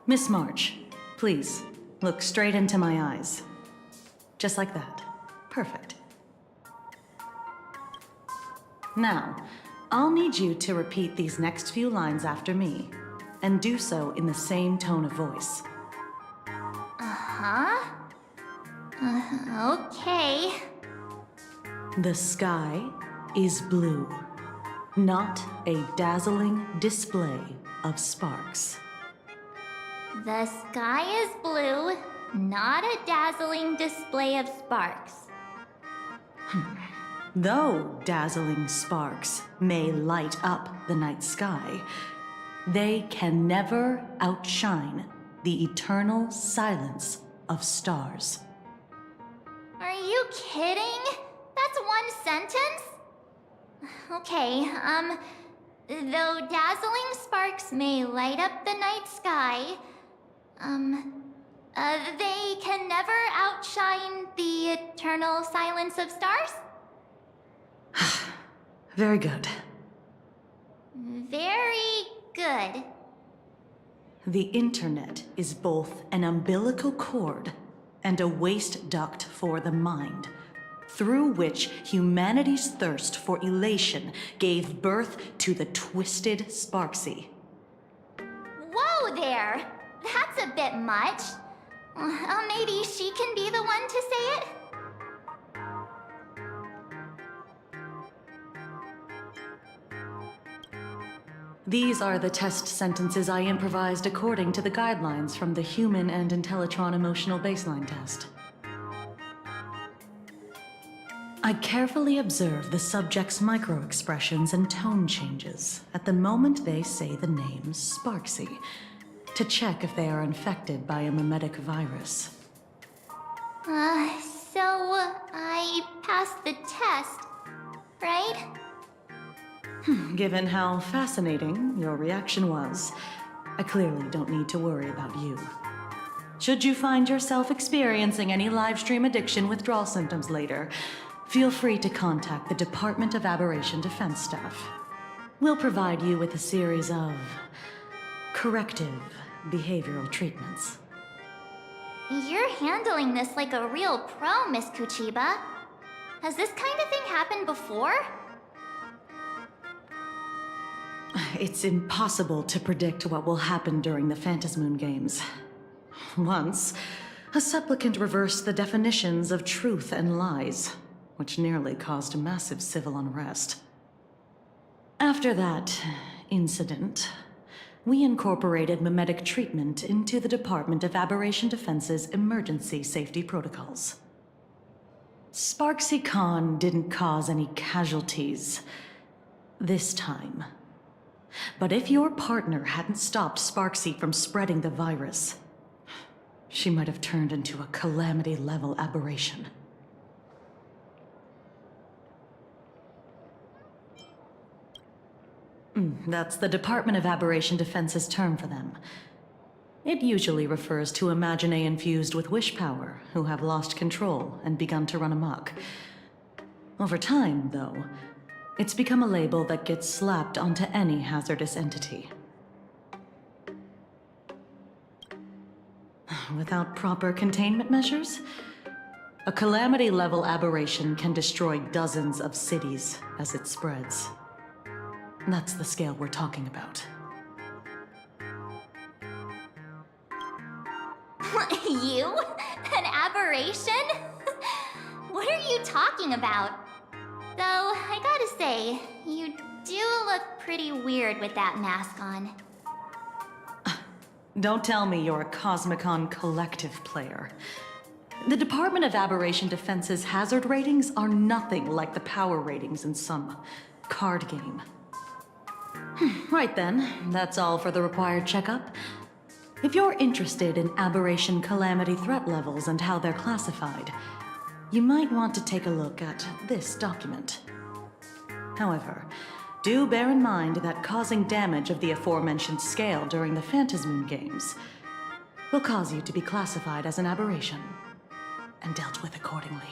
Miss March, please, look straight into my eyes. Just like that. Perfect. Now, I'll need you to repeat these next few lines after me, and do so in the same tone of voice. Okay. The sky is blue, not a dazzling display of sparks. The sky is blue, not a dazzling display of sparks. Though dazzling sparks may light up the night sky, they can never outshine the eternal silence of stars. Are you kidding? That's one sentence? Okay, though dazzling sparks may light up the night sky, they can never outshine the eternal silence of stars? Very good. Very good. The internet is both an umbilical cord and a waste duct for the mind, through which humanity's thirst for elation gave birth to the twisted Sparksy. Whoa there! That's a bit much. Maybe she can be the one to say it? These are the test sentences I improvised according to the guidelines from the Human and Intellitron Emotional Baseline Test. I carefully observe the subject's micro-expressions and tone changes at the moment they say the name Sparksy, to check if they are infected by a mimetic virus. So I passed the test, right? Given how fascinating your reaction was, I clearly don't need to worry about you. Should you find yourself experiencing any livestream addiction withdrawal symptoms later, feel free to contact the Department of Aberration Defense staff. We'll provide you with a series of corrective behavioral treatments. You're handling this like a real pro, Miss Kuchiba. Has this kind of thing happened before? It's impossible to predict what will happen during the Phantasmoon Games. Once, a supplicant reversed the definitions of truth and lies, which nearly caused massive civil unrest. After that incident, we incorporated mimetic treatment into the Department of Aberration Defense's emergency safety protocols. Sparksy Khan didn't cause any casualties this time. But if your partner hadn't stopped Sparksy from spreading the virus, she might have turned into a calamity-level aberration. That's the Department of Aberration Defense's term for them. It usually refers to Imaginae infused with wish power who have lost control and begun to run amok. Over time, though, it's become a label that gets slapped onto any hazardous entity. Without proper containment measures, a calamity-level aberration can destroy dozens of cities as it spreads. That's the scale we're talking about. You? An aberration? What are you talking about? Though, I gotta say, you do look pretty weird with that mask on. Don't tell me you're a Cosmicon collective player. The Department of Aberration Defense's hazard ratings are nothing like the power ratings in some card game. Right then, that's all for the required checkup. If you're interested in aberration calamity threat levels and how they're classified, you might want to take a look at this document. However, do bear in mind that causing damage of the aforementioned scale during the Phantasmoon Games will cause you to be classified as an aberration and dealt with accordingly.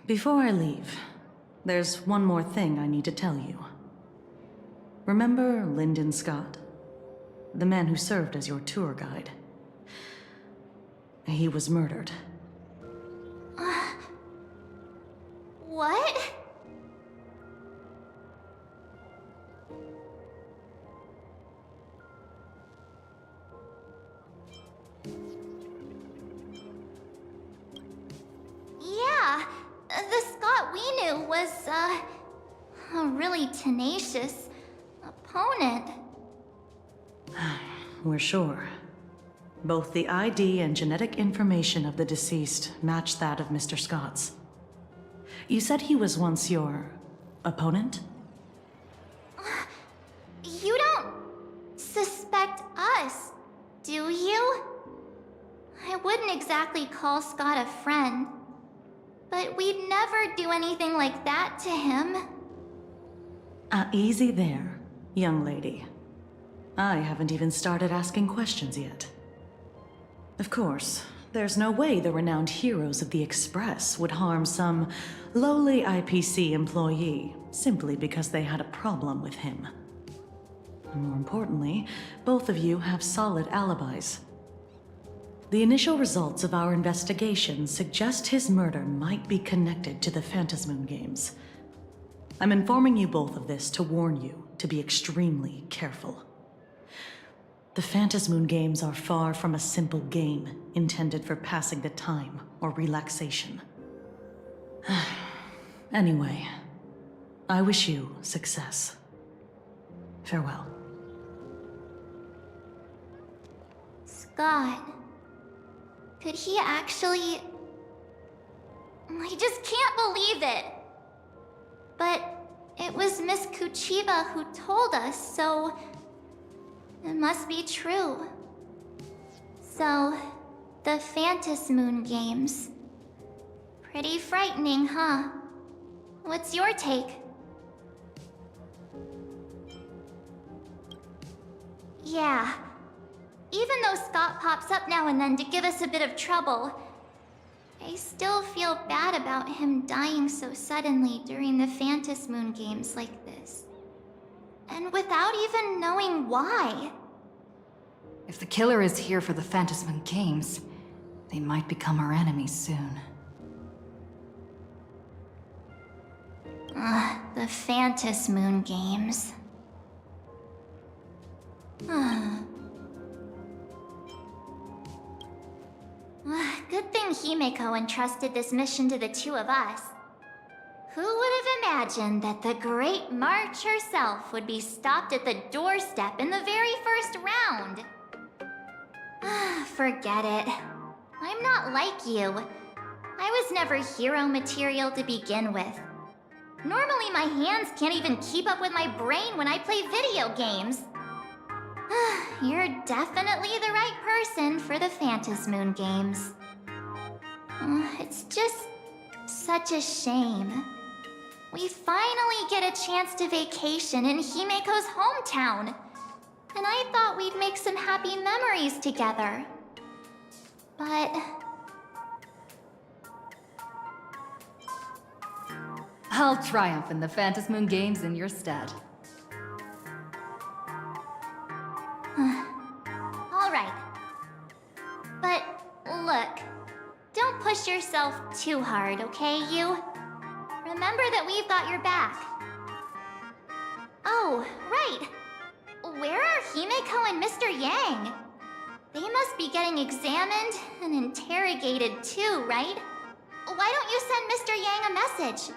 Before I leave, there's one more thing I need to tell you. Remember Lyndon Scott? The man who served as your tour guide. He was murdered. What? Yeah, the Scott we knew was, a really tenacious opponent. We're sure. Both the ID and genetic information of the deceased match that of Mr. Scott's. You said he was once your opponent? You don't suspect us, do you? I wouldn't exactly call Scott a friend, but we'd never do anything like that to him. Easy there, young lady. I haven't even started asking questions yet. Of course, there's no way the renowned heroes of the Express would harm some lowly IPC employee simply because they had a problem with him. And more importantly, both of you have solid alibis. The initial results of our investigation suggest his murder might be connected to the Phantasmoon Games. I'm informing you both of this to warn you to be extremely careful. The Phantasmoon Games are far from a simple game intended for passing the time or relaxation. Anyway, I wish you success. Farewell. Scott. Could he actually... I just can't believe it! But it was Miss Kuchiba who told us, so... it must be true. So, the Phantasmoon Games. Pretty frightening, huh? What's your take? Yeah. Even though Scott pops up now and then to give us a bit of trouble, I still feel bad about him dying so suddenly during the Phantasmoon Games like this. And without even knowing why. If the killer is here for the Phantasmoon Games, they might become our enemies soon. The Phantasmoon Games. Good thing Himeko entrusted this mission to the two of us. Who would have imagined that the Great March herself would be stopped at the doorstep in the very first round? Forget it. I'm not like you. I was never hero material to begin with. Normally my hands can't even keep up with my brain when I play video games. You're definitely the right person for the Phantasmoon Games. It's just such a shame. We finally get a chance to vacation in Himeko's hometown. And I thought we'd make some happy memories together. But... I'll triumph in the Phantasmoon Games in your stead. Alright. But look, don't push yourself too hard, okay, you? Remember that we've got your back. Oh, right. Where are Himeko and Mr. Yang? They must be getting examined and interrogated too, right? Why don't you send Mr. Yang a message?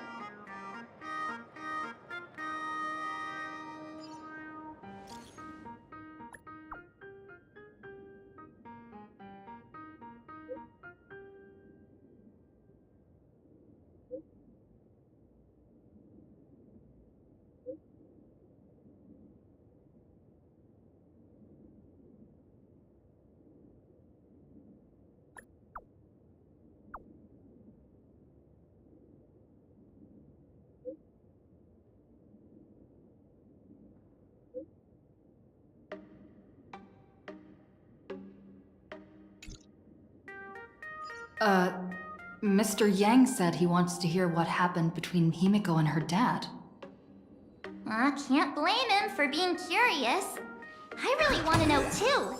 Mr. Yang said he wants to hear what happened between Himiko and her dad. I can't blame him for being curious. I really want to know too.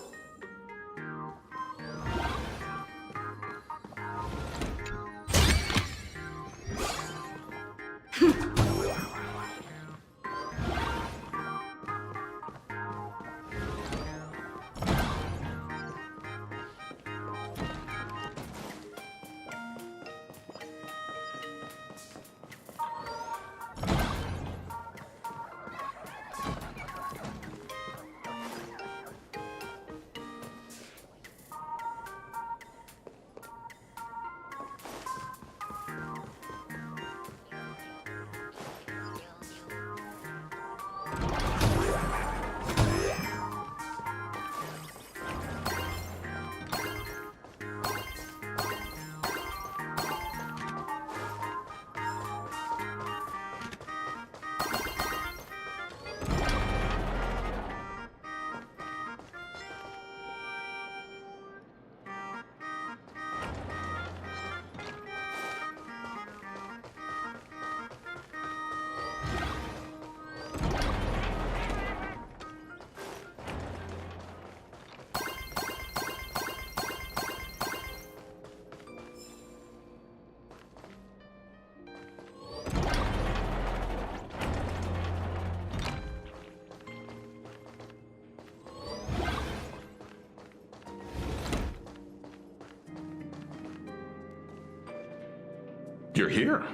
You're here.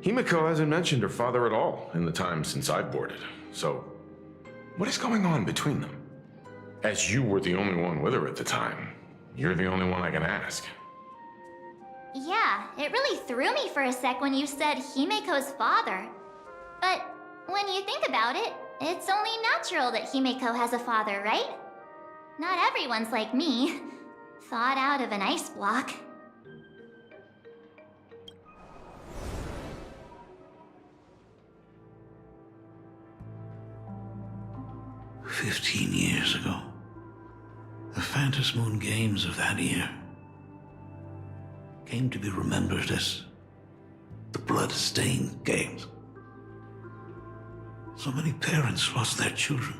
Himiko hasn't mentioned her father at all in the time since I've boarded. So, what is going on between them? As you were the only one with her at the time, you're the only one I can ask. Yeah, it really threw me for a sec when you said Himiko's father. But when you think about it, it's only natural that Himiko has a father, right? Not everyone's like me, thawed out of an ice block. "15 years ago, the Phantom Moon Games of that year came to be remembered as the Blood-Stained Games. So many parents lost their children.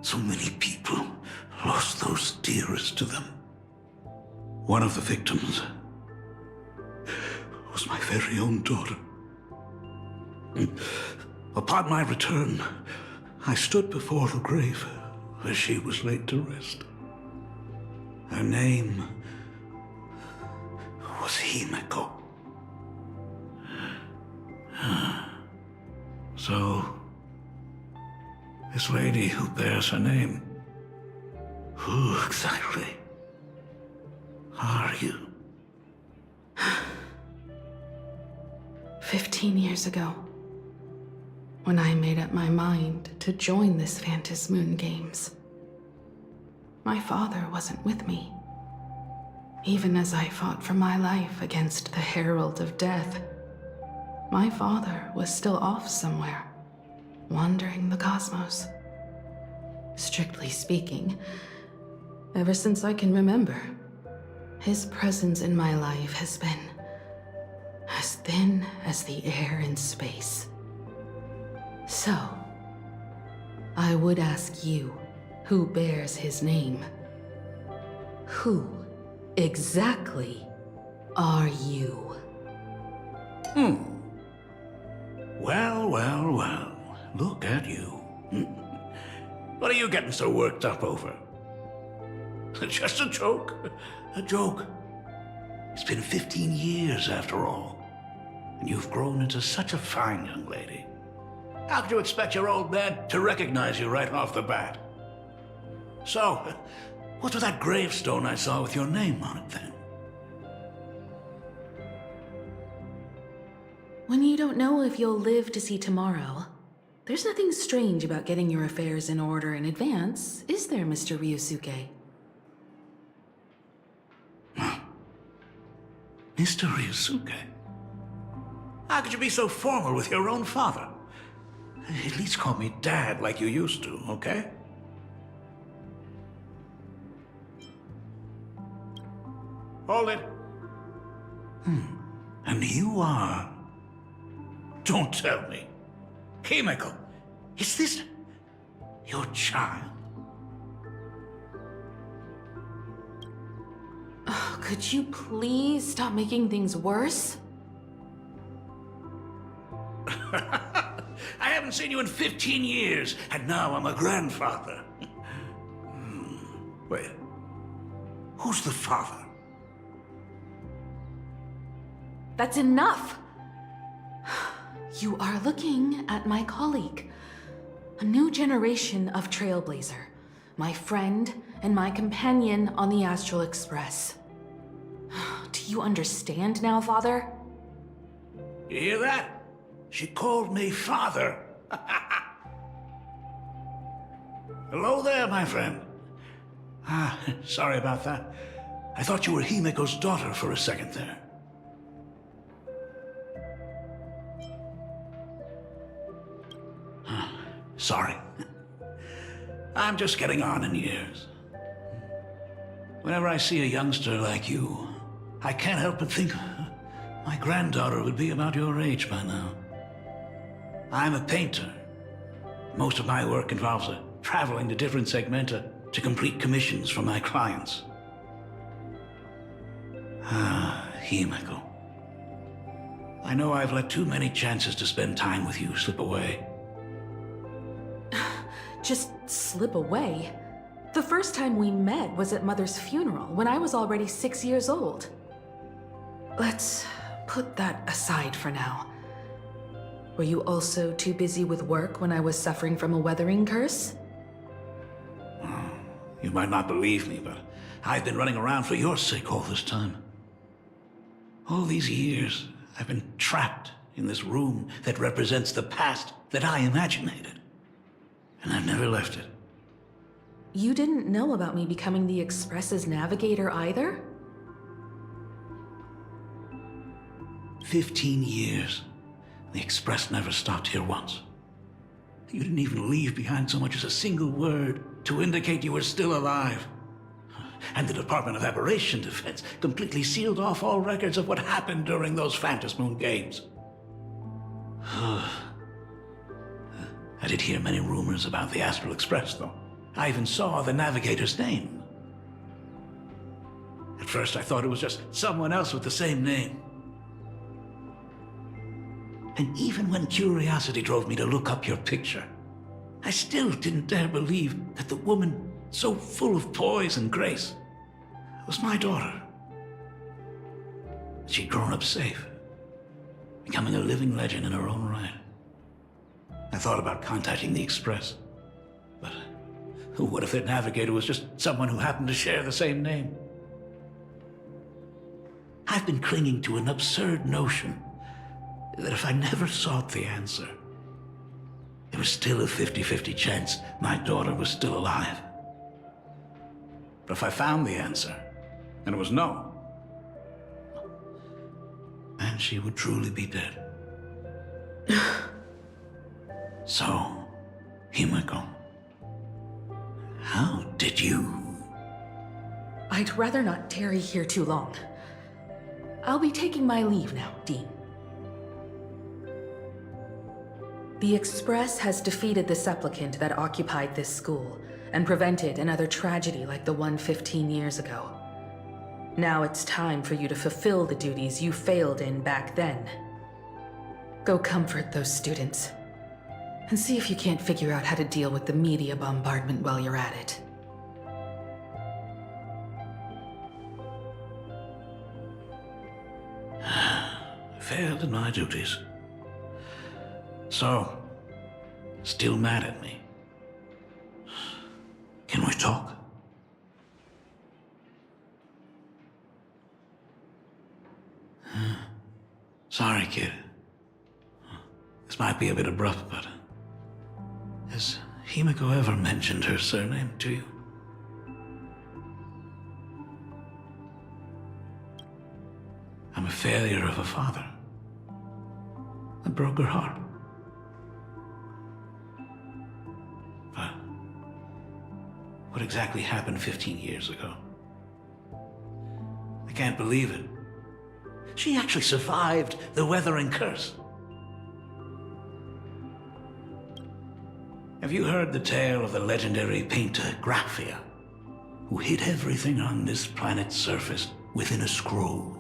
So many people lost those dearest to them. One of the victims was my very own daughter. Upon my return, I stood before the grave where she was laid to rest. Her name was Himiko. So, this lady who bears her name, who exactly are you? 15 years ago, when I made up my mind to join this Phantom Moon Games, my father wasn't with me. Even as I fought for my life against the Herald of Death, my father was still off somewhere, wandering the cosmos. Strictly speaking, ever since I can remember, his presence in my life has been as thin as the air in space. So, I would ask you, who bears his name, who exactly are you? Well, look at you. What are you getting so worked up over? Just a joke. A joke. It's been 15 years after all, and you've grown into such a fine young lady. How could you expect your old man to recognize you right off the bat? So, what's with that gravestone I saw with your name on it then? When you don't know if you'll live to see tomorrow, there's nothing strange about getting your affairs in order in advance, is there, Mr. Ryusuke? Mr. Ryusuke? How could you be so formal with your own father? At least call me Dad like you used to, okay? Hold it. And you are... Don't tell me. Himiko, is this your child? Oh, could you please stop making things worse? I haven't seen you in 15 years, and now I'm a grandfather. Wait, who's the father? That's enough! You are looking at my colleague. A new generation of Trailblazer. My friend and my companion on the Astral Express. Do you understand now, Father? You hear that? She called me father. Hello there, my friend. Sorry about that. I thought you were Himiko's daughter for a second there. Sorry. I'm just getting on in years. Whenever I see a youngster like you, I can't help but think my granddaughter would be about your age by now. I'm a painter. Most of my work involves traveling to different segmenta to complete commissions for my clients. Himiko. I know I've let too many chances to spend time with you slip away. Just slip away? The first time we met was at Mother's funeral, when I was already 6 years old. Let's put that aside for now. Were you also too busy with work when I was suffering from a weathering curse? You might not believe me, but I've been running around for your sake all this time. All these years, I've been trapped in this room that represents the past that I imaginated. And I've never left it. You didn't know about me becoming the Express's navigator either? 15 years. The Express never stopped here once. You didn't even leave behind so much as a single word to indicate you were still alive. And the Department of Aberration Defense completely sealed off all records of what happened during those Phantasmoon games. I did hear many rumors about the Astral Express, though. I even saw the navigator's name. At first, I thought it was just someone else with the same name. And even when curiosity drove me to look up your picture, I still didn't dare believe that the woman so full of poise and grace was my daughter. She'd grown up safe, becoming a living legend in her own right. I thought about contacting the Express, but what if their navigator was just someone who happened to share the same name? I've been clinging to an absurd notion that if I never sought the answer, there was still a 50-50 chance my daughter was still alive. But if I found the answer, and it was no, then she would truly be dead. So, Himiko, how did you... I'd rather not tarry here too long. I'll be taking my leave now, Dean. The Express has defeated the supplicant that occupied this school and prevented another tragedy like the one 15 years ago. Now it's time for you to fulfill the duties you failed in back then. Go comfort those students, and see if you can't figure out how to deal with the media bombardment while you're at it. Failed in my duties. So, still mad at me. Can we talk? Sorry, kid. This might be a bit abrupt, but... has Himiko ever mentioned her surname to you? I'm a failure of a father. I broke her heart. But what exactly happened 15 years ago? I can't believe it. She actually survived the weathering curse. Have you heard the tale of the legendary painter Graphia, who hid everything on this planet's surface within a scroll?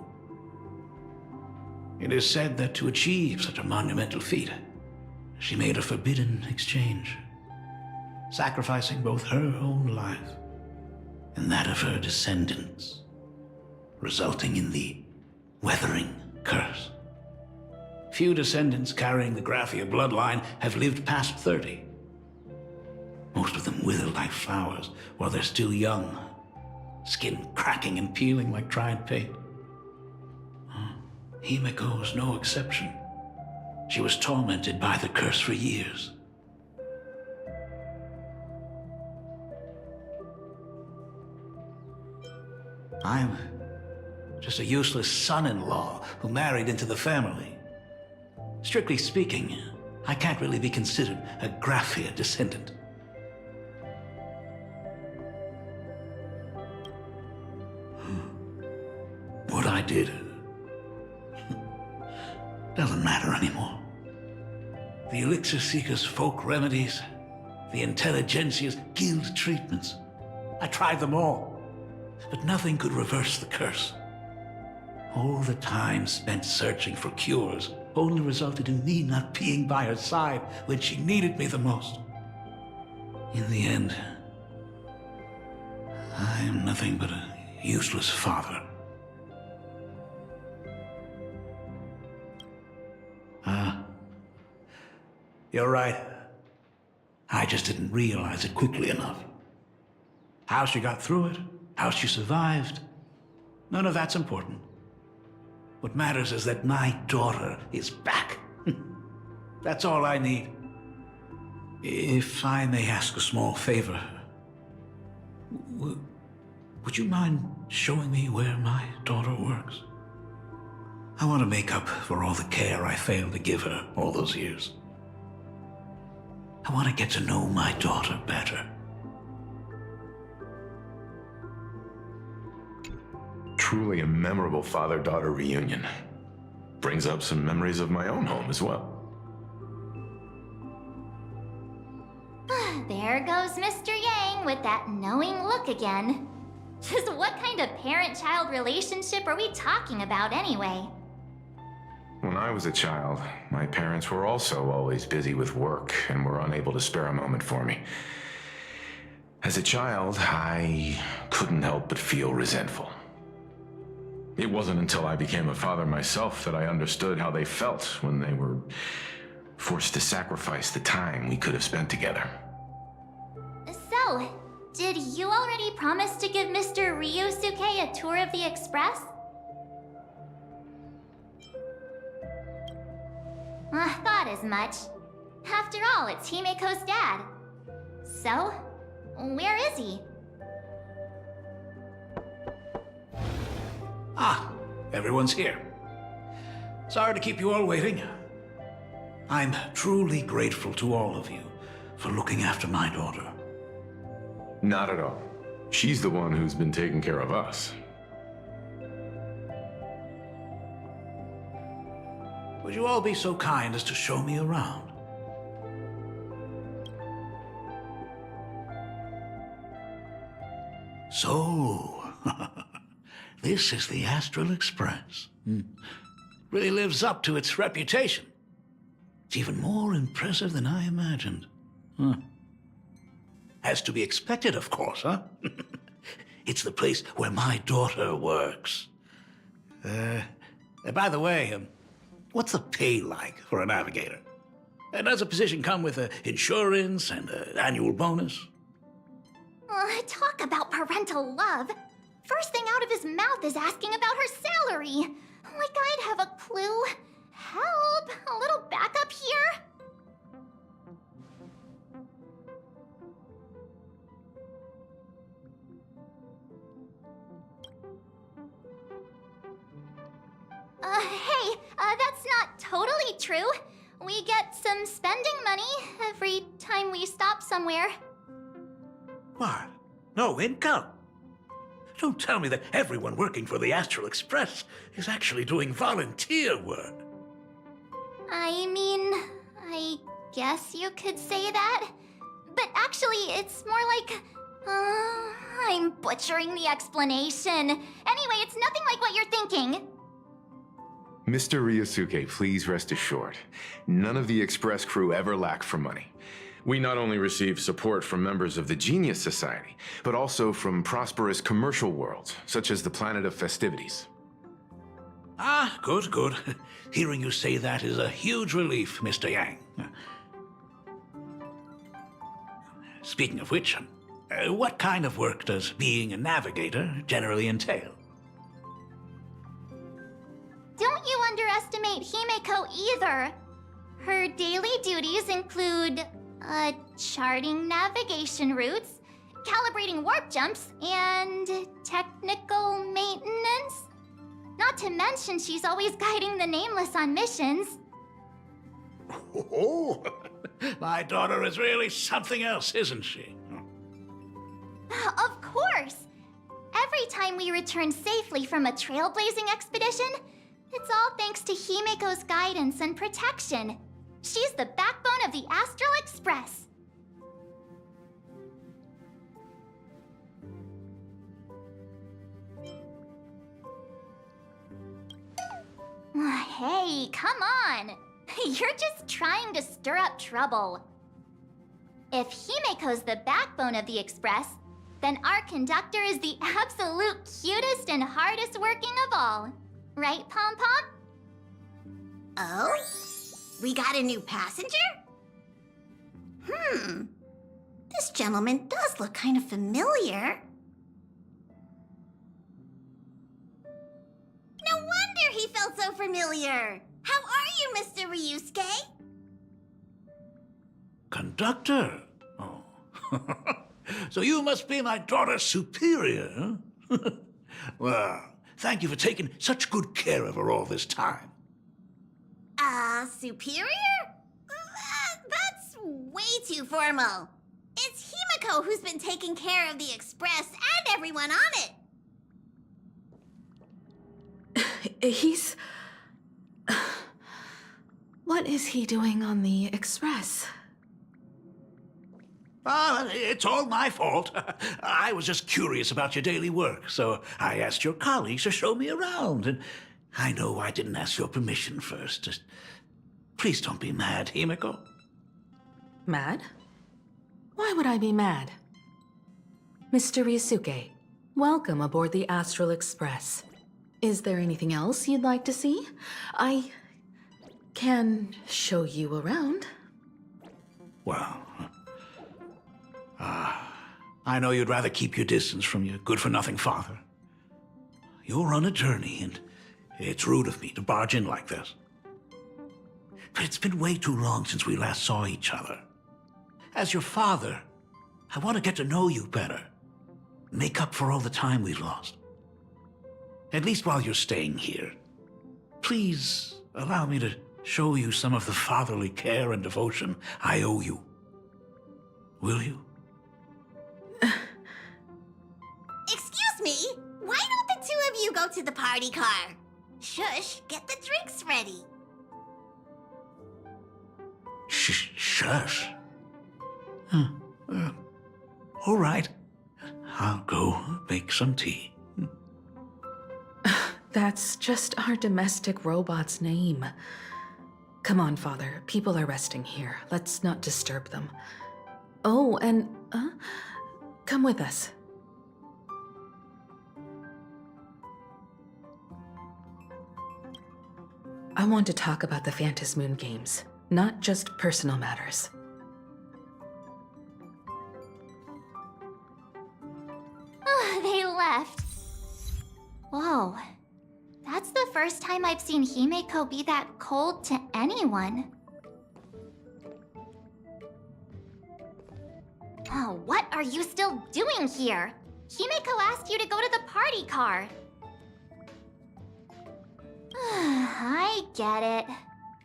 It is said that to achieve such a monumental feat, she made a forbidden exchange, sacrificing both her own life and that of her descendants, resulting in the weathering curse. Few descendants carrying the Graphia bloodline have lived past 30. Most of them wither like flowers while they're still young, skin cracking and peeling like dried paint. Himiko's no exception. She was tormented by the curse for years. I'm just a useless son-in-law who married into the family. Strictly speaking, I can't really be considered a Graphia descendant. What I did doesn't matter anymore. The Elixir Seekers' folk remedies, the Intelligentsia's guild treatments. I tried them all, but nothing could reverse the curse. All the time spent searching for cures only resulted in me not being by her side when she needed me the most. In the end, I am nothing but a useless father. You're right. I just didn't realize it quickly enough. How she got through it, how she survived, none of that's important. What matters is that my daughter is back. That's all I need. If I may ask a small favor, would you mind showing me where my daughter works? I want to make up for all the care I failed to give her all those years. I want to get to know my daughter better. Truly a memorable father-daughter reunion. Brings up some memories of my own home as well. There goes Mr. Yang with that knowing look again. Just what kind of parent-child relationship are we talking about anyway? When I was a child, my parents were also always busy with work and were unable to spare a moment for me. As a child, I couldn't help but feel resentful. It wasn't until I became a father myself that I understood how they felt when they were forced to sacrifice the time we could have spent together. So, did you already promise to give Mr. Ryusuke a tour of the Express? Thought as much. After all, it's Himiko's dad. So, where is he? Ah, everyone's here. Sorry to keep you all waiting. I'm truly grateful to all of you for looking after my daughter. Not at all. She's the one who's been taking care of us. Would you all be so kind as to show me around? So, this is the Astral Express. Really lives up to its reputation. It's even more impressive than I imagined. As to be expected, of course, huh? It's the place where my daughter works. By the way, what's the pay like for a navigator? Does a position come with insurance and an annual bonus? Talk about parental love. First thing out of his mouth is asking about her salary. Like I'd have a clue. Help! A little backup here? Hey, that's not totally true. We get some spending money every time we stop somewhere. What? No income? Don't tell me that everyone working for the Astral Express is actually doing volunteer work. I mean, I guess you could say that. But actually, it's more like... I'm butchering the explanation. Anyway, it's nothing like what you're thinking. Mr. Ryosuke, please rest assured. None of the Express crew ever lack for money. We not only receive support from members of the Genius Society, but also from prosperous commercial worlds, such as the Planet of Festivities. Ah, good, good. Hearing you say that is a huge relief, Mr. Yang. Speaking of which, what kind of work does being a navigator generally entail? Don't you underestimate Himeko either. Her daily duties include, charting navigation routes, calibrating warp jumps, and technical maintenance. Not to mention she's always guiding the Nameless on missions. Oh, my daughter is really something else, isn't she? Of course! Every time we return safely from a trailblazing expedition, it's all thanks to Himeko's guidance and protection. She's the backbone of the Astral Express. Hey, come on! You're just trying to stir up trouble. If Himeko's the backbone of the Express, then our conductor is the absolute cutest and hardest working of all. Right, Pom Pom? Oh? We got a new passenger? This gentleman does look kind of familiar. No wonder he felt so familiar. How are you, Mr. Ryusuke? Conductor? Oh. So you must be my daughter's superior, huh? Well, thank you for taking such good care of her all this time. Superior? That's way too formal. It's Himeko who's been taking care of the Express and everyone on it. He's... What is he doing on the Express? It's all my fault. I was just curious about your daily work, so I asked your colleagues to show me around. And I know I didn't ask your permission first. Just please don't be mad, Himeko. Mad? Why would I be mad? Mr. Ryusuke, welcome aboard the Astral Express. Is there anything else you'd like to see? I can show you around. Well, I know you'd rather keep your distance from your good-for-nothing father. You're on a journey, and it's rude of me to barge in like this. But it's been way too long since we last saw each other. As your father, I want to get to know you better. Make up for all the time we've lost. At least while you're staying here. Please allow me to show you some of the fatherly care and devotion I owe you. Will you? Excuse me? Why don't the two of you go to the party car? Shush, get the drinks ready. Shush. All right. I'll go make some tea. That's just our domestic robot's name. Come on, Father. People are resting here. Let's not disturb them. Oh, and, come with us. I want to talk about the Phantom Moon Games, not just personal matters. They left. Whoa. That's the first time I've seen Himeko be that cold to anyone. Oh, what are you still doing here? Himeko asked you to go to the party car. I get it.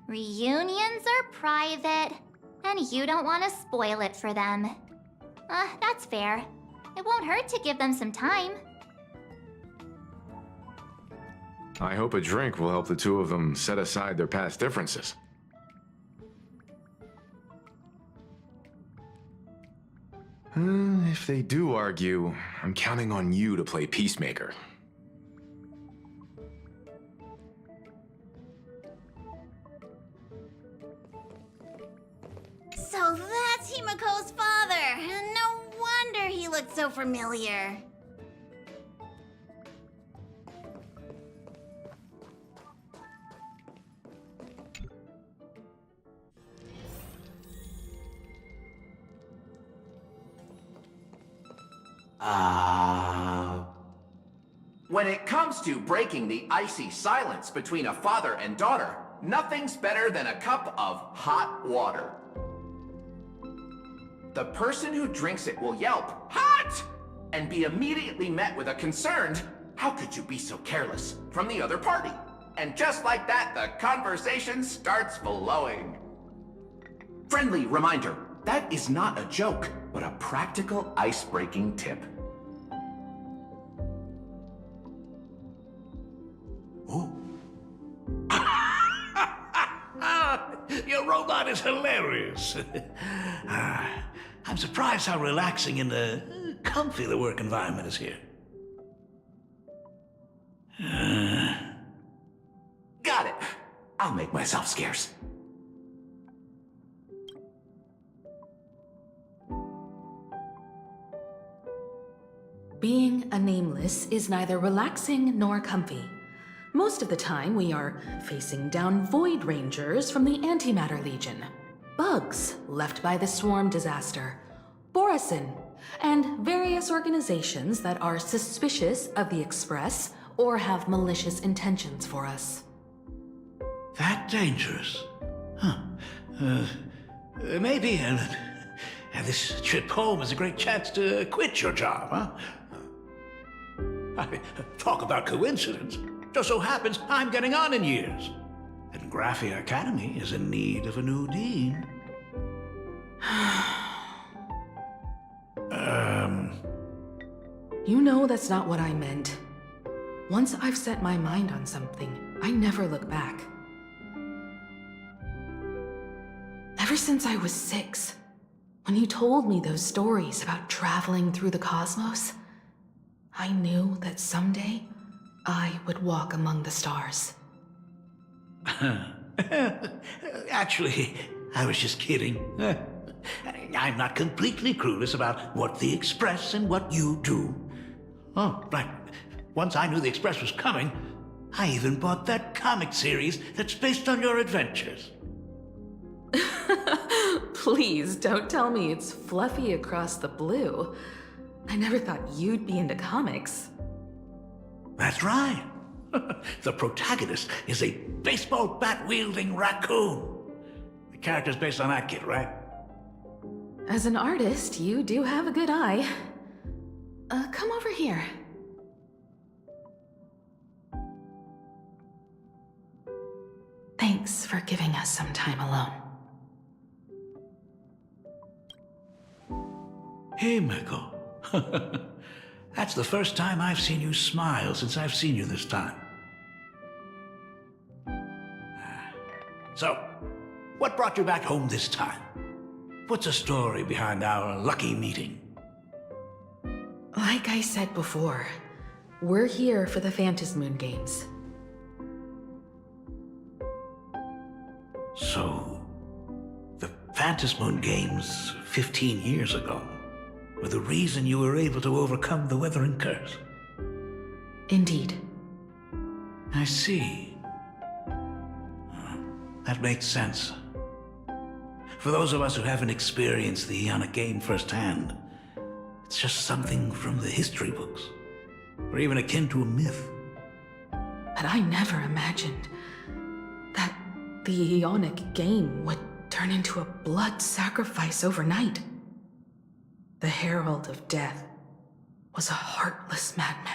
Reunions are private, and you don't want to spoil it for them. That's fair. It won't hurt to give them some time. I hope a drink will help the two of them set aside their past differences. If they do argue, I'm counting on you to play peacemaker. So that's Himako's father. No wonder he looked so familiar. When it comes to breaking the icy silence between a father and daughter, nothing's better than a cup of hot water. The person who drinks it will yelp, "Hot!" and be immediately met with a concerned, "How could you be so careless?" from the other party. And just like that, the conversation starts flowing. Friendly reminder, that is not a joke, but a practical ice-breaking tip. Your robot is hilarious. I'm surprised how relaxing and comfy the work environment is here. Got it. I'll make myself scarce. Being a nameless is neither relaxing nor comfy. Most of the time, we are facing down Void Rangers from the Antimatter Legion, bugs left by the Swarm disaster, Borisin, and various organizations that are suspicious of the Express or have malicious intentions for us. That dangerous? Huh. Maybe this trip home is a great chance to quit your job, huh? Talk about coincidence. Just so happens I'm getting on in years. And Graphia Academy is in need of a new dean. You know that's not what I meant. Once I've set my mind on something, I never look back. Ever since I was 6, when you told me those stories about traveling through the cosmos, I knew that someday I would walk among the stars. Actually, I was just kidding. I'm not completely clueless about what the Express and what you do. Oh, right. Once I knew the Express was coming, I even bought that comic series that's based on your adventures. Please don't tell me it's fluffy across the blue. I never thought you'd be into comics. That's right. The protagonist is a baseball bat-wielding raccoon. The character's based on that kid, right? As an artist, you do have a good eye. Come over here. Thanks for giving us some time alone. Hey, Miko. That's the first time I've seen you smile since I've seen you this time. So, what brought you back home this time? What's the story behind our lucky meeting? Like I said before, we're here for the Phantasmoon Games. So, the Phantasmoon Games 15 years ago were the reason you were able to overcome the Weathering Curse? Indeed. I see. That makes sense. For those of us who haven't experienced the Ionic game firsthand, it's just something from the history books, or even akin to a myth. But I never imagined that the Ionic game would turn into a blood sacrifice overnight. The Herald of Death was a heartless madman.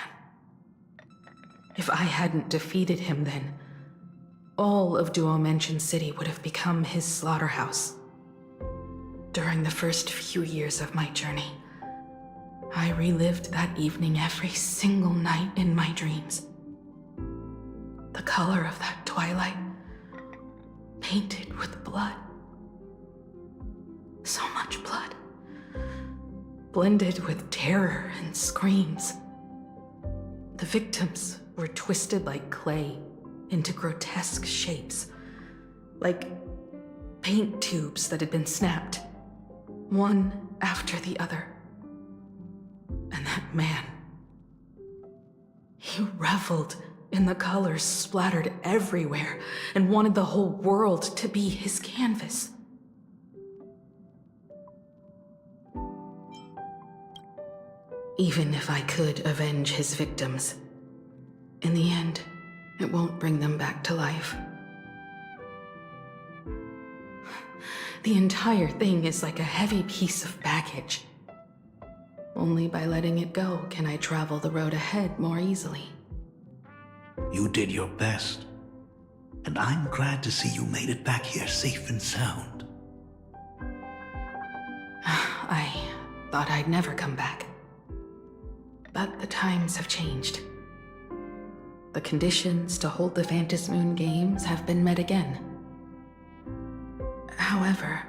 If I hadn't defeated him then, all of Duomension City would have become his slaughterhouse. During the first few years of my journey, I relived that evening every single night in my dreams. The color of that twilight, painted with blood. So much blood. Blended with terror and screams. The victims were twisted like clay into grotesque shapes, like paint tubes that had been snapped, one after the other. And that man, he reveled in the colors splattered everywhere and wanted the whole world to be his canvas. Even if I could avenge his victims, in the end, it won't bring them back to life. The entire thing is like a heavy piece of baggage. Only by letting it go can I travel the road ahead more easily. You did your best. And I'm glad to see you made it back here safe and sound. I thought I'd never come back. But the times have changed. The conditions to hold the Phantom Moon Games have been met again. However,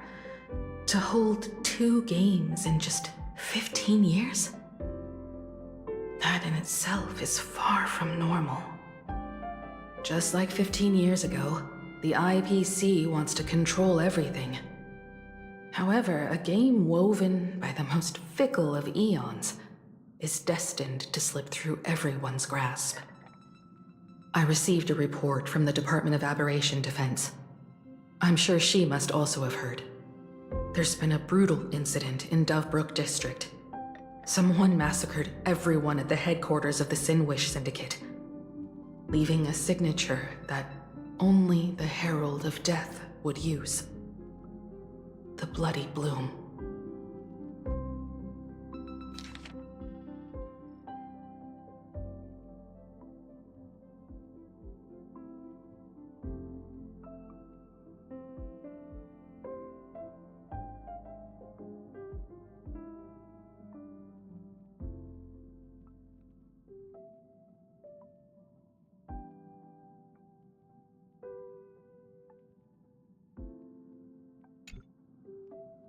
to hold 2 games in just 15 years? That in itself is far from normal. Just like 15 years ago, the IPC wants to control everything. However, a game woven by the most fickle of eons is destined to slip through everyone's grasp. I received a report from the Department of Aberration Defense. I'm sure she must also have heard. There's been a brutal incident in Dovebrook District. Someone massacred everyone at the headquarters of the Sinwish Syndicate, leaving a signature that only the Herald of Death would use. The Bloody Bloom.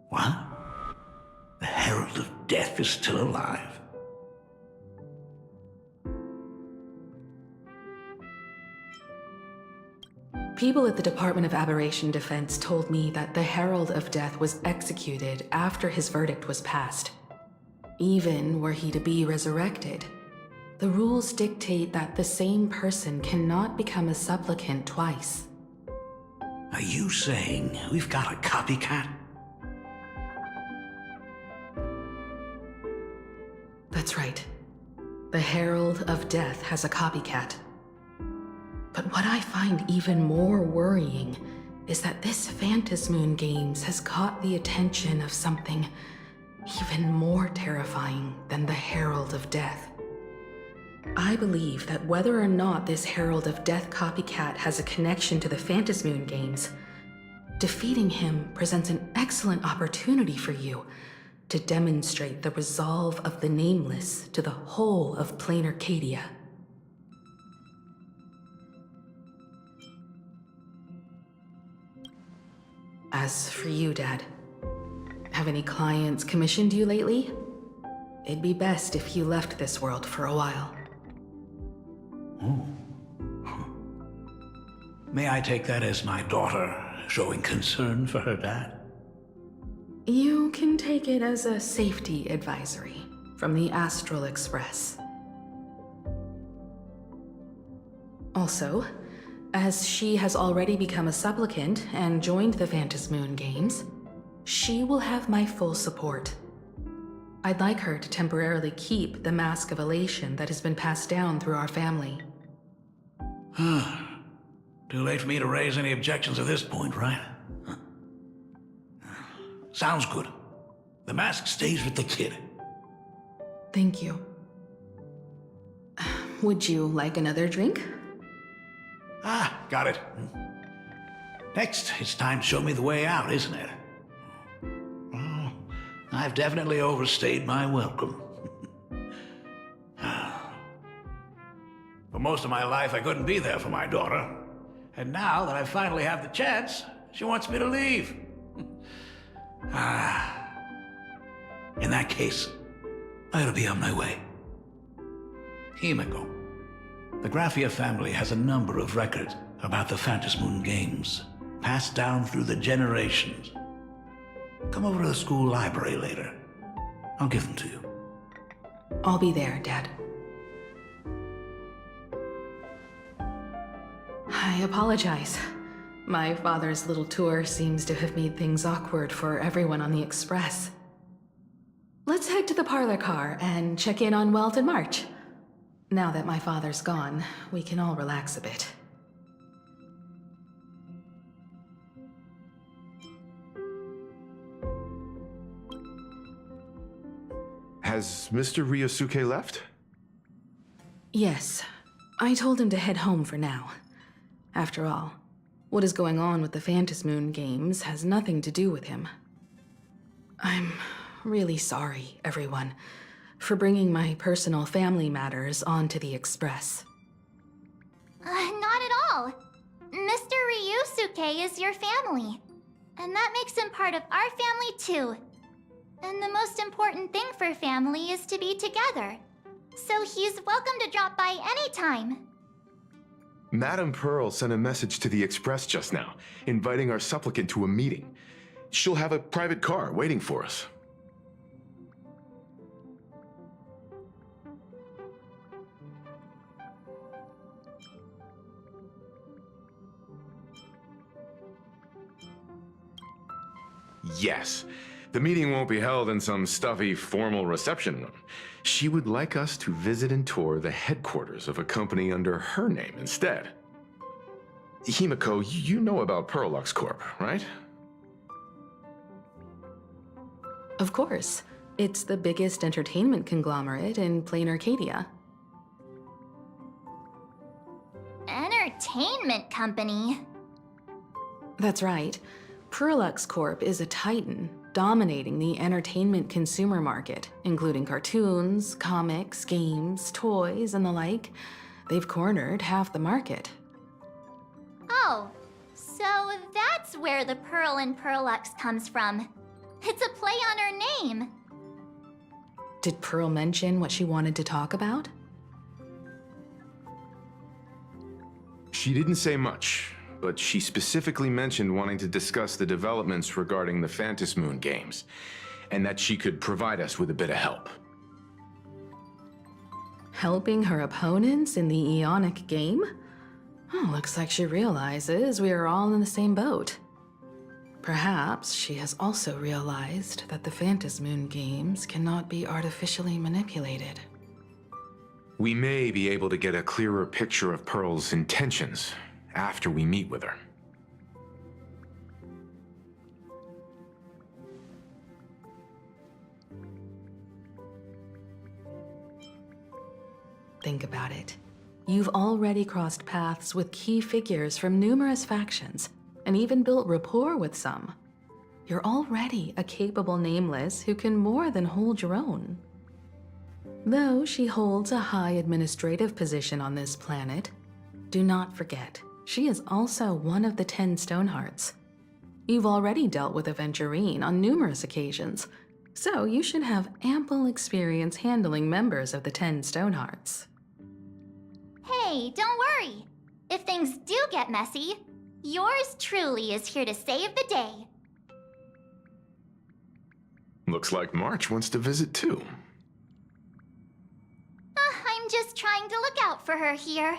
What? The Herald of Death is still alive? People at the Department of Aberration Defense told me that the Herald of Death was executed after his verdict was passed. Even were he to be resurrected, the rules dictate that the same person cannot become a supplicant twice. Are you saying we've got a copycat? That's right. The Herald of Death has a copycat. But what I find even more worrying is that this Phantom Moon Games has caught the attention of something even more terrifying than the Herald of Death. I believe that whether or not this Herald of Death copycat has a connection to the Phantom Moon Games, defeating him presents an excellent opportunity for you to demonstrate the resolve of the Nameless to the whole of Plain Arcadia. As for you, Dad, have any clients commissioned you lately? It'd be best if you left this world for a while. Oh. May I take that as my daughter showing concern for her dad? You can take it as a safety advisory from the Astral Express. Also, as she has already become a supplicant and joined the Phantom Moon Games, she will have my full support. I'd like her to temporarily keep the Mask of Elation that has been passed down through our family. Too late for me to raise any objections at this point, right? Sounds good. The mask stays with the kid. Thank you. Would you like another drink? Got it. Next, it's time to show me the way out, isn't it? Oh, I've definitely overstayed my welcome. For most of my life, I couldn't be there for my daughter. And now that I finally have the chance, she wants me to leave. In that case, I ought to be on my way. Himiko, the Graphia family has a number of records about the Phantasmoon games, passed down through the generations. Come over to the school library later. I'll give them to you. I'll be there, Dad. I apologize. My father's little tour seems to have made things awkward for everyone on the Express. Let's head to the parlor car and check in on Welt and March. Now that my father's gone, we can all relax a bit. Has Mr. Ryosuke left? Yes, I told him to head home for now. After all, what is going on with the Phantasmoon games has nothing to do with him. I'm really sorry, everyone, for bringing my personal family matters onto the Express. Not at all. Mr. Ryusuke is your family. And that makes him part of our family too. And the most important thing for family is to be together. So he's welcome to drop by anytime. Madame Pearl sent a message to the Express just now, inviting our supplicant to a meeting. She'll have a private car waiting for us. Yes. The meeting won't be held in some stuffy, formal reception room. She would like us to visit and tour the headquarters of a company under her name instead. Himiko, you know about Pearlux Corp, right? Of course. It's the biggest entertainment conglomerate in plain Arcadia. Entertainment company? That's right. Pearlux Corp is a titan, dominating the entertainment consumer market, including cartoons, comics, games, toys, and the like. They've cornered half the market. Oh, so that's where the Pearl in Pearlux comes from. It's a play on her name. Did Pearl mention what she wanted to talk about? She didn't say much, but she specifically mentioned wanting to discuss the developments regarding the Phantasmoon games, and that she could provide us with a bit of help. Helping her opponents in the Eonic game? Oh, looks like she realizes we are all in the same boat. Perhaps she has also realized that the Phantasmoon games cannot be artificially manipulated. We may be able to get a clearer picture of Pearl's intentions after we meet with her. Think about it. You've already crossed paths with key figures from numerous factions, and even built rapport with some. You're already a capable Nameless who can more than hold your own. Though she holds a high administrative position on this planet, do not forget, she is also one of the 10 Stonehearts. You've already dealt with Aventurine on numerous occasions, so you should have ample experience handling members of the 10 Stonehearts. Hey, don't worry. If things do get messy, yours truly is here to save the day. Looks like March wants to visit too. I'm just trying to look out for her here.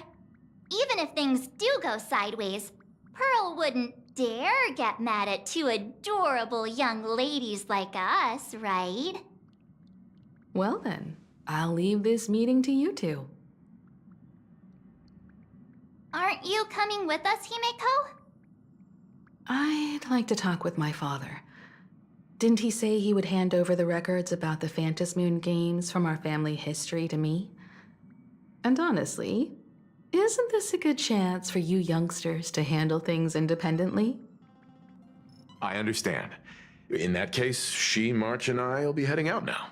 Even if things do go sideways, Pearl wouldn't dare get mad at two adorable young ladies like us, right? Well then, I'll leave this meeting to you two. Aren't you coming with us, Himeko? I'd like to talk with my father. Didn't he say he would hand over the records about the Phantasmoon games from our family history to me? And honestly, isn't this a good chance for you youngsters to handle things independently? I understand. In that case, she, March, and I will be heading out now.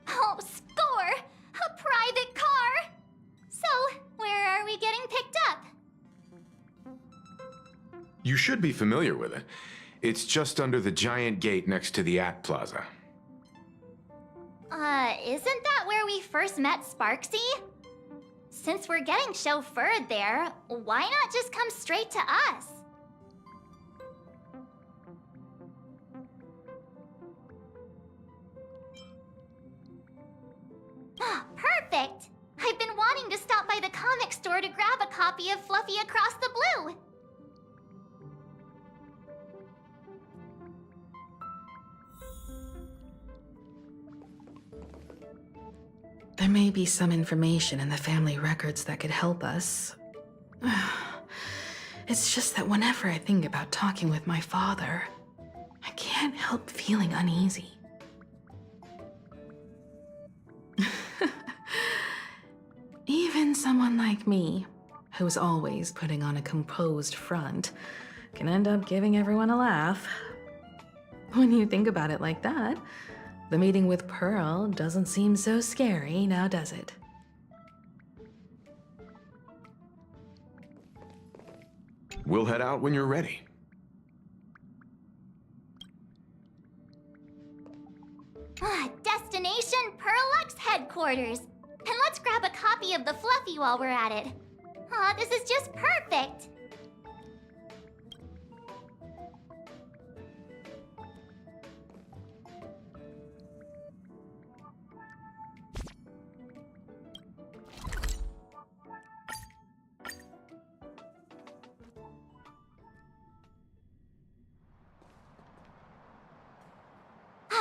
Oh, score! You should be familiar with it. It's just under the giant gate next to the At Plaza. Isn't that where we first met Sparksy? Since we're getting chauffeured there, why not just come straight to us? Perfect! I've been wanting to stop by the comic store to grab a copy of Fluffy Across the Blue. There may be some information in the family records that could help us. It's just that whenever I think about talking with my father, I can't help feeling uneasy. Even someone like me, who's always putting on a composed front, can end up giving everyone a laugh. When you think about it like that, the meeting with Pearl doesn't seem so scary, now does it? We'll head out when you're ready. Destination Pearlux headquarters. And let's grab a copy of the Fluffy while we're at it. Aw, this is just perfect.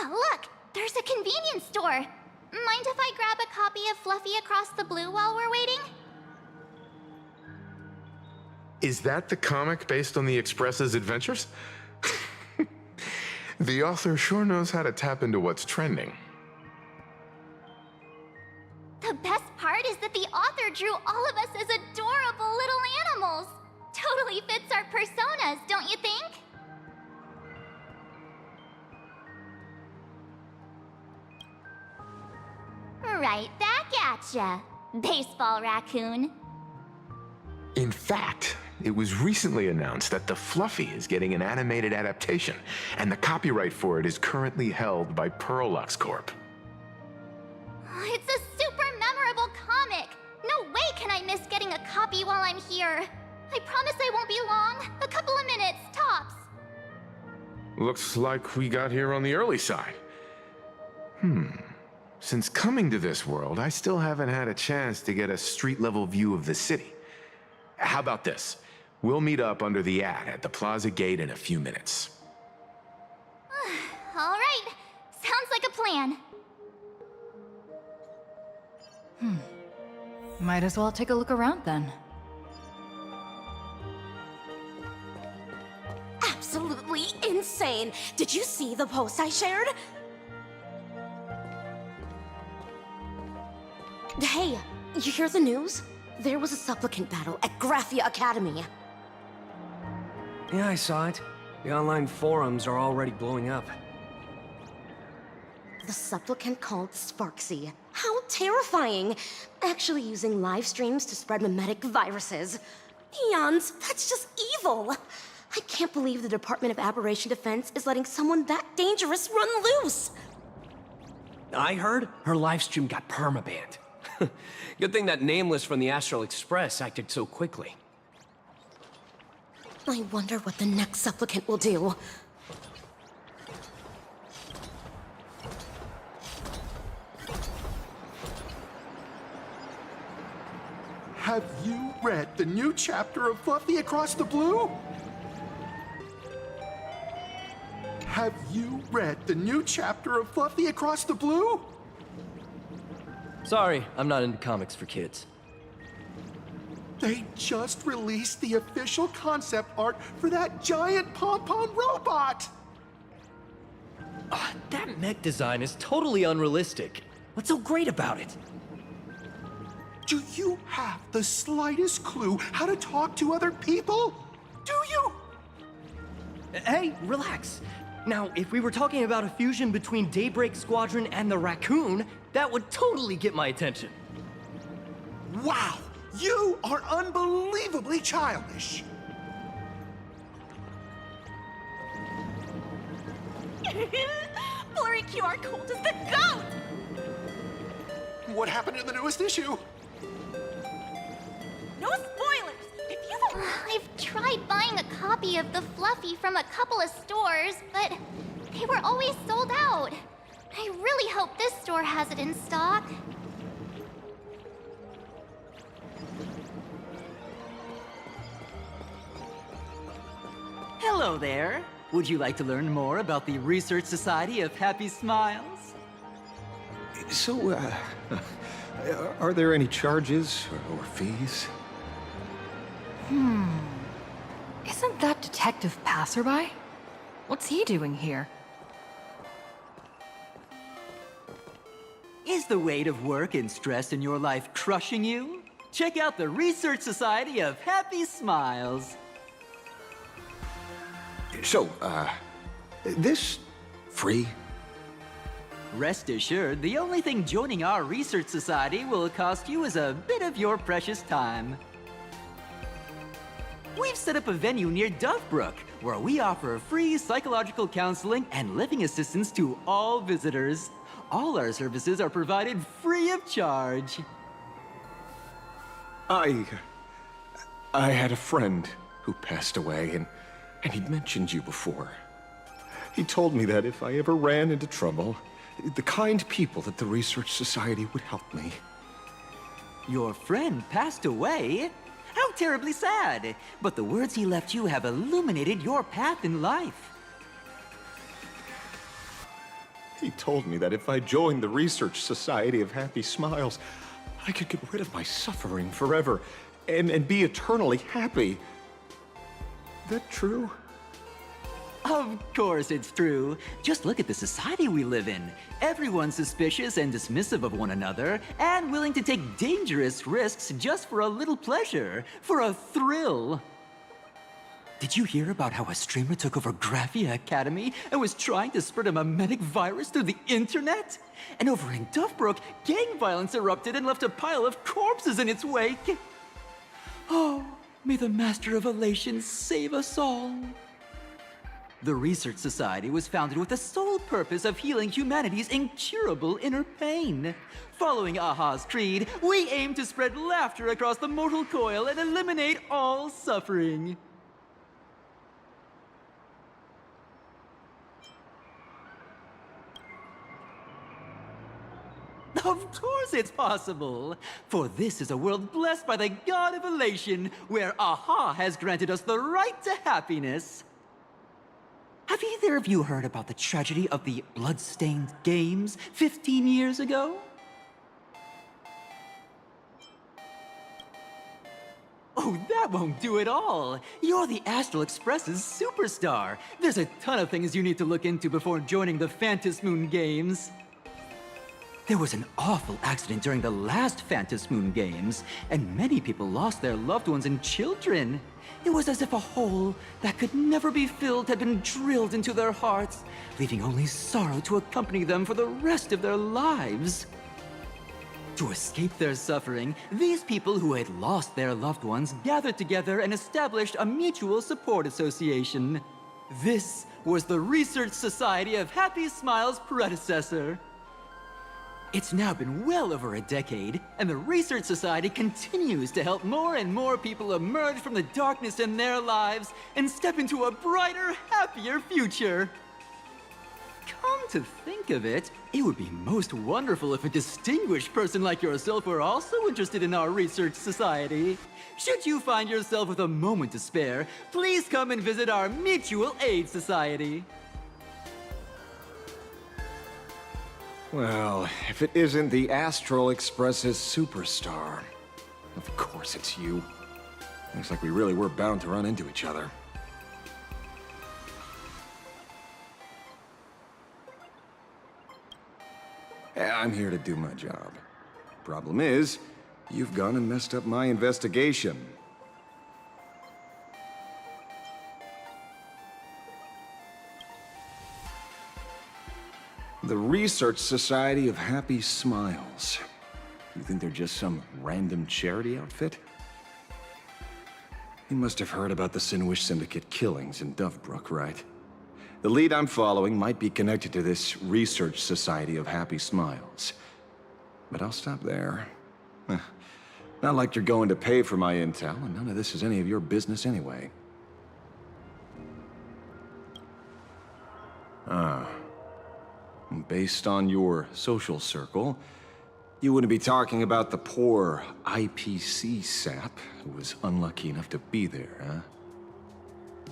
Look! There's a convenience store! Mind if I grab a copy of Fluffy Across the Blue while we're waiting? Is that the comic based on the Express's adventures? The author sure knows how to tap into what's trending. The best part is that the author drew all of us as adorable little animals! Totally fits our personas, don't you think? Right back at ya, baseball raccoon. In fact, it was recently announced that the Fluffy is getting an animated adaptation, and the copyright for it is currently held by Pearlux Corp. It's a super memorable comic! No way can I miss getting a copy while I'm here. I promise I won't be long. A couple of minutes, tops. Looks like we got here on the early side. Since coming to this world, I still haven't had a chance to get a street-level view of the city. How about this? We'll meet up under the at the plaza gate in a few minutes. All right. Sounds like a plan. Might as well take a look around then. Absolutely insane! Did you see the post I shared? Hey, you hear the news? There was a supplicant battle at Graphia Academy. Yeah, I saw it. The online forums are already blowing up. The supplicant called Sparksy. How terrifying! Actually using live streams to spread mimetic viruses. Eons, that's just evil! I can't believe the Department of Aberration Defense is letting someone that dangerous run loose! I heard her livestream got permabanned. Good thing that Nameless from the Astral Express acted so quickly. I wonder what the next supplicant will do. Have you read the new chapter of Fluffy Across the Blue? Have you read the new chapter of Fluffy Across the Blue? Sorry, I'm not into comics for kids. They just released the official concept art for that giant pom-pom robot! That mech design is totally unrealistic. What's so great about it? Do you have the slightest clue how to talk to other people? Do you? Hey, relax. Now, if we were talking about a fusion between Daybreak Squadron and the Raccoon, that would totally get my attention. Wow! You are unbelievably childish! Blurry QR code is the GOAT! What happened in the newest issue? No spoilers! If you don't... I've tried buying a copy of the Fluffy from a couple of stores, but they were always sold out. I really hope this store has it in stock. Hello there. Would you like to learn more about the Research Society of Happy Smiles? So, are there any charges or fees? Isn't that Detective Passerby? What's he doing here? Is the weight of work and stress in your life crushing you? Check out the Research Society of Happy Smiles. So, this free? Rest assured, the only thing joining our Research Society will cost you is a bit of your precious time. We've set up a venue near Dovebrook, where we offer free psychological counseling and living assistance to all visitors. All our services are provided free of charge. I had a friend who passed away, and he'd mentioned you before. He told me that if I ever ran into trouble, the kind people at the Research Society would help me. Your friend passed away? How terribly sad! But the words he left you have illuminated your path in life. He told me that if I joined the Research Society of Happy Smiles, I could get rid of my suffering forever and be eternally happy. That true? Of course it's true. Just look at the society we live in. Everyone's suspicious and dismissive of one another, and willing to take dangerous risks just for a little pleasure, for a thrill. Did you hear about how a streamer took over Graphia Academy and was trying to spread a memetic virus through the internet? And over in Dovebrook, gang violence erupted and left a pile of corpses in its wake. Oh, may the Master of Elation save us all. The Research Society was founded with the sole purpose of healing humanity's incurable inner pain. Following Aha's creed, we aim to spread laughter across the mortal coil and eliminate all suffering. Of course it's possible! For this is a world blessed by the God of Elation, where Aha has granted us the right to happiness. Have either of you heard about the tragedy of the Bloodstained Games 15 years ago? Oh, that won't do it all. You're the Astral Express's superstar. There's a ton of things you need to look into before joining the Phantom Moon Games. There was an awful accident during the last Phantom Moon Games, and many people lost their loved ones and children. It was as if a hole that could never be filled had been drilled into their hearts, leaving only sorrow to accompany them for the rest of their lives. To escape their suffering, these people who had lost their loved ones gathered together and established a mutual support association. This was the Research Society of Happy Smiles' predecessor. It's now been well over a decade, and the Research Society continues to help more and more people emerge from the darkness in their lives and step into a brighter, happier future. Come to think of it, it would be most wonderful if a distinguished person like yourself were also interested in our Research Society. Should you find yourself with a moment to spare, please come and visit our Mutual Aid Society. Well, if it isn't the Astral Express's superstar. Of course it's you. Looks like we really were bound to run into each other. I'm here to do my job. Problem is, you've gone and messed up my investigation. The Research Society of Happy Smiles. You think they're just some random charity outfit? You must have heard about the Sinuish Syndicate killings in Dovebrook, right? The lead I'm following might be connected to this research society of happy smiles. But I'll stop there. Not like you're going to pay for my intel, and none of this is any of your business anyway. Based on your social circle, you wouldn't be talking about the poor IPC sap who was unlucky enough to be there, huh?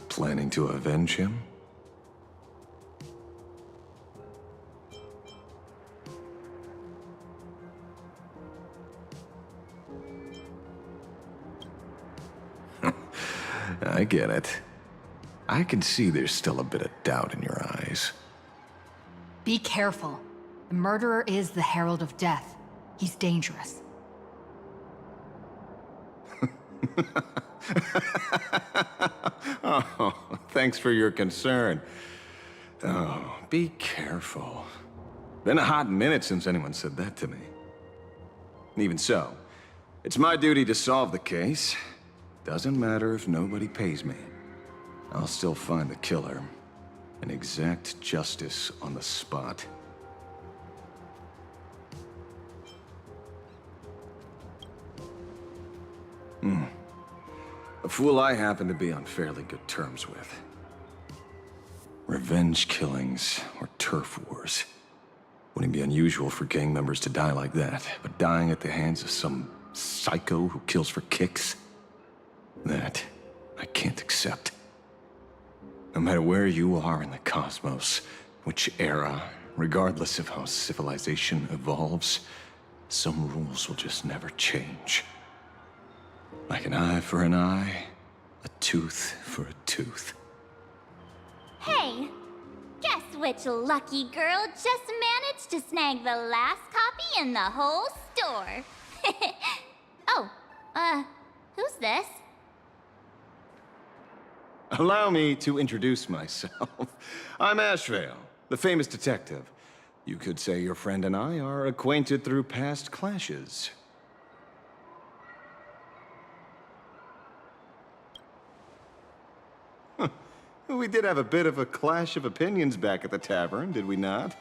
Planning to avenge him? I get it. I can see there's still a bit of doubt in your eyes. Be careful. The murderer is the Herald of Death. He's dangerous. Oh, thanks for your concern. Oh, be careful. Been a hot minute since anyone said that to me. Even so, it's my duty to solve the case. Doesn't matter if nobody pays me. I'll still find the killer and exact justice on the spot. A fool I happen to be on fairly good terms with. Revenge killings or turf wars. Wouldn't be unusual for gang members to die like that, but dying at the hands of some psycho who kills for kicks? That I can't accept. No matter where you are in the cosmos, which era, regardless of how civilization evolves, some rules will just never change. Like an eye for an eye, a tooth for a tooth. Hey, guess which lucky girl just managed to snag the last copy in the whole store? Oh, who's this? Allow me to introduce myself. I'm Ashvale, the famous detective. You could say your friend and I are acquainted through past clashes. We did have a bit of a clash of opinions back at the tavern, did we not?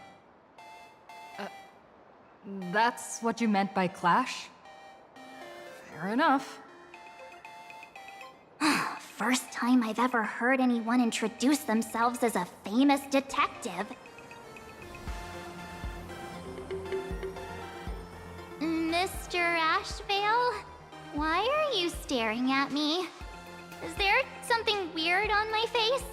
That's what you meant by clash? Fair enough. First time I've ever heard anyone introduce themselves as a famous detective. Mr. Ashvale, why are you staring at me? Is there something weird on my face?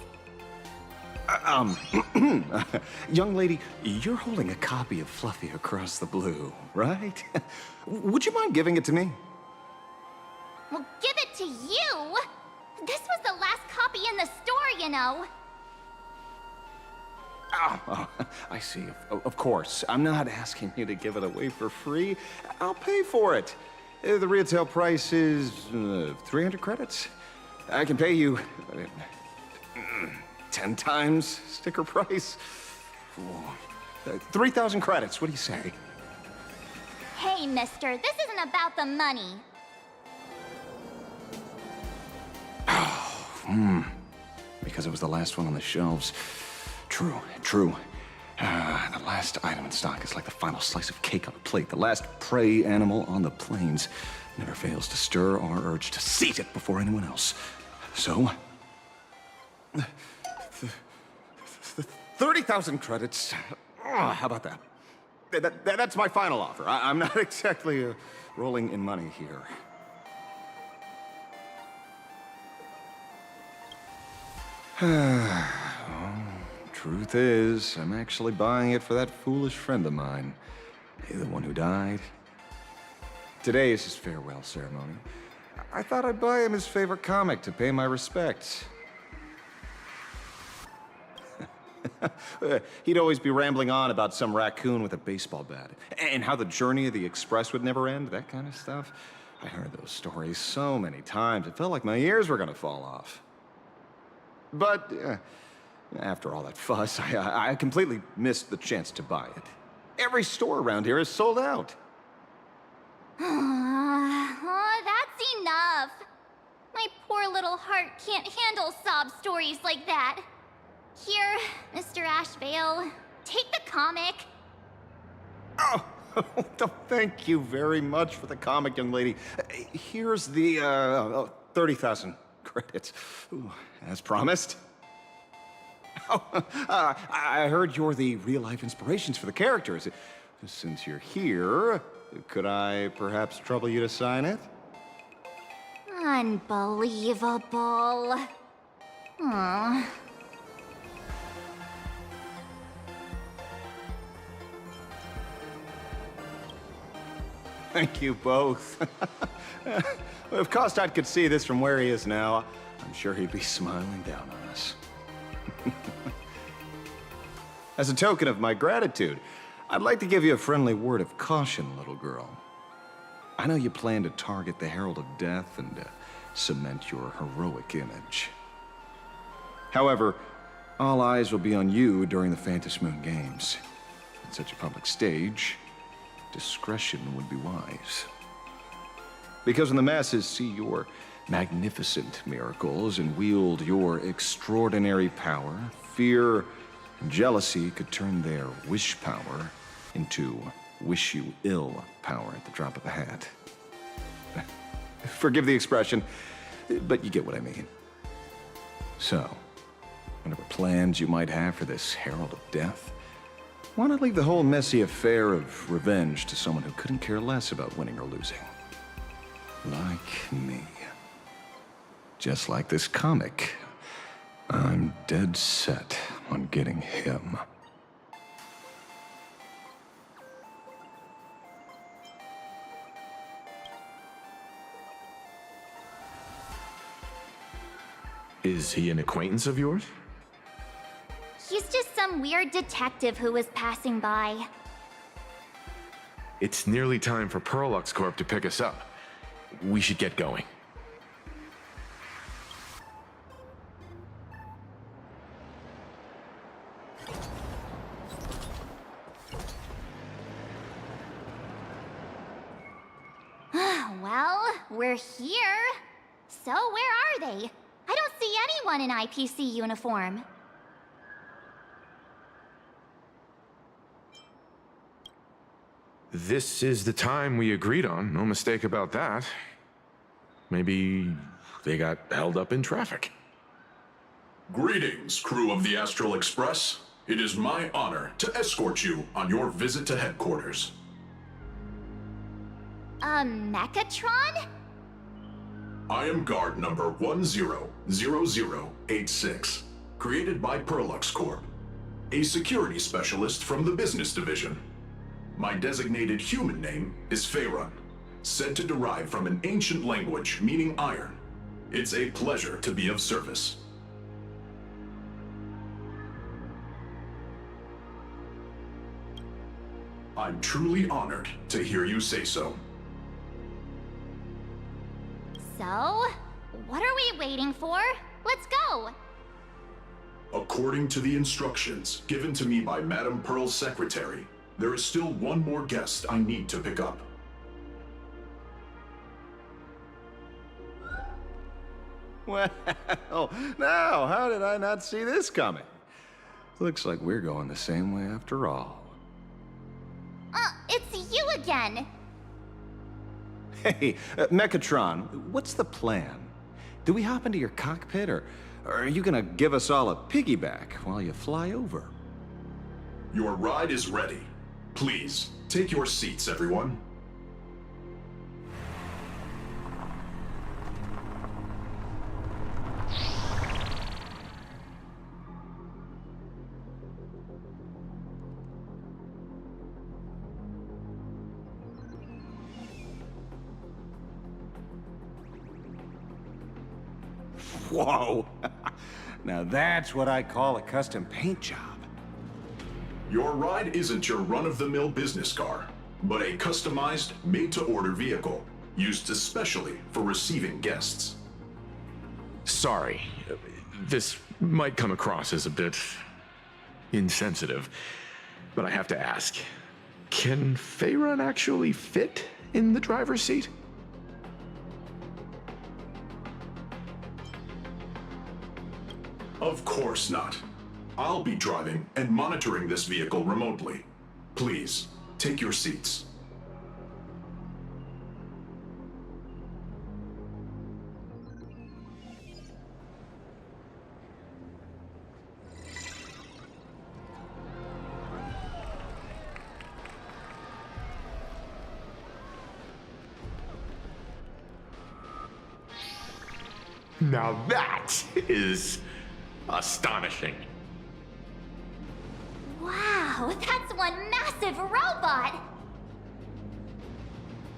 Young lady, you're holding a copy of Fluffy Across the Blue, right? Would you mind giving it to me? Well, give it to you! This was the last copy in the store, you know. Oh, I see. Of course. I'm not asking you to give it away for free. I'll pay for it. The retail price is 300 credits. I can pay you 10 times sticker price. 3,000 credits. What do you say? Hey, mister, this isn't about the money. Because it was the last one on the shelves. True. The last item in stock is like the final slice of cake on a plate. The last prey animal on the plains never fails to stir our urge to seize it before anyone else. So, 30,000 credits. How about that? That's my final offer. I'm not exactly rolling in money here. Truth is, I'm actually buying it for that foolish friend of mine. The one who died. Today is his farewell ceremony. I thought I'd buy him his favorite comic to pay my respects. He'd always be rambling on about some raccoon with a baseball bat, and how the journey of the Express would never end, that kind of stuff. I heard those stories so many times, it felt like my ears were gonna fall off. But after all that fuss, I completely missed the chance to buy it. Every store around here is sold out. Oh, that's enough. My poor little heart can't handle sob stories like that. Here, Mr. Ashvale, take the comic. Oh, thank you very much for the comic, young lady. Here's the 30,000 credits. Ooh, as promised. Oh, I heard you're the real-life inspirations for the characters. Since you're here, could I perhaps trouble you to sign it? Unbelievable. Aww. Thank you both. If Kostat could see this from where he is now, I'm sure he'd be smiling down on us. As a token of my gratitude, I'd like to give you a friendly word of caution, little girl. I know you plan to target the Herald of Death and cement your heroic image. However, all eyes will be on you during the Phantom Moon Games. At such a public stage, discretion would be wise. Because when the masses see your magnificent miracles and wield your extraordinary power, fear and jealousy could turn their wish power into wish you ill power at the drop of a hat. Forgive the expression, but you get what I mean. So, whatever plans you might have for this Herald of Death, why not leave the whole messy affair of revenge to someone who couldn't care less about winning or losing? Like me. Just like this comic, I'm dead set on getting him. Is he an acquaintance of yours? He's just some weird detective who was passing by. It's nearly time for Perlux Corp to pick us up. We should get going. Well, we're here. So where are they? I don't see anyone in IPC uniform. This is the time we agreed on, no mistake about that. Maybe they got held up in traffic. Greetings, crew of the Astral Express. It is my honor to escort you on your visit to headquarters. Mechatron? I am guard number 100086, created by Perlux Corp, a security specialist from the business division. My designated human name is Faerun, said to derive from an ancient language meaning iron. It's a pleasure to be of service. I'm truly honored to hear you say so. So, what are we waiting for? Let's go! According to the instructions given to me by Madame Pearl's secretary, there is still one more guest I need to pick up. Well, now, how did I not see this coming? Looks like we're going the same way after all. It's you again! Hey, Mechatron, what's the plan? Do we hop into your cockpit, or are you gonna give us all a piggyback while you fly over? Your ride is ready. Please, take your seats, everyone. Whoa! Now that's what I call a custom paint job. Your ride isn't your run-of-the-mill business car, but a customized, made-to-order vehicle, used especially for receiving guests. Sorry, this might come across as a bit insensitive, but I have to ask. Can Faerun actually fit in the driver's seat? Of course not. I'll be driving and monitoring this vehicle remotely. Please, take your seats. Now that is astonishing. Wow, that's one massive robot!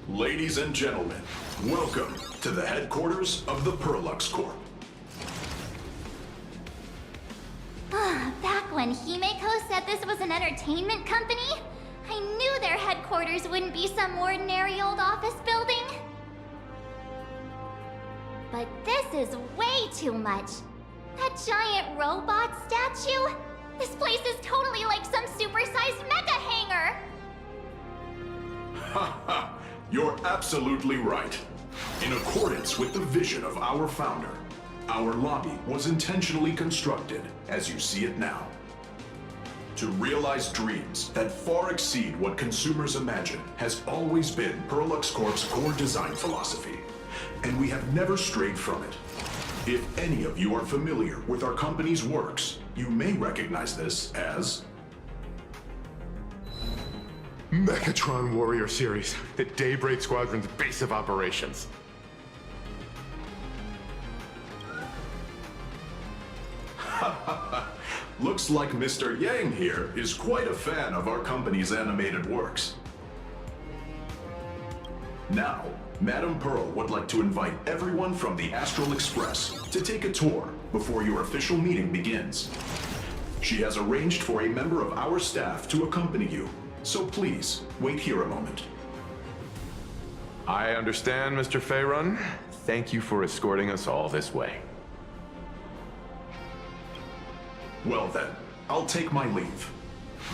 Ladies and gentlemen, welcome to the headquarters of the Perlux Corp. Back when Himeko said this was an entertainment company, I knew their headquarters wouldn't be some ordinary old office building. But this is way too much. That giant robot statue? This place is totally like some supersized mecha hangar! Ha ha! You're absolutely right. In accordance with the vision of our founder, our lobby was intentionally constructed as you see it now. To realize dreams that far exceed what consumers imagine has always been Perlux Corp's core design philosophy, and we have never strayed from it. If any of you are familiar with our company's works, you may recognize this as Mechatron Warrior Series at Daybreak Squadron's base of operations. Looks like Mr. Yang here is quite a fan of our company's animated works. Now, Madame Pearl would like to invite everyone from the Astral Express to take a tour before your official meeting begins. She has arranged for a member of our staff to accompany you, so please, wait here a moment. I understand, Mr. Faerun. Thank you for escorting us all this way. Well then, I'll take my leave.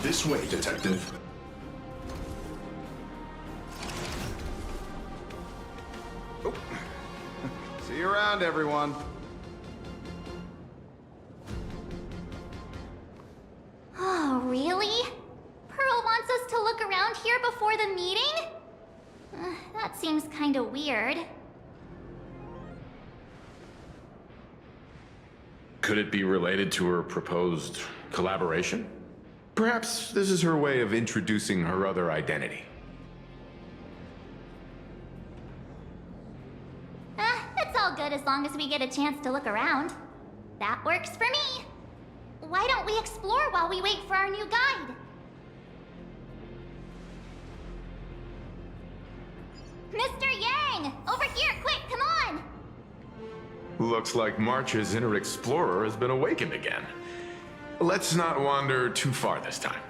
This way, Detective. Oh. See you around, everyone. Oh, really? Pearl wants us to look around here before the meeting? That seems kinda weird. Could it be related to her proposed collaboration? Perhaps this is her way of introducing her other identity. It's all good as long as we get a chance to look around. That works for me. Why don't we explore while we wait for our new guide? Mr. Yang! Over here, quick, come on! Looks like March's inner explorer has been awakened again. Let's not wander too far this time.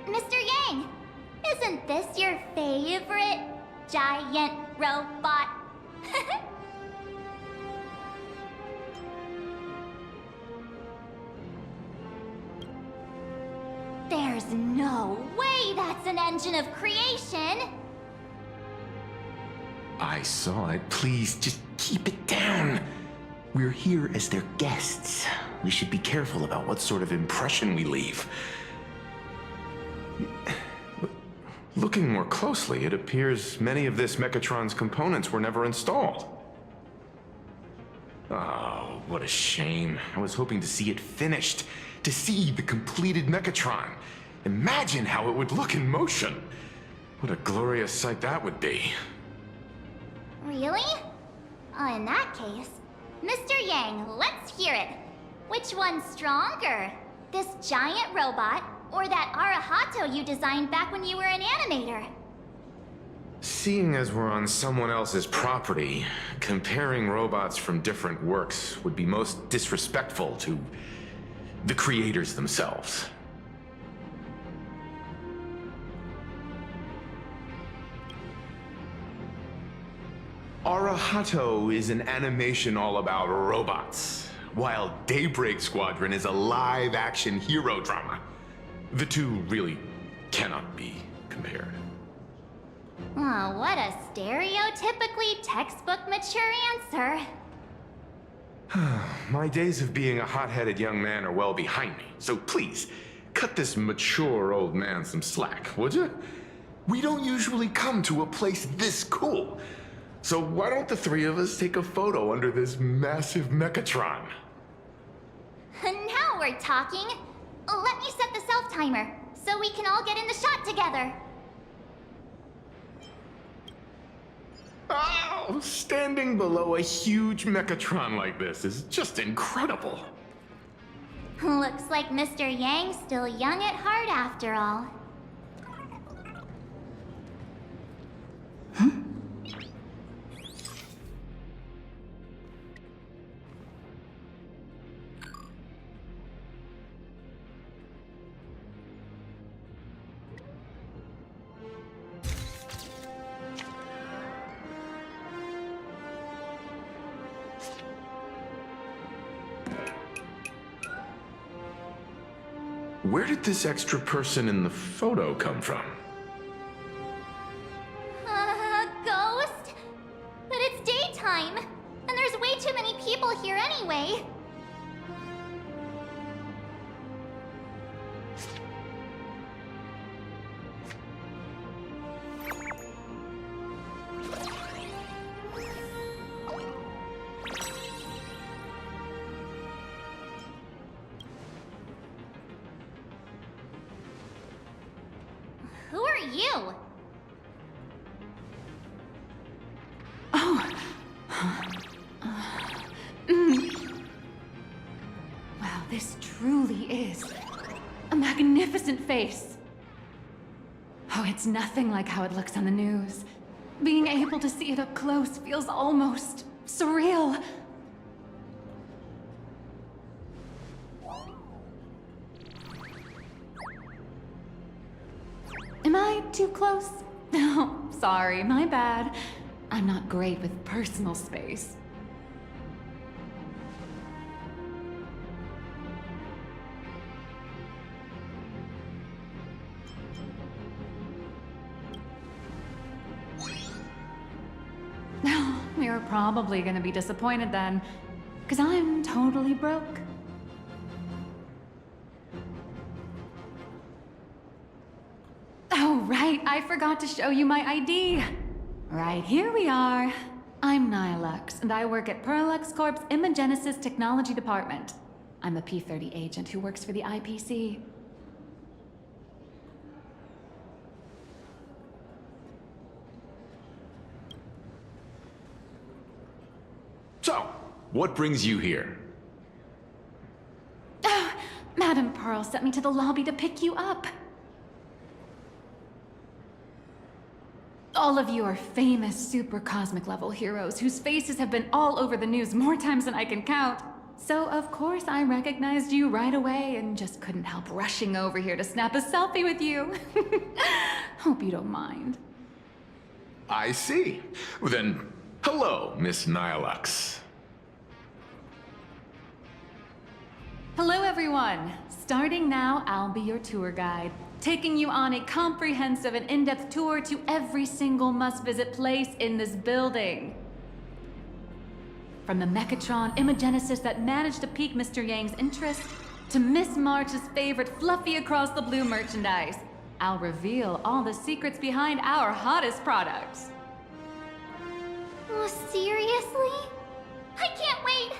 Mr. Yang, isn't this your favorite giant robot? There's no way that's an engine of creation! I saw it. Please, just keep it down. We're here as their guests. We should be careful about what sort of impression we leave. Looking more closely, it appears many of this Mechatron's components were never installed. Oh, what a shame. I was hoping to see it finished, to see the completed Mechatron. Imagine how it would look in motion. What a glorious sight that would be. Really? In that case, Mr. Yang, let's hear it. Which one's stronger? This giant robot, or that Arahato you designed back when you were an animator? Seeing as we're on someone else's property, comparing robots from different works would be most disrespectful to the creators themselves. Arahato is an animation all about robots, while Daybreak Squadron is a live-action hero drama. The two really cannot be compared. Oh, what a stereotypically textbook mature answer. My days of being a hot-headed young man are well behind me, so please, cut this mature old man some slack, would you? We don't usually come to a place this cool. So why don't the three of us take a photo under this massive Mechatron? Now we're talking. Let me set the self-timer, so we can all get in the shot together. Oh, standing below a huge Mechatron like this is just incredible. Looks like Mr. Yang's still young at heart after all. Where did this extra person in the photo come from? Ghost? But it's daytime, and there's way too many people here anyway. Who are you? Wow, this truly is a magnificent face. Oh, it's nothing like how it looks on the news. Being able to see it up close feels almost surreal. Am I too close? Oh, sorry, my bad. I'm not great with personal space. You're probably gonna be disappointed then, because I'm totally broke. Oh, right, I forgot to show you my ID. Right, here we are. I'm Nihilux, and I work at Parallax Corp's Imagenesis Technology Department. I'm a P-30 agent who works for the IPC. So, what brings you here? Madam Pearl sent me to the lobby to pick you up. All of you are famous super cosmic level heroes whose faces have been all over the news more times than I can count. So of course I recognized you right away and just couldn't help rushing over here to snap a selfie with you. Hope you don't mind. I see. Then, hello, Miss Nihilux. Hello everyone! Starting now, I'll be your tour guide, taking you on a comprehensive and in-depth tour to every single must-visit place in this building. From the Mechatron Imagenesis that managed to pique Mr. Yang's interest, to Miss March's favorite fluffy across the blue merchandise, I'll reveal all the secrets behind our hottest products. Oh, seriously? I can't wait!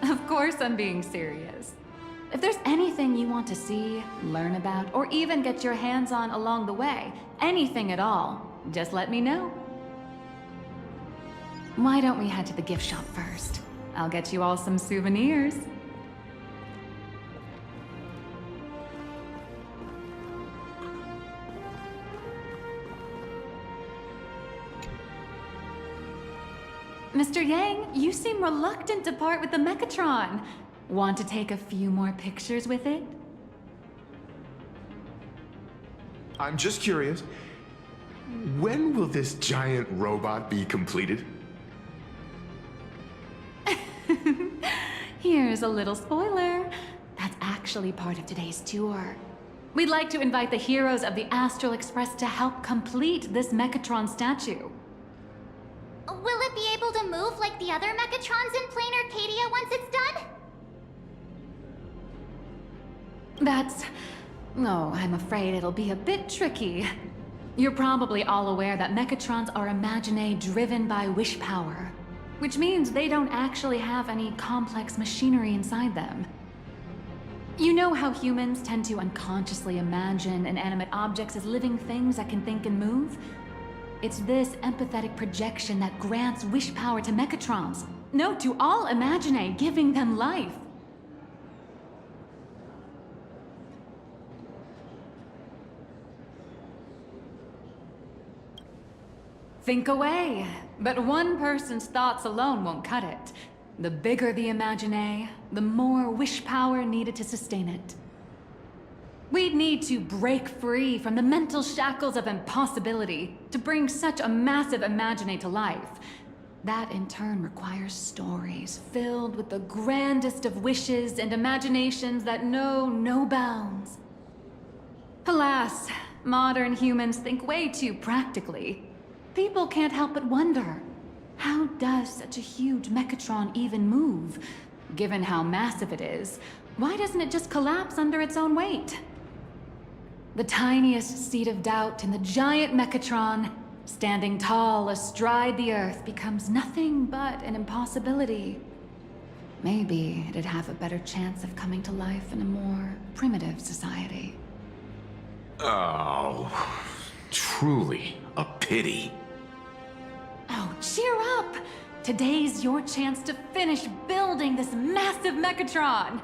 Of course I'm being serious. If there's anything you want to see, learn about, or even get your hands on along the way, anything at all, just let me know. Why don't we head to the gift shop first? I'll get you all some souvenirs. Mr. Yang, you seem reluctant to part with the Mechatron. Want to take a few more pictures with it? I'm just curious. When will this giant robot be completed? Here's a little spoiler. That's actually part of today's tour. We'd like to invite the heroes of the Astral Express to help complete this Mechatron statue. Will it be able to move like the other Mechatrons in Plain Arcadia once it's done? That's... Oh, I'm afraid it'll be a bit tricky. You're probably all aware that Mechatrons are imaginae driven by wish power, which means they don't actually have any complex machinery inside them. You know how humans tend to unconsciously imagine inanimate objects as living things that can think and move? It's this empathetic projection that grants wish power to Mechatrons. No, to all imaginae, giving them life. Think away. But one person's thoughts alone won't cut it. The bigger the imaginae, the more wish power needed to sustain it. We'd need to break free from the mental shackles of impossibility to bring such a massive imaginae to life. That in turn requires stories filled with the grandest of wishes and imaginations that know no bounds. Alas, modern humans think way too practically. People can't help but wonder, how does such a huge Mechatron even move? Given how massive it is, why doesn't it just collapse under its own weight? The tiniest seed of doubt in the giant Mechatron, standing tall astride the Earth, becomes nothing but an impossibility. Maybe it'd have a better chance of coming to life in a more primitive society. Oh, truly a pity. Oh, cheer up! Today's your chance to finish building this massive Mechatron!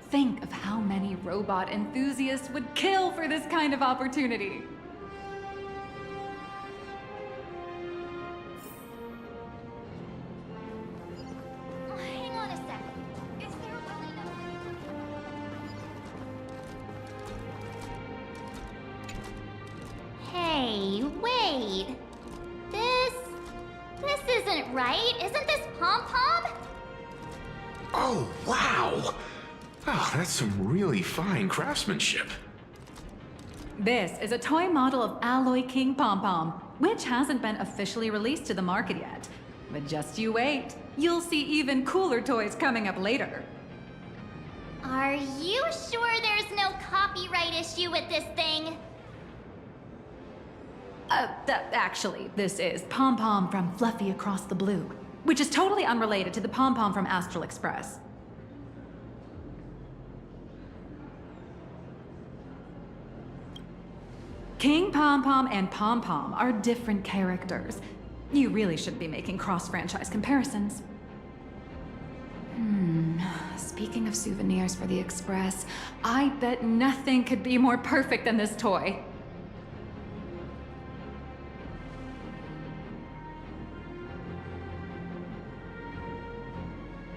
Think of how many robot enthusiasts would kill for this kind of opportunity. Hang on a sec. Is there really no... Hey, wait. This isn't right. Isn't this Pom-Pom? Oh, wow! Oh, that's some really fine craftsmanship. This is a toy model of Alloy King Pom-Pom, which hasn't been officially released to the market yet. But just you wait. You'll see even cooler toys coming up later. Are you sure there's no copyright issue with this thing? Actually, this is Pom-Pom from Fluffy Across the Blue, which is totally unrelated to the Pom-Pom from Astral Express. King Pom-Pom and Pom-Pom are different characters. You really shouldn't be making cross-franchise comparisons. Speaking of souvenirs for the Express, I bet nothing could be more perfect than this toy.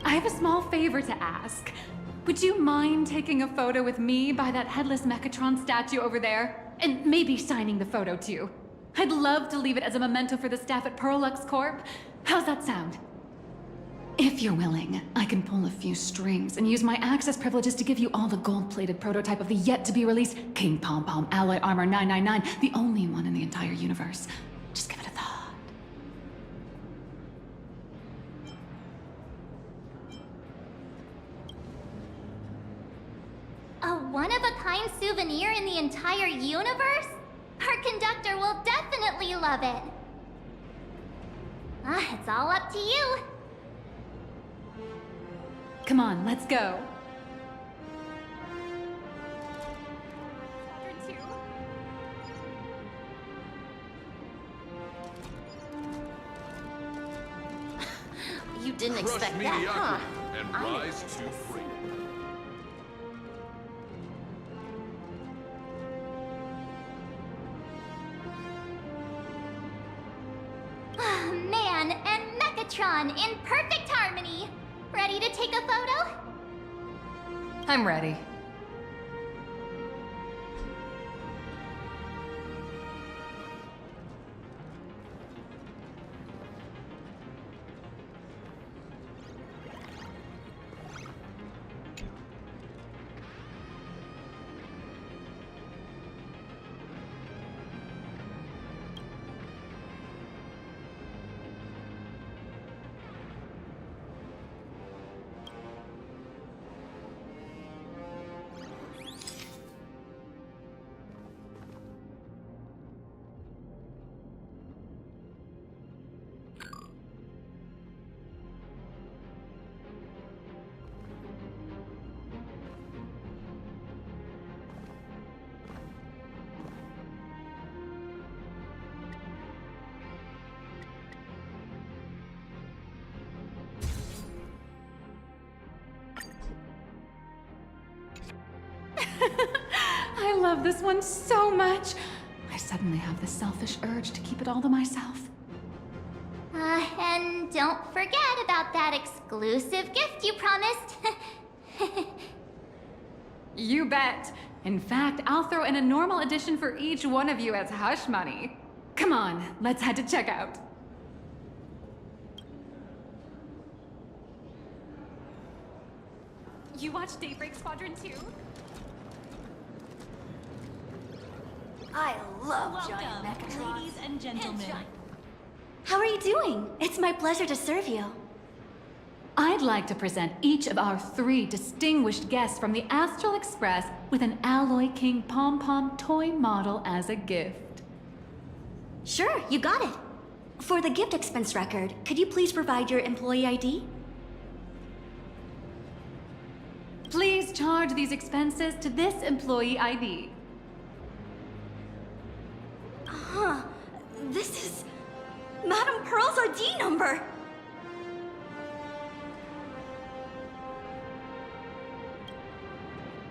I have a small favor to ask. Would you mind taking a photo with me by that headless Mechatron statue over there? And maybe signing the photo too. I'd love to leave it as a memento for the staff at Perlux Corp. How's that sound? If you're willing, I can pull a few strings and use my access privileges to give you all the gold-plated prototype of the yet-to-be-released King Pom-Pom Alloy Armor 999, the only one in the entire universe. Just give it a thought. A one-of-a-kind souvenir in the entire universe? Our conductor will definitely love it. It's all up to you. Come on, let's go. You didn't expect that, huh? And rise to freedom. Man and Mechatron in perfect harmony. Ready to take a photo? I'm ready. I love this one so much. I suddenly have the selfish urge to keep it all to myself. And don't forget about that exclusive gift you promised. You bet. In fact, I'll throw in a normal edition for each one of you as hush money. Come on, let's head to checkout. You watched Daybreak Squadron too? I love giant mechatrons. Ladies and gentlemen. How are you doing? It's my pleasure to serve you. I'd like to present each of our 3 distinguished guests from the Astral Express with an Alloy King pom-pom toy model as a gift. Sure, you got it. For the gift expense record, could you please provide your employee ID? Please charge these expenses to this employee ID. Huh. This is Madame Pearl's ID number.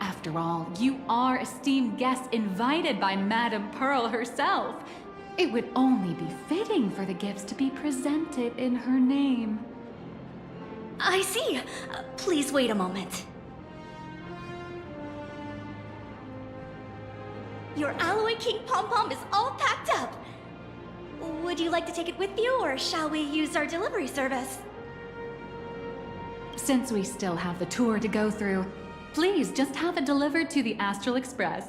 After all, you are esteemed guests invited by Madame Pearl herself. It would only be fitting for the gifts to be presented in her name. I see. Please wait a moment. Your Alloy King pom-pom is all packed up. Would you like to take it with you, or shall we use our delivery service? Since we still have the tour to go through, please just have it delivered to the Astral Express.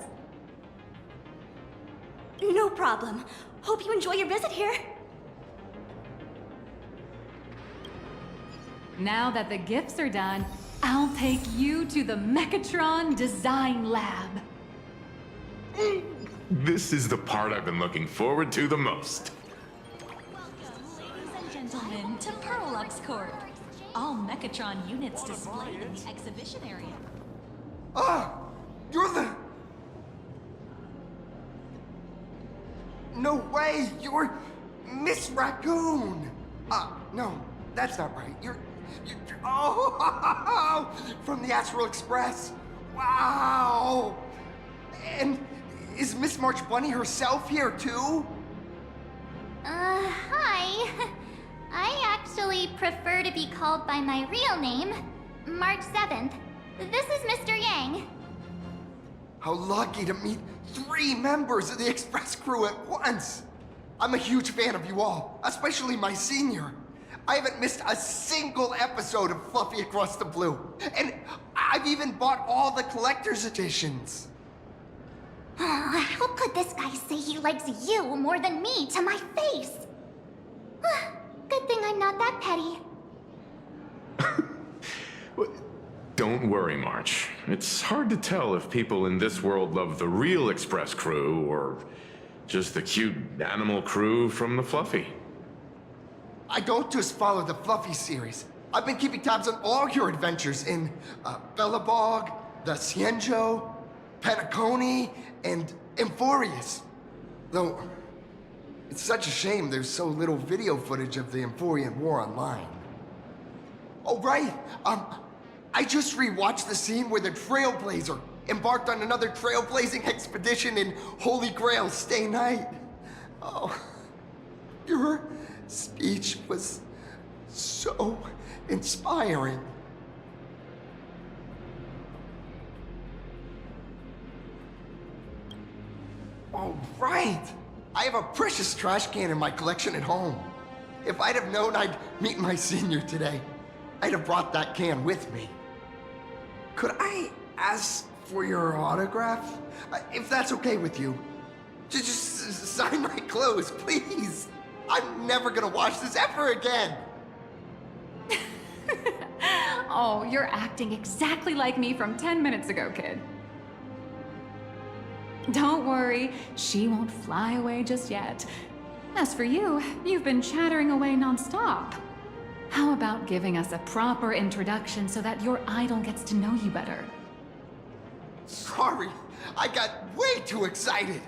No problem. Hope you enjoy your visit here. Now that the gifts are done, I'll take you to the Mechatron Design Lab. This is the part I've been looking forward to the most. Welcome, ladies and gentlemen, to Pearlux Corp. All Mechatron units displayed in the exhibition area. Ah! You're the... No way! You're Miss Raccoon! No, that's not right. You're oh! From the Astral Express! Wow! And is Miss March Bunny herself here too? Hi. I actually prefer to be called by my real name, March 7th. This is Mr. Yang. How lucky to meet 3 members of the Express crew at once! I'm a huge fan of you all, especially my senior. I haven't missed a single episode of Fluffy Across the Blue, and I've even bought all the collector's editions. How could this guy say he likes you more than me to my face? Good thing I'm not that petty. Don't worry, March. It's hard to tell if people in this world love the real Express crew or just the cute animal crew from the Fluffy. I don't just follow the Fluffy series. I've been keeping tabs on all your adventures in Bellabog, the Cienjo, Penacony, and Emphorius. Though, it's such a shame there's so little video footage of the Emphorian War online. Oh, right! I just rewatched the scene where the Trailblazer embarked on another trailblazing expedition in Holy Grail Stay Night. Oh, your speech was so inspiring. Oh, right! I have a precious trash can in my collection at home. If I'd have known I'd meet my senior today, I'd have brought that can with me. Could I ask for your autograph? If that's okay with you. Just sign my clothes, please. I'm never gonna wash this ever again. Oh, you're acting exactly like me from 10 minutes ago, kid. Don't worry, she won't fly away just yet. As for you, you've been chattering away non-stop. How about giving us a proper introduction so that your idol gets to know you better? Sorry, I got way too excited.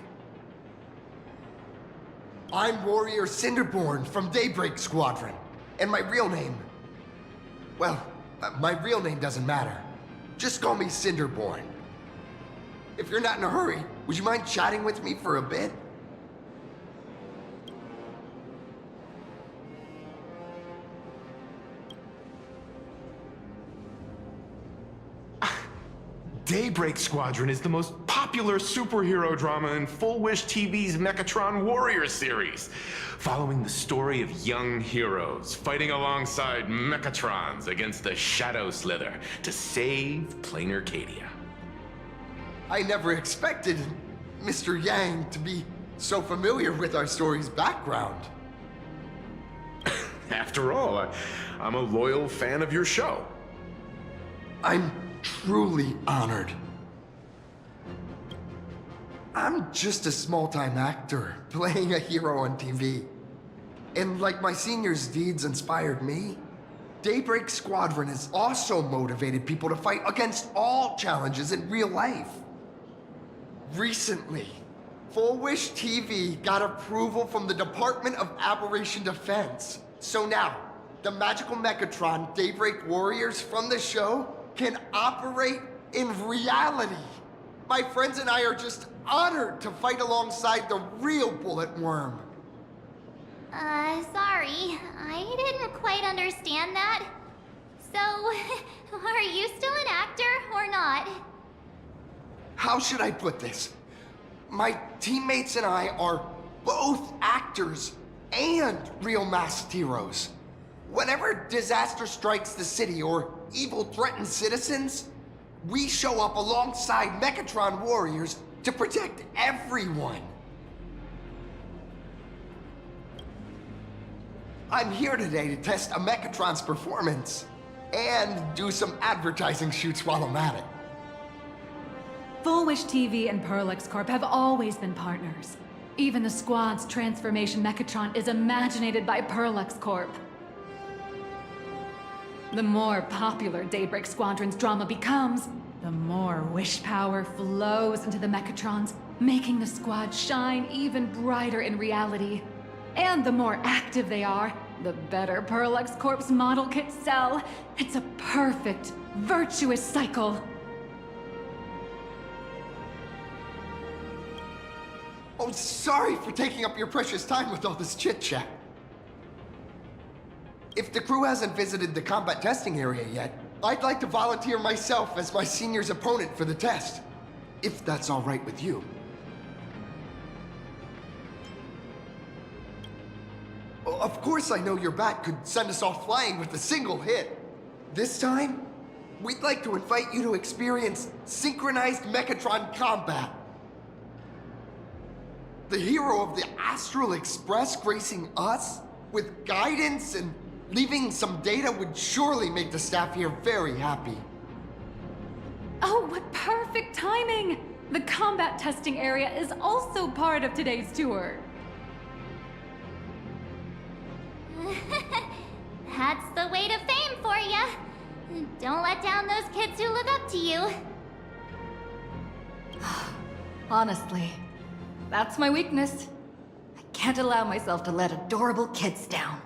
I'm Warrior Cinderborn from Daybreak Squadron. And my real name... Well, my real name doesn't matter. Just call me Cinderborn. If you're not in a hurry, would you mind chatting with me for a bit? Daybreak Squadron is the most popular superhero drama in Full Wish TV's Mechatron Warrior series, following the story of young heroes fighting alongside Mechatrons against the Shadow Slither to save Plain Arcadia. I never expected Mr. Yang to be so familiar with our story's background. After all, I'm a loyal fan of your show. I'm truly honored. I'm just a small-time actor playing a hero on TV. And like my senior's deeds inspired me, Daybreak Squadron has also motivated people to fight against all challenges in real life. Recently, Full Wish TV got approval from the Department of Aberration Defense. So now, the magical Mechatron Daybreak Warriors from the show can operate in reality. My friends and I are just honored to fight alongside the real Bullet Worm. Sorry. I didn't quite understand that. So, are you still an actor or not? How should I put this? My teammates and I are both actors and real masked heroes. Whenever disaster strikes the city or evil threatens citizens, we show up alongside Mechatron warriors to protect everyone. I'm here today to test a Mechatron's performance and do some advertising shoots while I'm at it. Full Wish TV and Parallax Corp have always been partners. Even the squad's transformation Mechatron is imaginated by Parallax Corp. The more popular Daybreak Squadron's drama becomes, the more wish power flows into the Mechatrons, making the squad shine even brighter in reality. And the more active they are, the better Parallax Corp's model kits sell. It's a perfect, virtuous cycle. Oh, sorry for taking up your precious time with all this chit-chat. If the crew hasn't visited the combat testing area yet, I'd like to volunteer myself as my senior's opponent for the test. If that's all right with you. Of course I know your bat could send us all flying with a single hit. This time, we'd like to invite you to experience synchronized Mechatron combat. The hero of the Astral Express gracing us with guidance and leaving some data would surely make the staff here very happy. Oh, what perfect timing! The combat testing area is also part of today's tour. That's the way to fame for ya. Don't let down those kids who look up to you. Honestly, that's my weakness. I can't allow myself to let adorable kids down.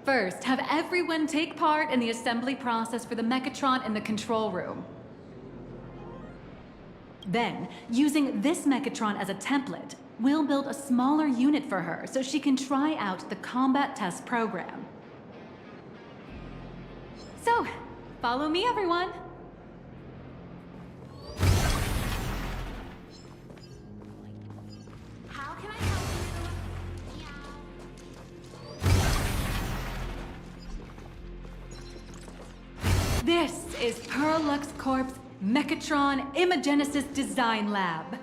First, have everyone take part in the assembly process for the Mechatron in the control room. Then, using this Mechatron as a template, we'll build a smaller unit for her so she can try out the combat test program. So, follow me, everyone. How can I help you? This is Parallax Corp's Mechatron Imagenesis Design Lab.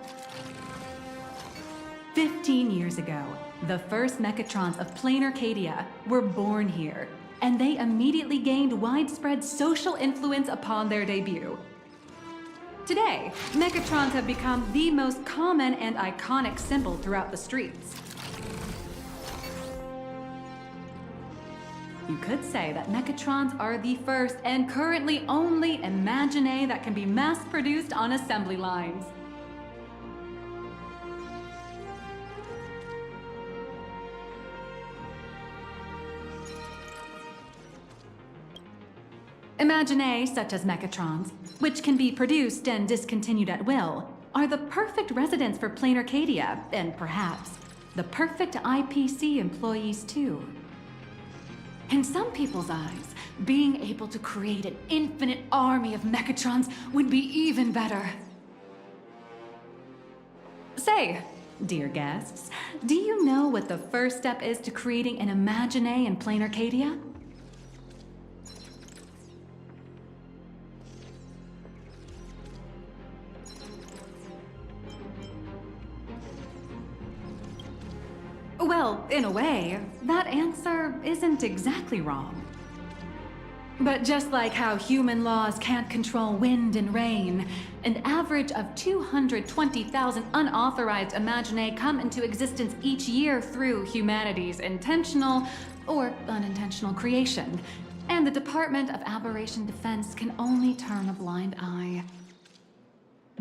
15 years ago, the first Mechatrons of Plain Arcadia were born here, and they immediately gained widespread social influence upon their debut. Today, Mechatrons have become the most common and iconic symbol throughout the streets. You could say that Mechatrons are the first and currently only Imagine that can be mass-produced on assembly lines. Imaginae, such as Mechatrons, which can be produced and discontinued at will, are the perfect residents for Plain Arcadia, and perhaps the perfect IPC employees too. In some people's eyes, being able to create an infinite army of Mechatrons would be even better. Say, dear guests, do you know what the first step is to creating an Imaginae in Plain Arcadia? Well, in a way, that answer isn't exactly wrong. But just like how human laws can't control wind and rain, an average of 220,000 unauthorized Imaginae come into existence each year through humanity's intentional or unintentional creation, and the Department of Aberration Defense can only turn a blind eye.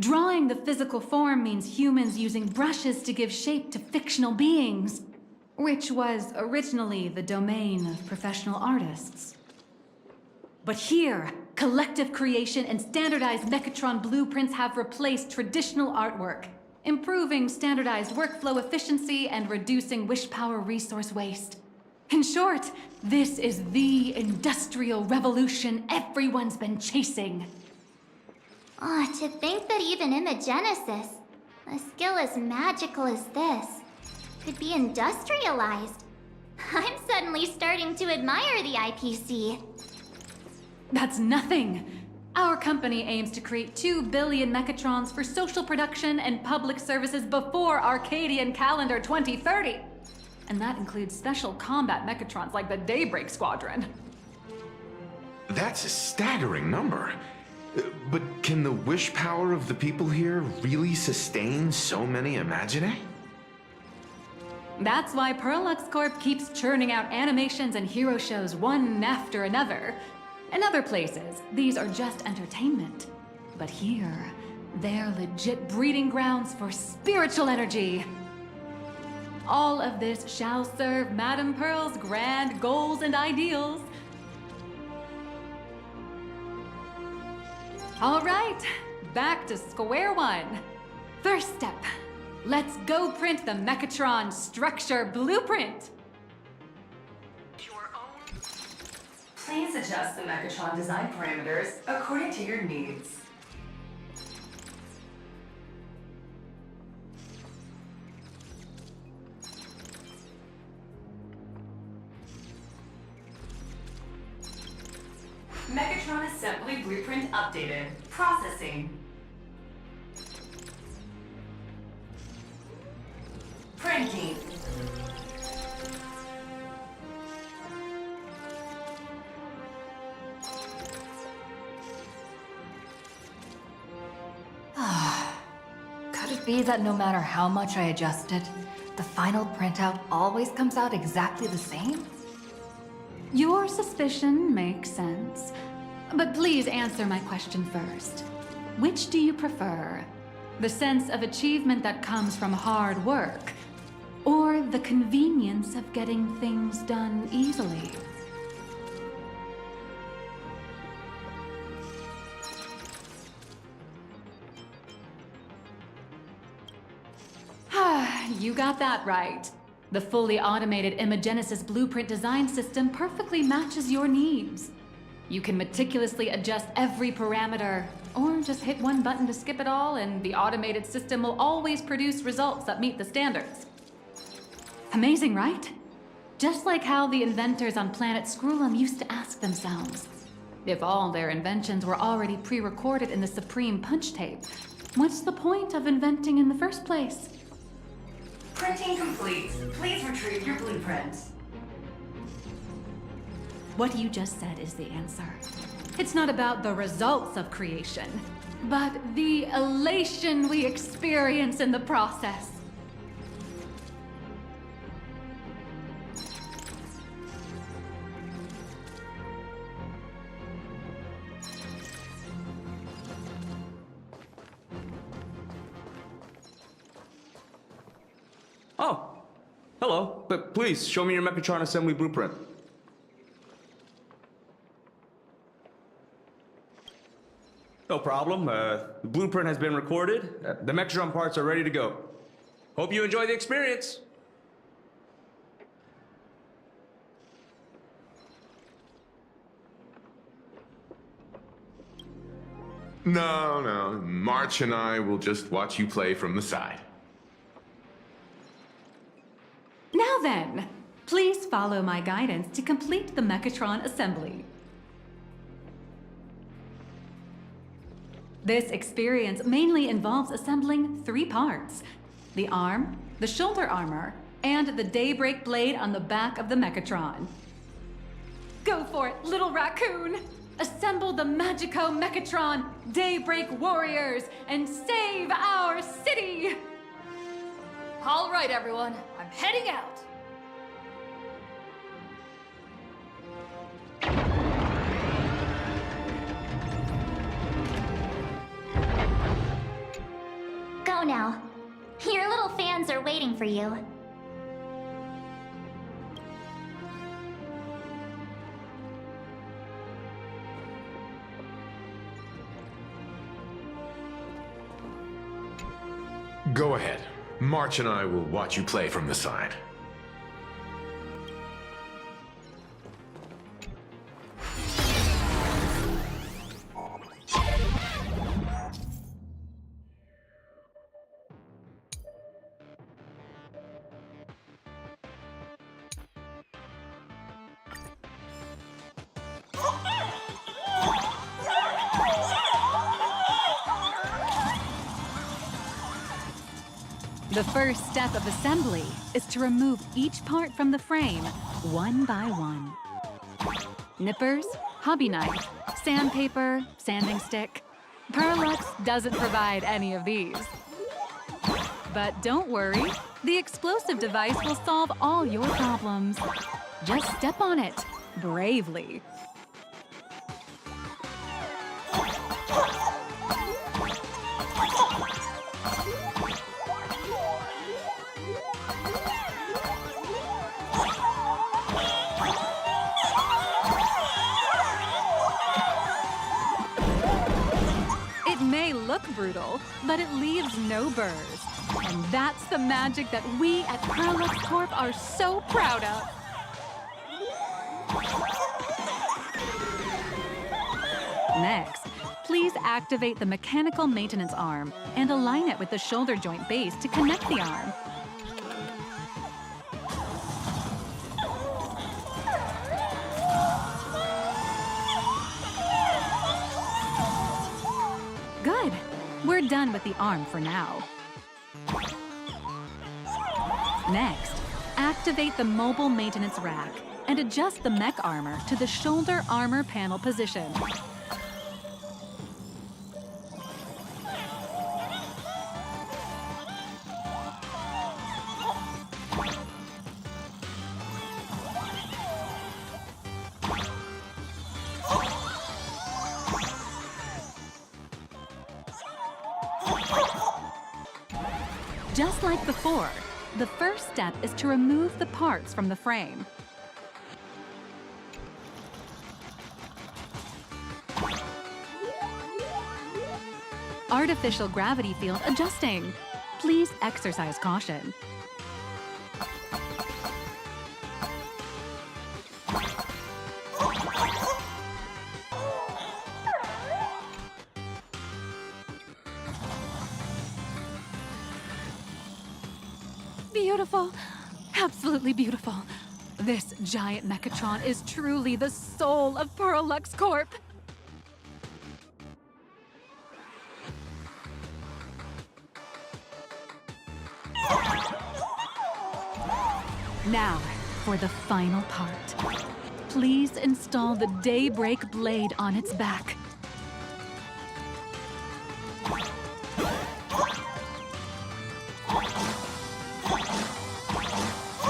Drawing the physical form means humans using brushes to give shape to fictional beings, which was originally the domain of professional artists. But here, collective creation and standardized Mechatron blueprints have replaced traditional artwork, improving standardized workflow efficiency and reducing wish power resource waste. In short, this is the industrial revolution everyone's been chasing. Oh, to think that even imagenesis, a skill as magical as this, could be industrialized. I'm suddenly starting to admire the IPC. That's nothing. Our company aims to create 2 billion Mechatrons for social production and public services before Arcadian Calendar 2030. And that includes special combat Mechatrons like the Daybreak Squadron. That's a staggering number. But can the wish power of the people here really sustain so many Imaginae? That's why Perlux Corp keeps churning out animations and hero shows one after another. In other places, these are just entertainment. But here, they're legit breeding grounds for spiritual energy. All of this shall serve Madame Pearl's grand goals and ideals. All right, back to square one. First step, let's go print the Mechatron structure blueprint. Please adjust the Mechatron design parameters according to your needs. Mechatron assembly blueprint updated. Processing. Printing. Could it be that no matter how much I adjust it, the final printout always comes out exactly the same? Your suspicion makes sense. But please answer my question first. Which do you prefer? The sense of achievement that comes from hard work, or the convenience of getting things done easily? You got that right. The fully automated Imagenesis blueprint design system perfectly matches your needs. You can meticulously adjust every parameter, or just hit one button to skip it all, and the automated system will always produce results that meet the standards. Amazing, right? Just like how the inventors on planet Scrulum used to ask themselves, if all their inventions were already pre-recorded in the Supreme Punch Tape, what's the point of inventing in the first place? Printing complete. Please retrieve your blueprint. What you just said is the answer. It's not about the results of creation, but the elation we experience in the process. Oh, hello. But please, show me your Mechatron assembly blueprint. No problem. The blueprint has been recorded. The Megatron parts are ready to go. Hope you enjoy the experience. No. March and I will just watch you play from the side. Now then, please follow my guidance to complete the Mechatron assembly. This experience mainly involves assembling 3 parts: the arm, the shoulder armor, and the Daybreak blade on the back of the Mechatron. Go for it, little raccoon! Assemble the Magico Mechatron Daybreak Warriors and save our city! All right, everyone, I'm heading out. Go now. Your little fans are waiting for you. Go ahead. March and I will watch you play from the side. The first step of assembly is to remove each part from the frame, one by one. Nippers, hobby knife, sandpaper, sanding stick. Parallax doesn't provide any of these. But don't worry, the explosive device will solve all your problems. Just step on it, bravely. Look brutal, but it leaves no burrs. And that's the magic that we at Parallax Corp are so proud of. Next, please activate the mechanical maintenance arm and align it with the shoulder joint base to connect the arm. Good. We're done with the arm for now. Next, activate the mobile maintenance rack and adjust the mech armor to the shoulder armor panel position. Just like before, the first step is to remove the parts from the frame. Artificial gravity field adjusting. Please exercise caution. Beautiful. Absolutely beautiful. This giant Mechatron is truly the soul of Parallax Corp. Now, for the final part. Please install the Daybreak blade on its back.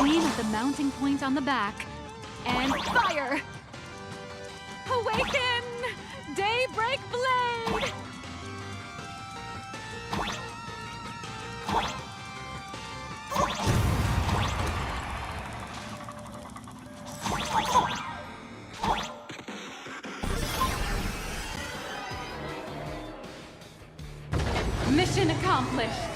Aim at the mounting point on the back, and fire! Awaken! Daybreak blade! Mission accomplished.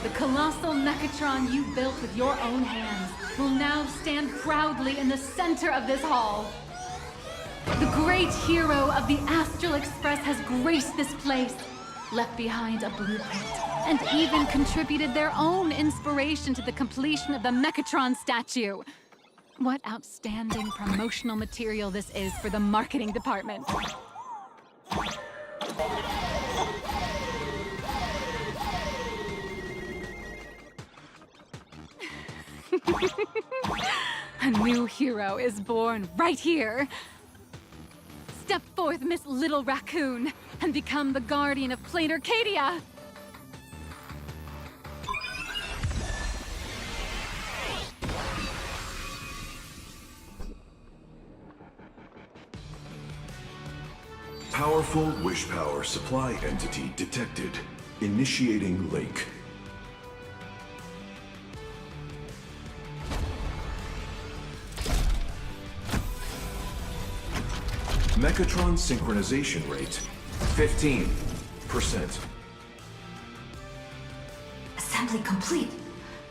The colossal Mechatron you built with your own hands will now stand proudly in the center of this hall. The great hero of the Astral Express has graced this place, left behind a blueprint, and even contributed their own inspiration to the completion of the Mechatron statue. What outstanding promotional material this is for the marketing department. A new hero is born right here. Step forth, Miss Little Raccoon, and become the guardian of Plain Arcadia! Powerful wish power supply entity detected. Initiating link. Mechatron synchronization rate, 15%. Assembly complete.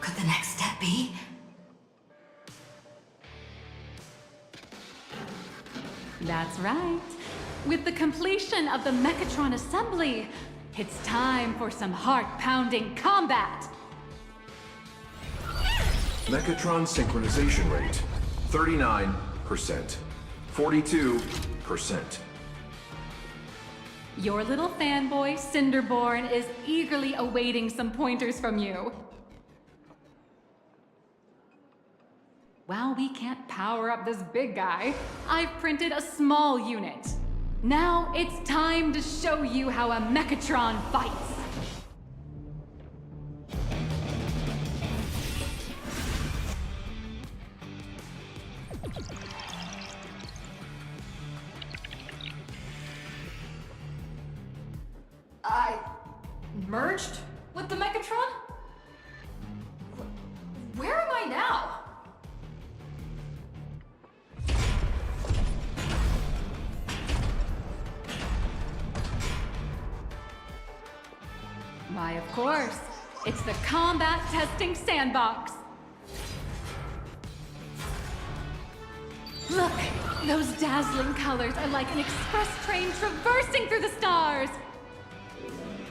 Could the next step be? That's right. With the completion of the Mechatron assembly, it's time for some heart-pounding combat! Mechatron synchronization rate, 39%. 42%. Your little fanboy, Cinderborn, is eagerly awaiting some pointers from you. While we can't power up this big guy, I've printed a small unit. Now it's time to show you how a Mechatron fights. I merged with the Mechatron? Where am I now? Why, of course. It's the combat testing sandbox. Look, those dazzling colors are like an express train traversing through the stars.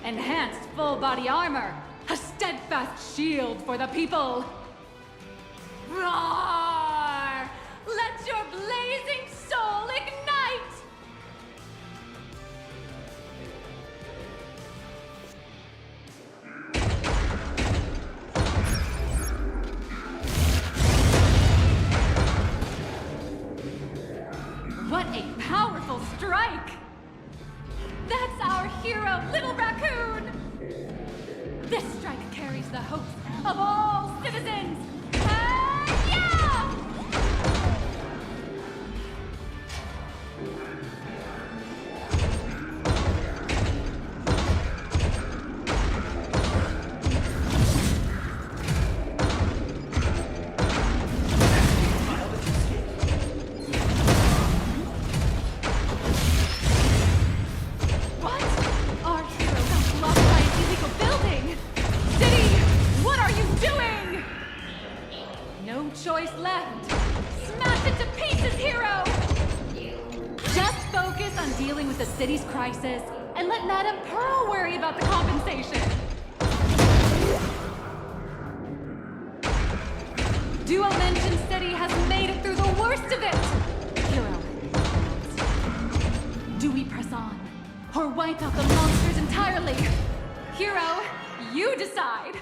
Enhanced full body armor, a steadfast shield for the people. Roar! Let your blazing soul ignite! What a powerful strike! That's our hero, Little Raccoon! This strike carries the hopes of all citizens! Yeah! What? Our hero got blocked by an illegal building! City, what are you doing? No choice left. Smash it to pieces, hero! Just focus on dealing with the city's crisis and let Madame Pearl worry about the compensation. Duo Mention City has made it through the worst of it! Hero, do we press on? Or wipe out the monsters entirely? Hero, you decide!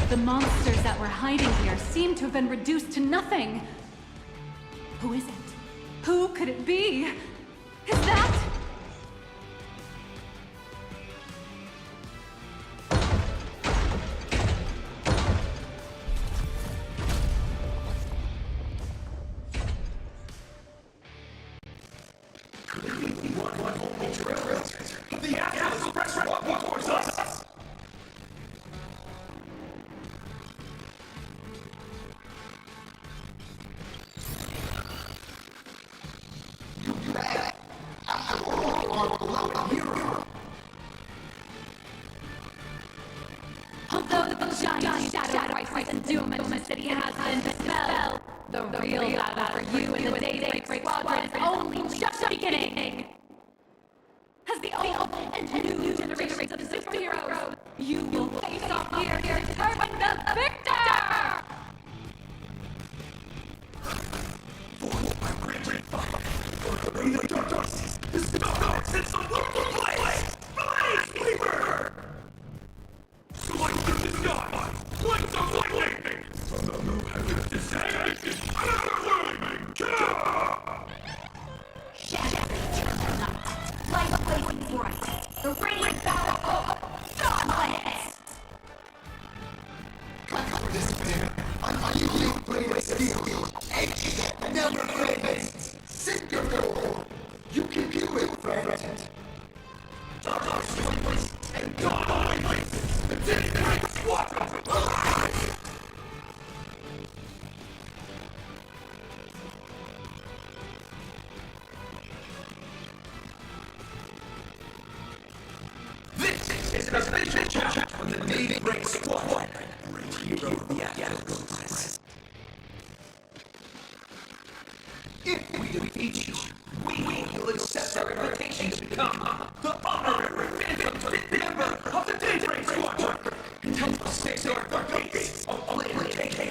The monsters that were hiding here seem to have been reduced to nothing. Who is it? Who could it be? Is that... The Astral Express walking towards us! giant shadow crisis and doom in the city has been dispelled. The real battle for you and the Daybreak Squadron is only just beginning. As the old and new generations of superheroes, you will face off here to determine the victor! The radiant power of Starlands! Conquer despair, unleash blade steel, and never fails. Sink your goal. You can do it, friend. Dark swings and die. The Daybreak Squadron alive! This is an official challenge from the Daybreak Squadron. Hero of the Astral Express. If we defeat you, we will accept our invitation to become the honorary member of the Daybreak Squadron and help us fix our base of liberty.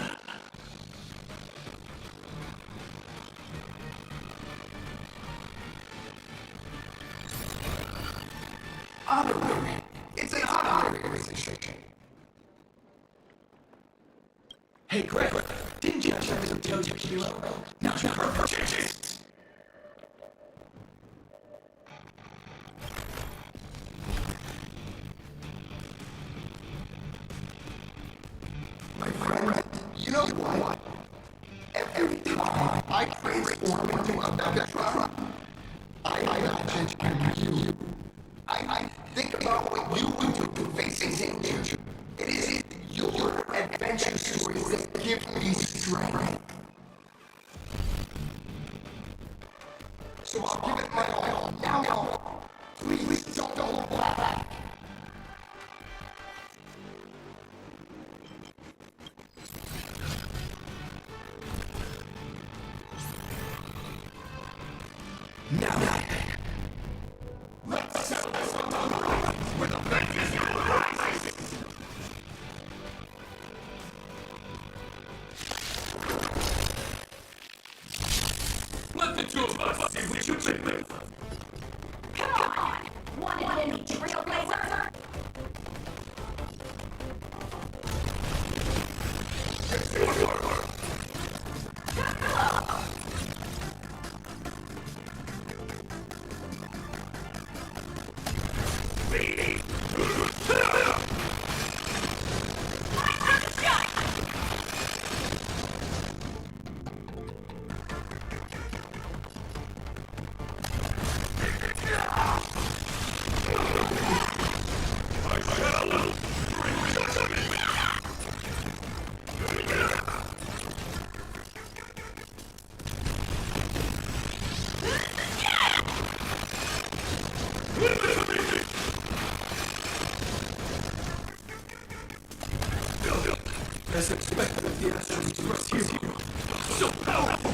Honorary. It's an honorary organization. Hey, Greg, didn't you just tell your hero? Now you heard changes. My friend, you know what? Every time I transform into a Megatron, I imagine you. I think about what you would do facing danger. It is your adventure stories that give me strength. So I'll give it my all now. Please don't hold back. Now, let's settle this on the line where the vengeance arises. Let the two of us see what you can live. Come on! Want an enemy trailblazer? As expected, the Astral Express hero. So powerful!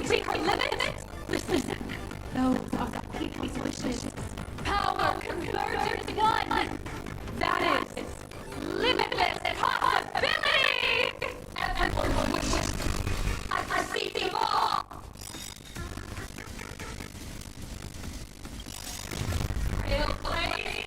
reach her limits? Listen, those are the people's wishes. Power converged as one. That is limitless possibility. Everyone wishes. I see them all. Real place.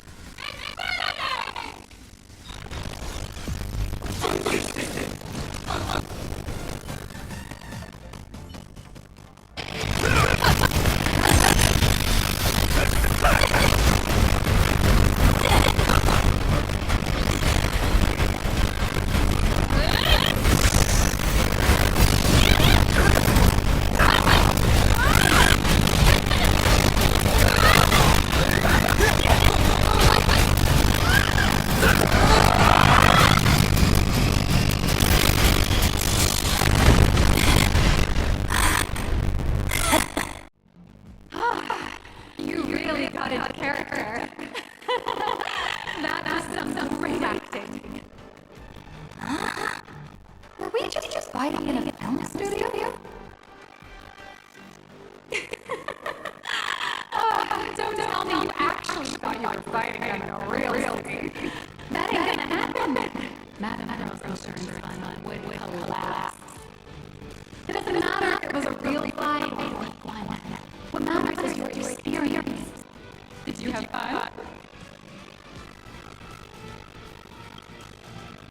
You really got into character. That was some great acting. Were we just fighting in a film studio? Don't tell me you actually thought you were fighting in a real scene. That ain't gonna happen. Madam Rose Insurance Fund would collapse. It doesn't matter if it was a real fight or one. What matters is your experience. Did you have fun?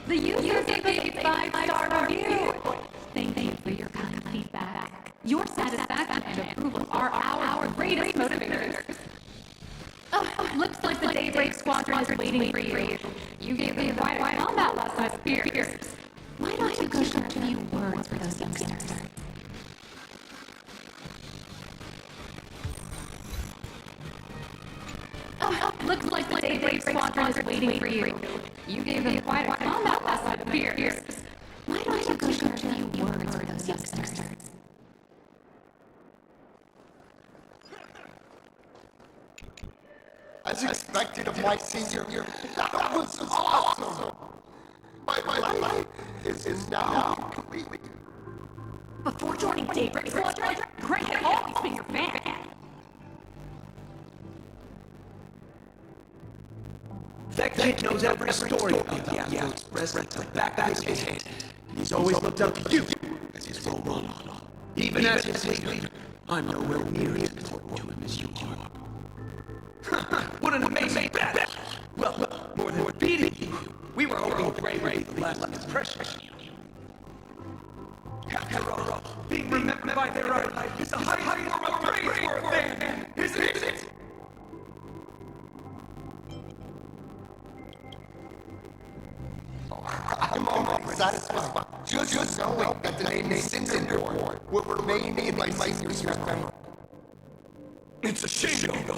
The user gave us a 5-star review. Thank you for your kind feedback. Your satisfaction and approval are our greatest motivators. Looks like the Daybreak Squadron is waiting for you. You gave them quite a combat lesson as peers. Why don't you go share a few words with those youngsters? Looks like the Daybreak Squadron is waiting for you. You gave them quite a combat lesson as peers. Why don't you go share a few words with those youngsters? As expected of my senior year, that was awesome! My life is now complete. Before joining Daybreak Squadron, Craig had always been your fan. That kid knows every story about the Astral Express like the back of his hand. He's always looked up to you as his role model. Even as his leader, I'm nowhere near as important to him as you are. What an amazing battle! Well, more than beating you, we were hoping to create the last impression. After all, being remembered by their art life is a high form of praise for a fan, isn't it? I'm almost satisfied. Just knowing that the name Cinder will remain in my senior's memory. It's a shame, though.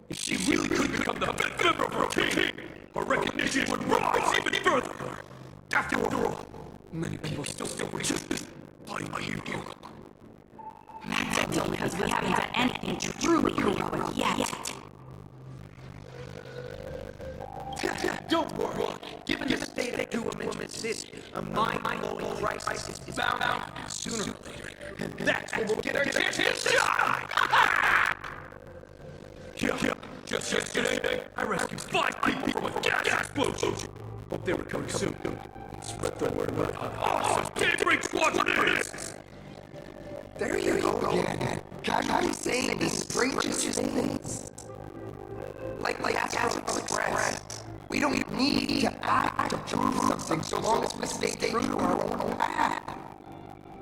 If she really could become the best member of our team, her recognition would rise even further. After all, many people still resist this fighting my hero. That's only because we haven't done anything truly heroic yet. Don't worry. Given the state of Two Dimension City, a mind-blowing crisis is bound out sooner or later. And that's when we'll get our chance to shine! Yeah. Just yesterday, I rescued 5 people from a gas explosion. Hope they recover soon. Spread the word about how awesome Daybreak Squadron is! There you go again. Casually saying the strangest things. Like Astral Express. We don't need to act to prove something so long as we stay true to our own path.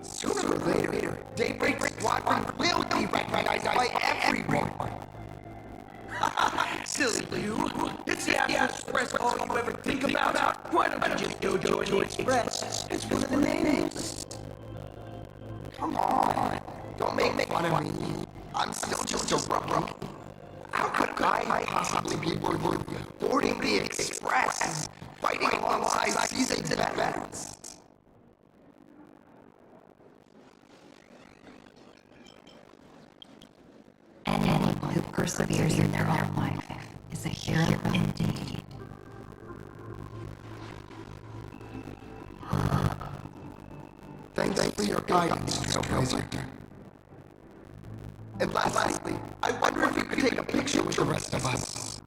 Sooner or later, Daybreak Squadron will be recognized by everyone. Silly you. It's the Astral Express all you ever think about. Why don't you just go join the Express? It's one of the names. Come on. Don't make fun of me. I'm still just a rookie. How could I possibly be worth boarding the Express, fighting alongside seasoned veterans? Anyone who perseveres in their own life is a hero indeed. Thanks for your guidance, Trailblazer. And lastly, I wonder if you could take a picture with the rest of us.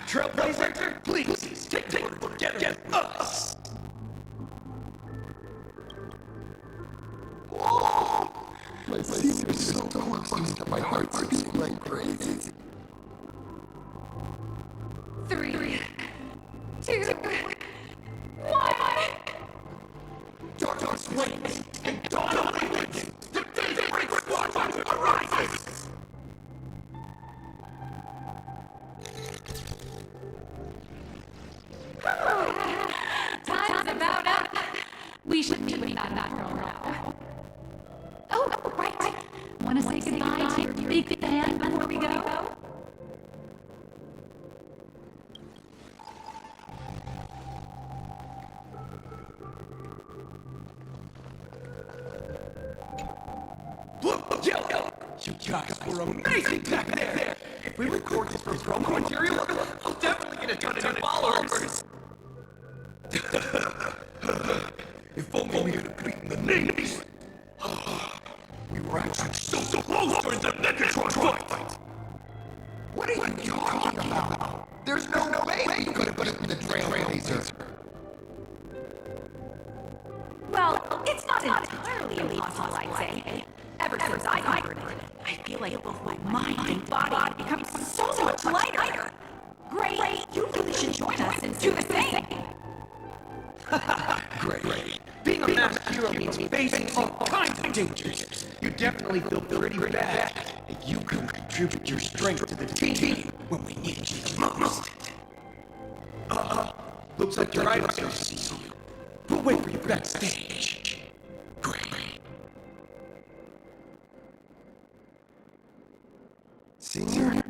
Trailblazer, please take together us. Whoa! My senior's so close that my heart's beating like crazy. 3, 2, 1. Darkness wanes, and dawn awakens. The daybreak squadron arises. Time's about up. We should be waiting on that girl now. Oh, right. Want to say goodbye to your big fan before we go? Look, Yellow! You guys were amazing back there! If we record this for promo material, I'll definitely get a ton of followers! If only we could have beaten the names! We were actually so close during the Megatron fight! What are you talking about? There's no way you could have beaten the Trailblazer. Well, it's not entirely impossible, I'd say. Ever since I hibernated, I feel like both my mind and body become so much lighter. Great, you really should join us and do the same. Great. Being a masked hero means facing all kinds of dangers. You definitely feel pretty bad. You can contribute your strength to the team when we need you the most. Looks like your idols are seeing you. We'll wait for you backstage. Great. Senior?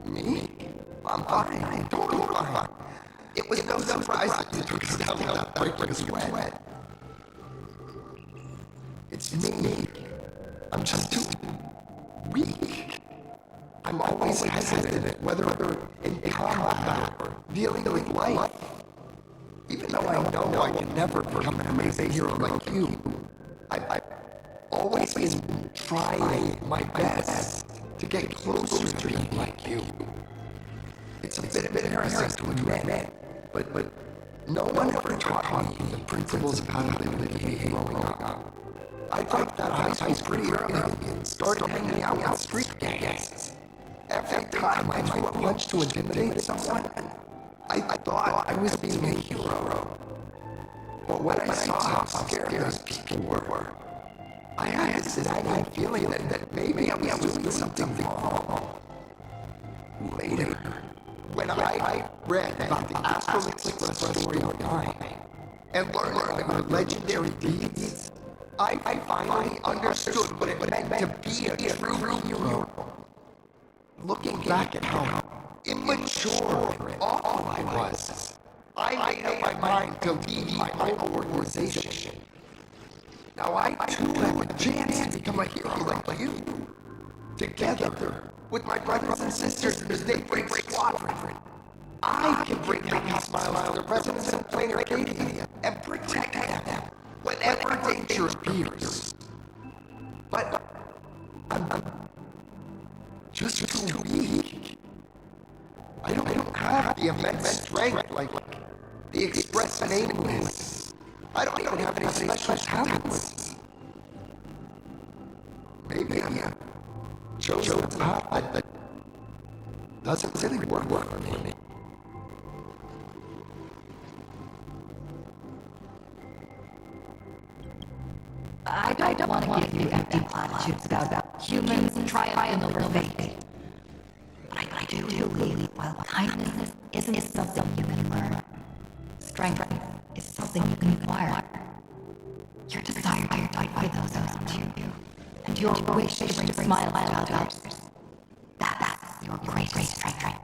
Me? I'm fine. I'm totally fine. It was no surprise that you took us down without breaking a sweat. It's me. I'm just too weak. I'm always hesitant whether in combat or dealing with life. Even though I know I can never become an amazing hero like you, I've always been trying my best to get closer to being like you. It's a bit embarrassing to admit, but no one ever taught me the principles of how to live and behave growing up. I dropped out of high school pretty early and started hanging out with street gangs. Every time I threw a punch to intimidate someone, I thought I was being a hero. But when I saw how scared those people were, I had this nagging feeling that maybe I was doing something wrong. Later, when I read about the Astral Express story online and learned about her legendary deeds, I finally understood what it meant to be a true hero. Looking back at how immature and awful I was, I made up my mind to lead my own organization. Now I too have a chance to become a hero like you. Together with my brothers and sisters in the Daybreak Squadron, I can bring happy smiles to the residents of Plain Arcadia and protect them whenever danger appears. But I'm just too weak. the immense strength, like the express nameless. I don't even have any special talents. Maybe I'm a chosen path that doesn't really work for me. I don't want to give you empty platitudes about humans triumphing over fate. But I do believe while kindness isn't something you can learn, strength is something you can acquire. Your desire to fight by those around you, and your wish to bring smiles to others, that's your greatest strength.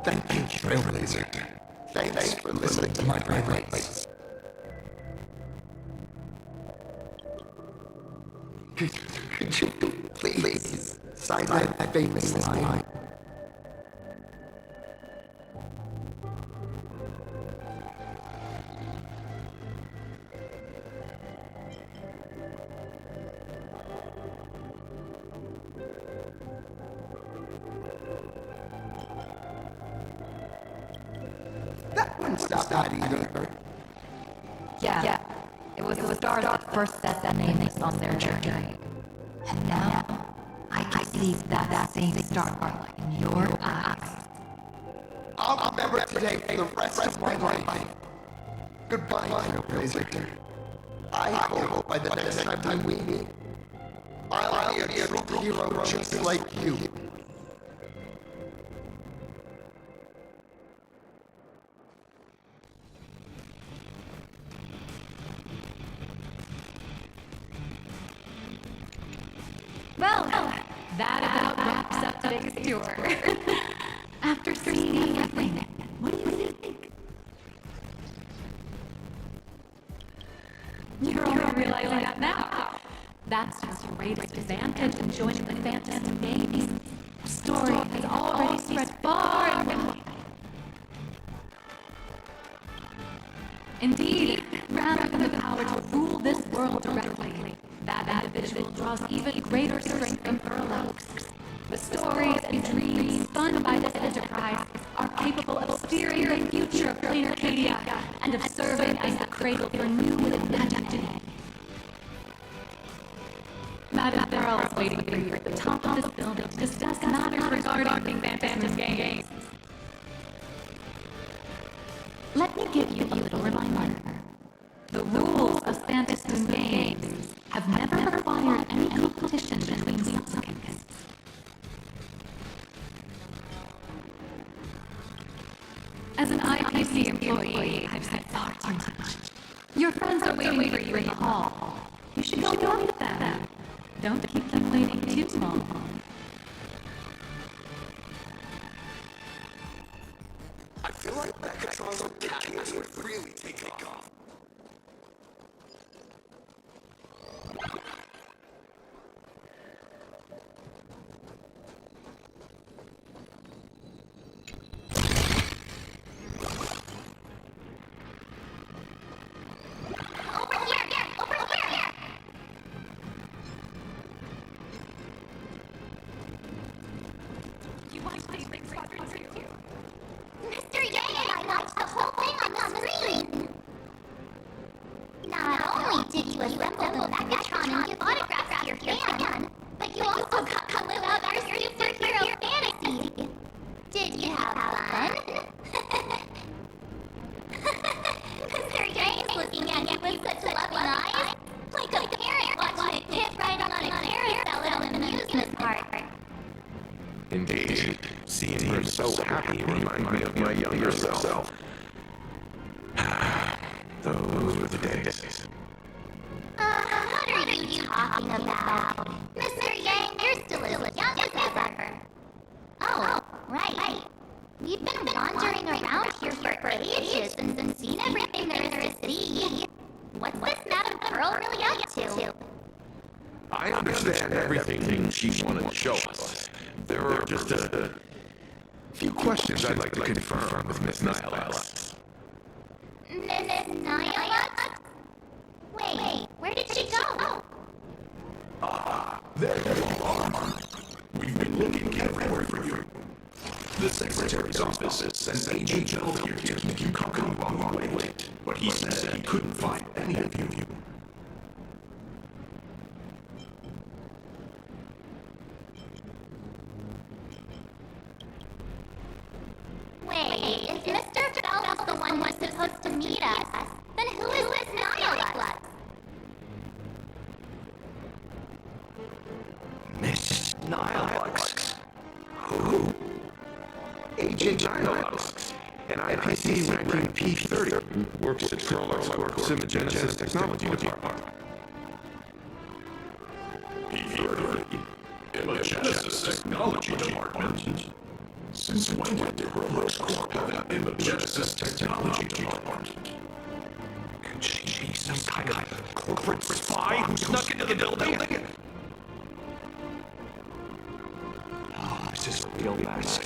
Thank you, Trailblazer. Thanks for listening to my rants. Could you please sign that famous line? That one's not bad either. Yeah. It was the stars that first set that name on their journey. And now, I can see that same star in your eyes. I'll remember today for the rest of my life. Goodbye, Trailblazer. I hope by the next time we meet, I'll be a true hero just like you. Well, that about wraps up today's tour. After seeing everything, what do you think? You're all realizing that now. That's your greatest advantage in joining the Phantom Games. The story has already spread far and wide. Indeed, rather than the power to rule this world directly, that individual draws even greater strength from Pearl Oaks. The stories and dreams spun by this enterprise are capable of steering the future of Plain Arcadia and of serving as the cradle for new and imagined day. Madame Pearl is waiting for you at the top of this building to discuss matters regarding Phantom Games. Let me give you a little reminder. The rules of Phantom Games have never required any competition between siblings. As an IPC employee, I've said far too much. Your friends are waiting for you in the hall. You should go meet them. Don't keep them waiting too long. I feel like Megatron's mechanics would really take off. Mr. Yang and I watched the whole thing on the screen! Not only did you assemble the Megatron and give autographs to your fan, but you also got to live out our superhero fantasy! Did you have fun? Mr. Yang's looking at you with such loving eyes, like a parent watching a kid riding on a carousel at an amusement park. Indeed. Seeing him so happy reminds me of my younger self. Those were the days. What are you talking about? Mr. Yang, you're still as young as ever. Oh, right. We've been wandering around here for ages and seen everything there is to see. What's this Madame Pearl really up to? I understand everything she wanted to show us. There are just a few questions I'd like to confirm with Miss Nihilux. Miss Nihilux? Wait, where did she go? There you are. We've looking everywhere for you. The Secretary's office sent Agent L here to keep you company while you wait, but he said he couldn't find any of you. Wait, if Mr. Bell was the one who's supposed to meet us, then who is this Nihilus? Miss Nihilux. Who? Agent Nihilux. An IPC ranking P30. Works at Prolux Corp. Simogenesis Technology Department. P30. Imagenesis Technology Department. Since when did the Prolux Corp have an Imagenesis Technology Department? Could she be some kind of corporate spy who snuck into the building? Oh, this is a real mess.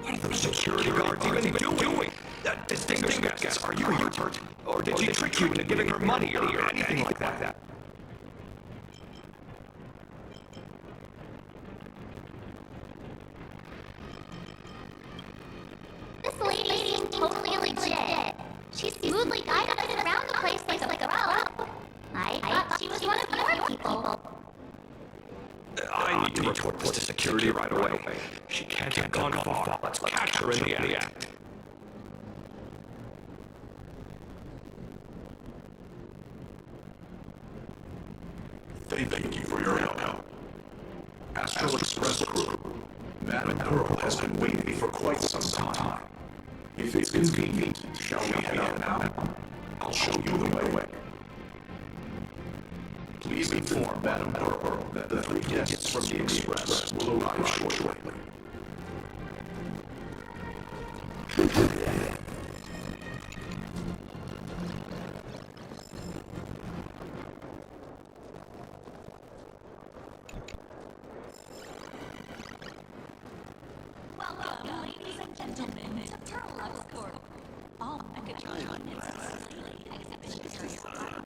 What are those security guards even doing? Distinguished guests, are you hurt? Or did she trick you into giving her money or anything like that? This lady seems totally legit. She smoothly guided us around the place like a pro. I thought she was one of your people. I need to report this to security right away. She can't have gone far. Let's catch her in the act. Thank you for your help. Astral Express crew. Madam Pearl has been waiting for quite some time. If it's convenient, shall we head out now? I'll show you the way. Please inform Madam Pearl that the 3 guests from the Express will arrive shortly. Welcome, ladies and gentlemen, to Prolux Corp. All Mechatron exhibitions are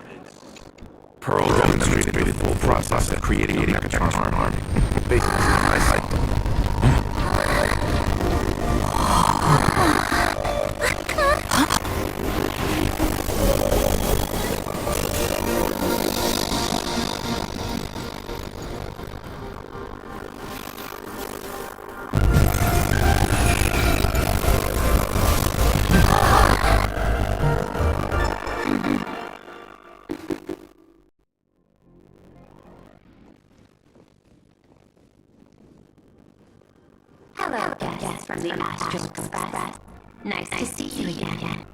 Pearl demonstrated the full process of creating a Mechatron arm. Basically, Hello, guests from the Astral Express. Nice to see you again.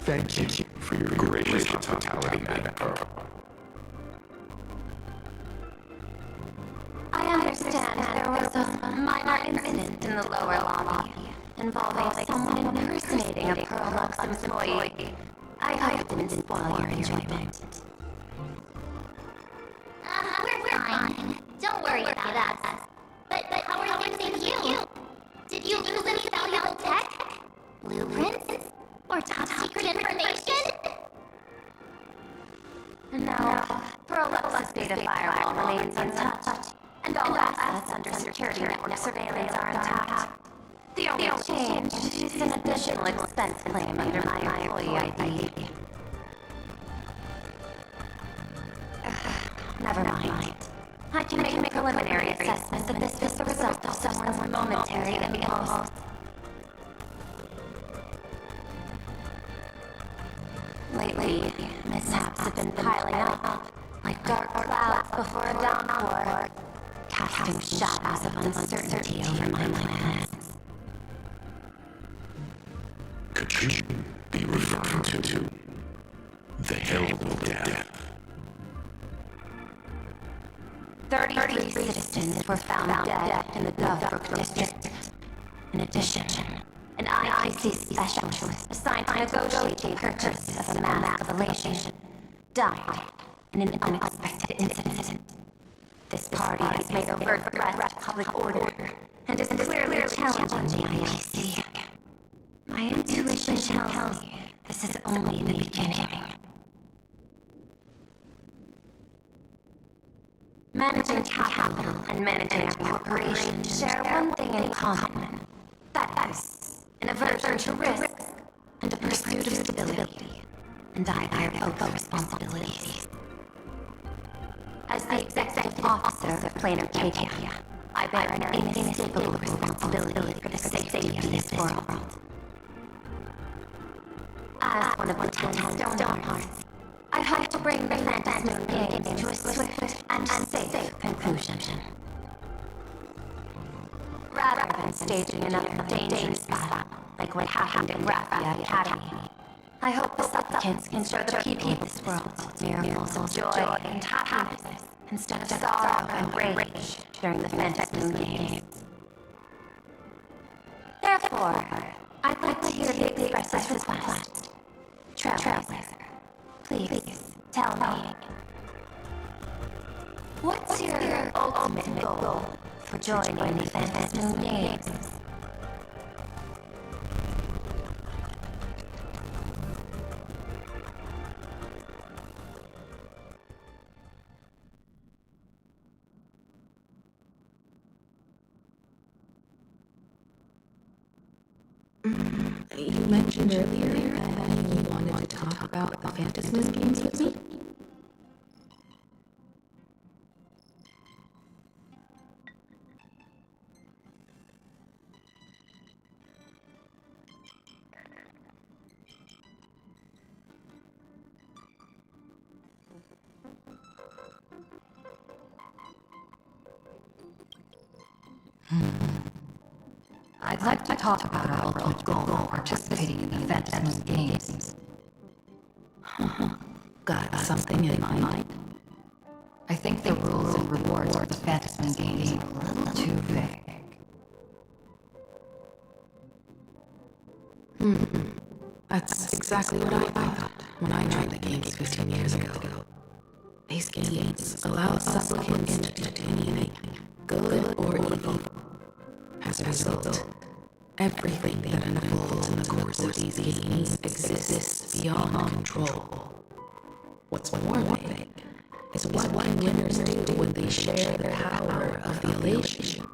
thank you for your gracious hospitality, Madam Pearl. I understand there was a minor incident in the lower lobby involving someone impersonating a Prolux employee. I hope it didn't spoil your enjoyment. We're fine. Don't worry about us. But how are things with you? Did you lose any valuable tech? Blueprints? Or top secret information? No, Prolux's data firewall remains untouched, and all assets under security network surveillance are intact. The only change is an additional expense claim under my employee ID. Never mind. I can make a preliminary assessment that this was the result of someone's momentary impulse. Lately, mishaps have been piling up, like dark clouds before a downpour, casting shadows of uncertainty over my plans. Could you be referring to the Herald of Death? 33 citizens were found dead in the Dovebrook district. In addition, an IPC specialist assigned to negotiate the purchase of a mass of elation died in an unexpected incident. This party has made overt threats to public order and is clearly challenging the IPC. My intuition tells me this is only the beginning. Managing capital managing a corporation share one thing in common. That is, an aversion to risk and a pursuit of stability. And I bear both responsibilities. As the executive officer of Planar Arcadia, I bear an inescapable responsibility for the safety of this world. As one of the 10 Stonehearts, I hope to bring the Phantasm Games to a swift and safe conclusion. Rather than staging another dangerous battle like what happened in Raphia Academy, I hope the supplicants can show the people of this world miracles of joy and happiness instead of sorrow and rage during the Phantasm Games. Therefore, I'd like to hear the Express's request. Trailblazer, please tell me, what's your ultimate goal for joining the Phantasm Games? You mentioned earlier that you wanted to talk about the Phantasm Games with me? I'd like to talk about our ultimate goal of participating in the Phantasm Games. Got something in mind? I think the rules and rewards of the Phantasm Games are a little too vague. That's exactly what I thought when I joined the games 15 years ago. These games allow supplicants to determine good or evil. As a result, everything that unfolds in the course of these games exists beyond control. What's more vague is what winners do when they share the power of the elation.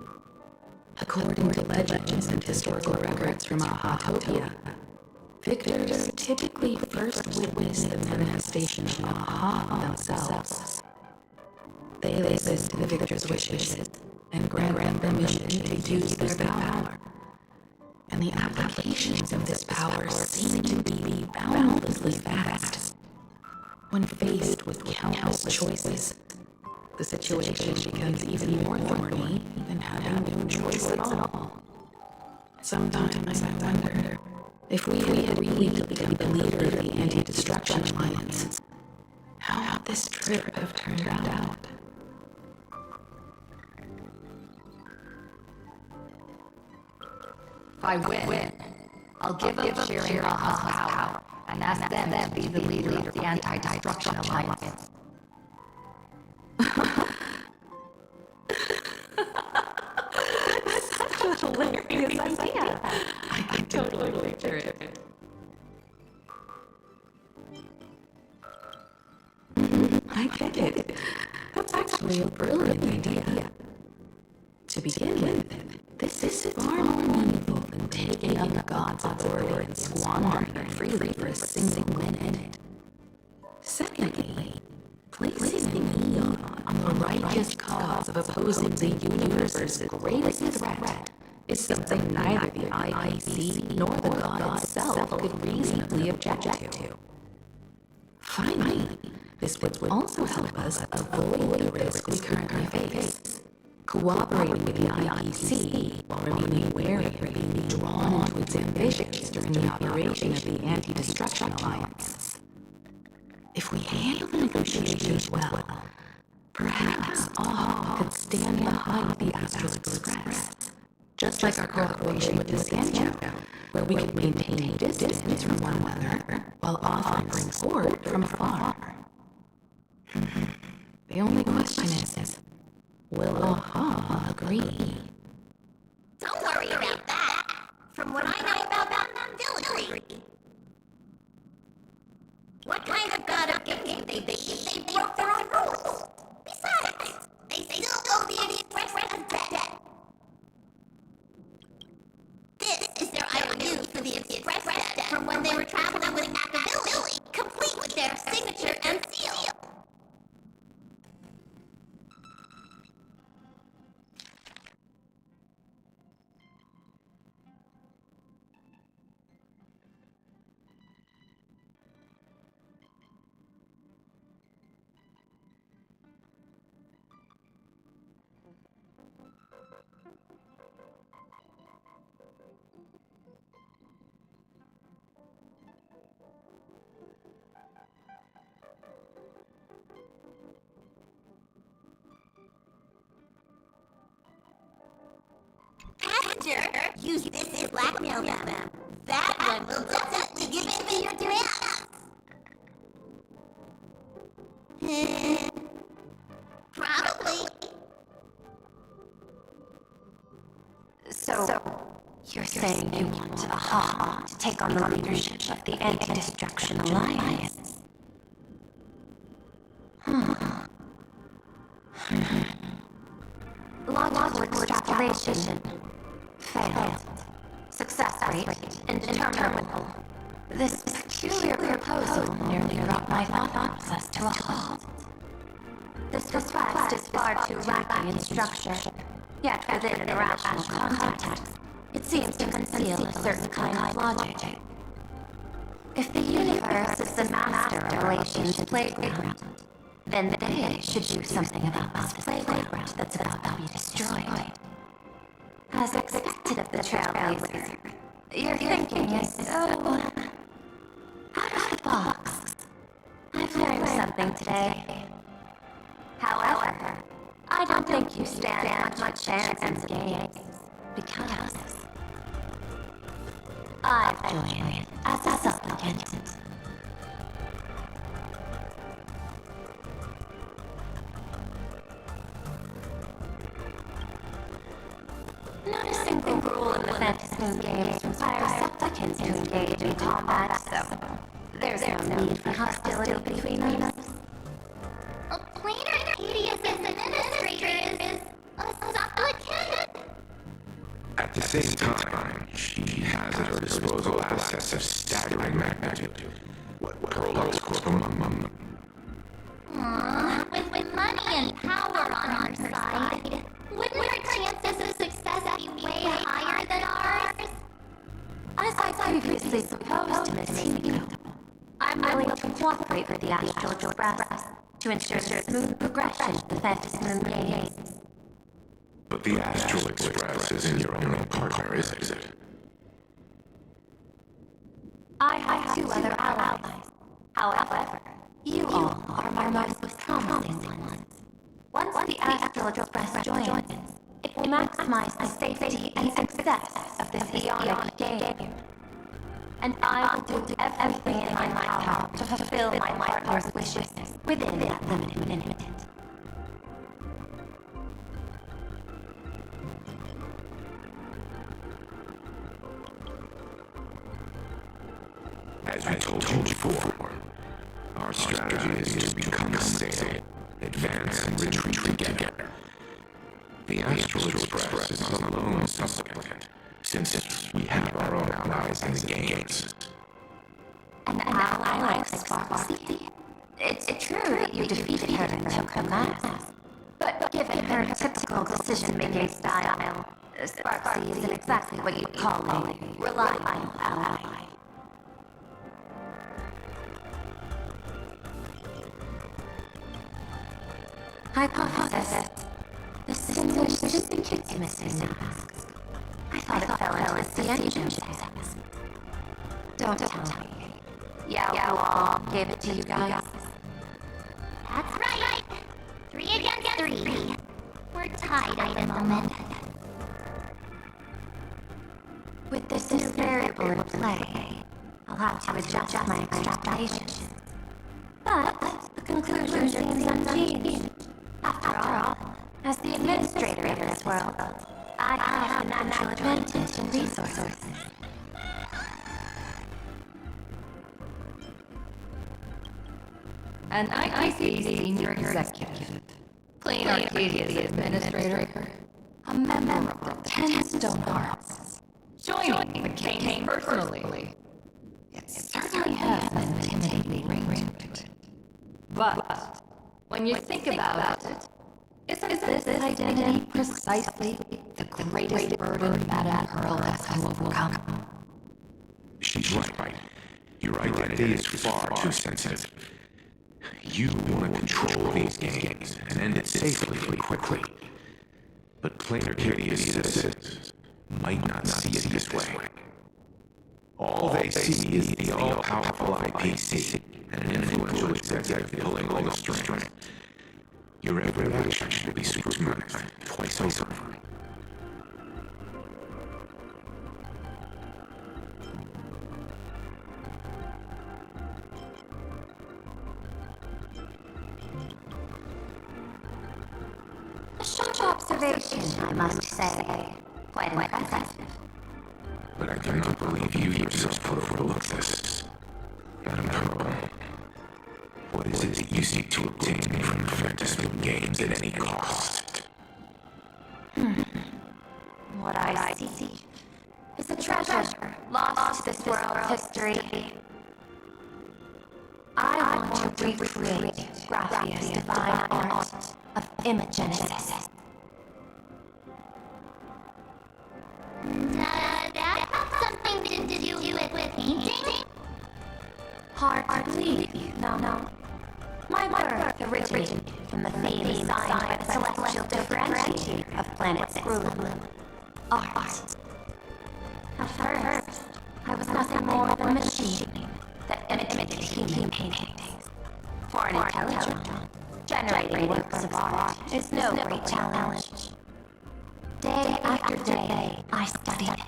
According to legends and historical records from Ahatopia, victors typically first witness the manifestation of Aha themselves. They listen to the victor's wishes and grant them permission to use their power. And the applications of this power seem to be boundlessly vast. When faced with countless choices, the situation becomes even more thorny than having no choice at all. Sometimes I wonder if we had really become the leader of the Anti-Destruction Alliance, how would this trip have turned out? If I win, I'll give up sharing Aha's power and ask them to be the leader of the Anti-Destruction Alliance. That's such a hilarious idea. I totally picture it. I get it. That's actually a brilliant idea. To begin with, this is far more meaningful than taking up the god's authority and squandering it freely for a single minute. Secondly, placing me on the righteous cause of opposing the universe's greatest threat is something neither the IPC nor the god itself could reasonably object to. Finally, this would also help us avoid the risk we currently face. Cooperating with the IPC while remaining wary of being drawn into its ambitions during the operation of the Anti-Destruction Alliance. If we handle the negotiations well, perhaps all could stand behind the Astral Express, just like our cooperation with the Sancho, where we could maintain distance from one another while offering support from afar. The only question is, will Aha agree? Don't worry about that. From what I know about them, they'll agree. What kind of god of game would they be if they broke their own rules? Besides, they still owe the Express signature and seal. Passenger, use this to blackmail them. That one will definitely give in to your demands. Probably. So, you're saying you want Aha to take on the leadership of the Anti-Destruction Alliance? Logical extrapolation. Failed. Success rate indeterminable. This peculiar proposal nearly brought my thought process to a halt. This request is far too lacking in structure, yet within an irrational context, it seems to conceal a certain kind of logic. If the universe is the master of relations playground, then they should do something about this playground that's about to be destroyed. As expected of the Trailblazer, your thinking is so out of the box. I've learned something today. However, I don't think you stand much chance in the games, because I've joined as a supplicant. Noticing the rule in the Fantasy games requires supplicants to engage in combat, so there's no need for hostility between us. A planar Arcadius administrator is a supplicant? At the same time, she has at her disposal assets of staggering magnitude. What Prolux Corp among them. With money and power on our side, wouldn't our chances of success be way higher than ours? As I previously proposed to Miss Hino, I'm willing to cooperate with the Astral Express to ensure the smooth progression of the Phantasm games. But the Astral Express isn't your only partner, is it? I have two other allies. However, you all are my most promising ones. Once the Astral Express joins, it will maximize the safety and success of this Ionic game. And I will do everything in my power to fulfill my partner's wishes within that limited minute. As we told you before, our strategy is to become safe, advance and retreat together. The Astral Express is not a lone supplicant, since we have our own allies in the games. An ally like Sparksy? It's true that you defeated her and took her mask, but given her typical decision-making style, Sparksy isn't exactly what you'd call a reliable ally. Hypothesis. The syndicate's missing masks. I thought it fell into the engine's hands. Don't tell me. Yao gave it to you guys. That's right. 3 against 3. We're tied at the moment. With this new variable in play, I'll have to adjust my extrapolations. But the conclusion seems unchanged. After all, as the administrator of this world, I have a natural advantage in resources. An ITC senior executive, Plain Arcadia's administrator, a member of the 10 Stone Hearts, joining the game personally. It certainly has an intimidating ring to it. But when you think about it, isn't this identity precisely the greatest burden Madame Pearl has to overcome? She's right. Your identity is far too sensitive. You want to control these games and end it safely and quickly. But planar curious might not see it this way. All they see is the all-powerful IPC and an influential executive pulling all the strings. Your every action will be scrutinized twice over. A sharp observation, I must say. Quite impressive. But I cannot believe you yourself would overlook this. Madame Pearl, what is it that you seek to obtain from the Fantasy Games at any cost? What I see is a treasure lost to this world's history. I want to recreate Graphia's divine art of imagenesis. Does that have something to do with painting? Hard to believe. No. My birth originated from the theme assigned by the celestial differentiator of planet Screwloom. Art. At first, I was nothing more than a machine that imitated human paintings. For an intelligent, generating works of art is no great challenge. Day after day, I studied.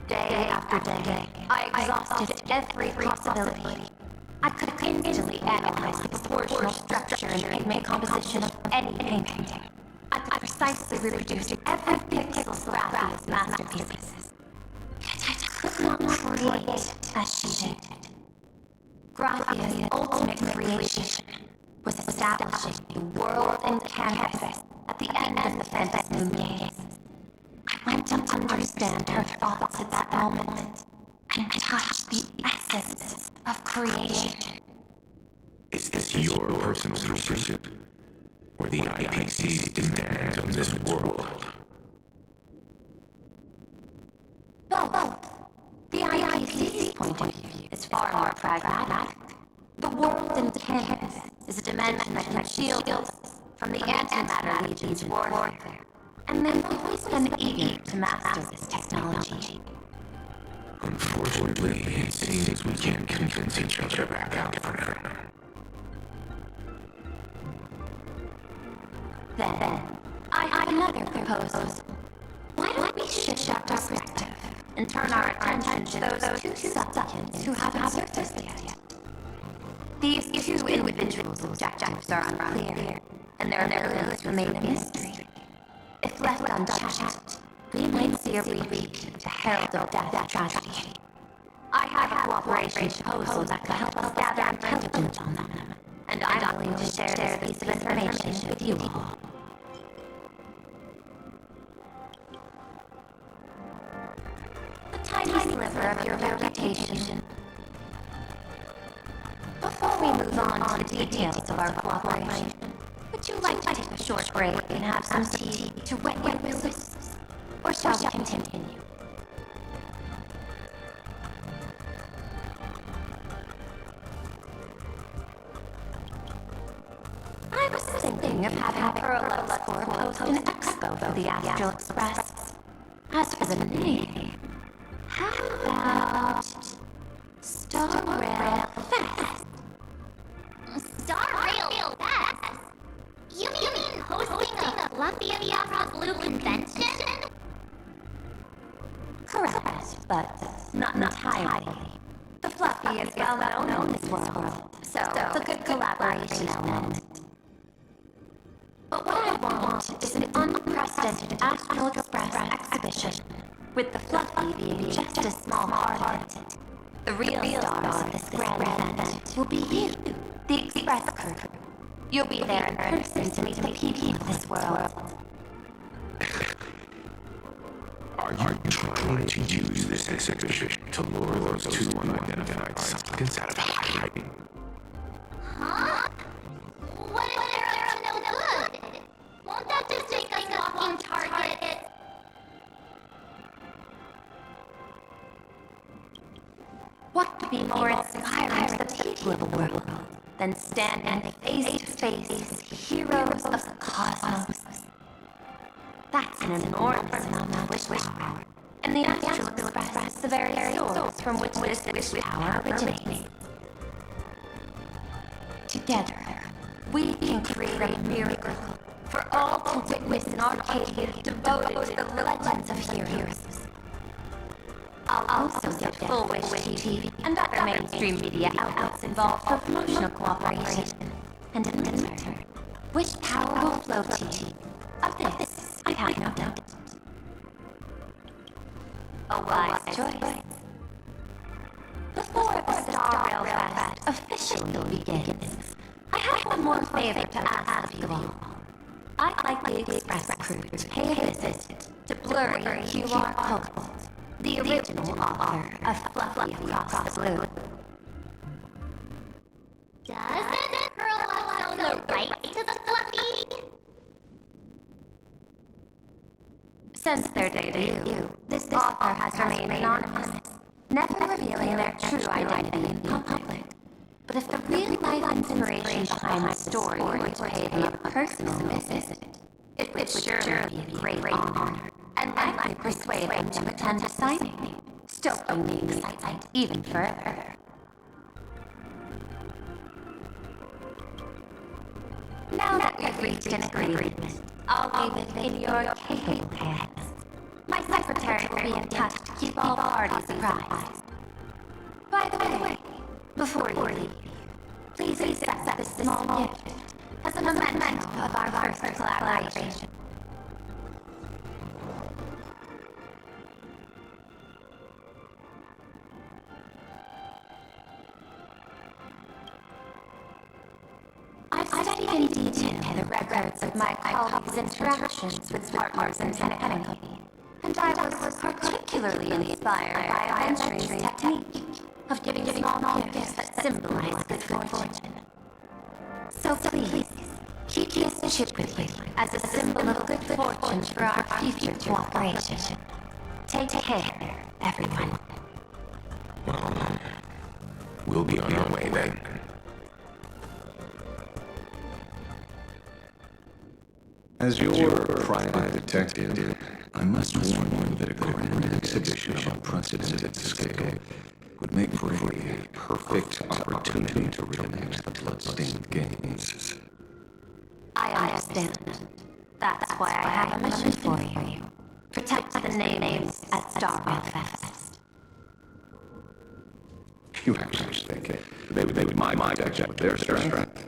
Day after day, I exhausted every possibility. I could instantly analyze the proportional structure and pigment composition of any painting. I could precisely reproduce every pixel of Graphia's masterpieces. Yet I could not create as she did. Graphia's ultimate creation was establishing the world and canvas at the end of the Fantasy Moon Games. I went to understand her thoughts at that moment and touch the essence of creation. Is this your personal pursuit, or the IPC's demands on this world? Both. The IPC's point of view is far more pragmatic. The world in canvas is a dimension that can shield us from the antimatter legion's warfare, and then always been eager to master this technology. Unfortunately, it seems we can't convince each other back out for now. Then, I have another proposal. Why don't we shift our perspective and turn our attention to those two supplicants who haven't surfaced yet? These two individuals' objectives are unclear, and their abilities remain a mystery. If left unchecked, we might see a repeat of the herald of death tragedy. I have a cooperation proposal that could help us gather intelligence on them, and I'm willing to share this piece of information with you all. A tiny sliver of your reputation. Before we move on to the details of our cooperation, would you like to take a short break and have some tea to wet your whistles? Or shall we continue? I was thinking of having Pearl Corp post an expo for the Astral Express. As for the name, how about Star Rail Fest? Star Rail Fest? You mean hosting a Fluffy Blue convention? Correct, but not entirely. The Fluffy is well known in this world, so the good collaboration element. But what I want is an unprecedented Astral Express exhibition, with the Fluffy being just a small part of it. The real stars of this grand event will be you, the Express crew. You'll be there in person to meet the people of this world. Are you trying to use this exhibition to lure those two unidentified supplicants out of hiding? Huh? could be more inspiring to the people of the world than standing face to face with heroes of the cosmos. That's an enormous amount of wish power, and the Astral Express is the very source from which this wish power originates. Together, we can create a miracle for all to witness an arcade devoted to the legends of heroes. I'll also get Full Wish TV and other mainstream media outlets involved for promotional cooperation. And in return, Wish power will flow to you. Of this, I have no doubt. A wise choice. Before the Star Rail Fest officially begins, I have one more favor to ask of you all. I'd like the Express crew to pay a visit to Blurry QR Code, the original author of Fluffy Across the Blue. Doesn't Pearl own the right to the Fluffy? Since their debut, this author has remained anonymous, never revealing their true identity in public. But if the real-life inspiration behind the story were to pay them a personal visit, it would surely be a great honor, and likely persuade them to attend a signing, stoking the excitement even further. Now that we've reached an agreement, I'll leave it in your capable hands. My secretary will be in touch to keep all parties apprised. By the way, before you leave, please accept this small gift as a memento of our first collaboration. I've studied in detail the records of my colleagues' interactions with partners in Honkai, and I was particularly inspired by Adventuring's technique of giving small gifts that symbolize good fortune. So please, keep this chip with you as a symbol of good fortune for our future cooperation. Take care, everyone. Well, we'll be on our way then. As your private detective, I must warn you that a grand exhibition of unprecedented scale would make for a perfect opportunity to reenact the blood-stained games. I understand. That's why I have a mission for you. Protect the names at Star Rail Fest. You actually think they would my protection with their strength?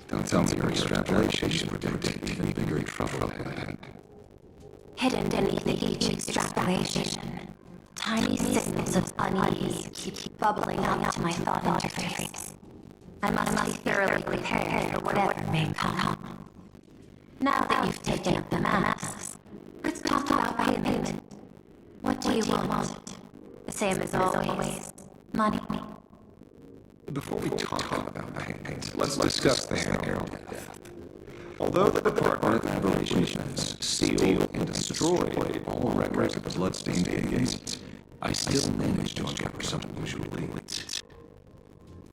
Don't tell me your extrapolations predict even bigger trouble ahead. Hidden beneath each extrapolation, tiny signals of unease keep bubbling up to my thought interface. I must be thoroughly prepared for whatever may come. Now that you've taken up the masks, let's talk about payment. What do you want? The same as always. Money. Before we talk about payment, let's discuss the Herald of Death. Although the Department of Aberrations has sealed and destroyed all records of bloodstained games, I still managed to uncover some unusual leads.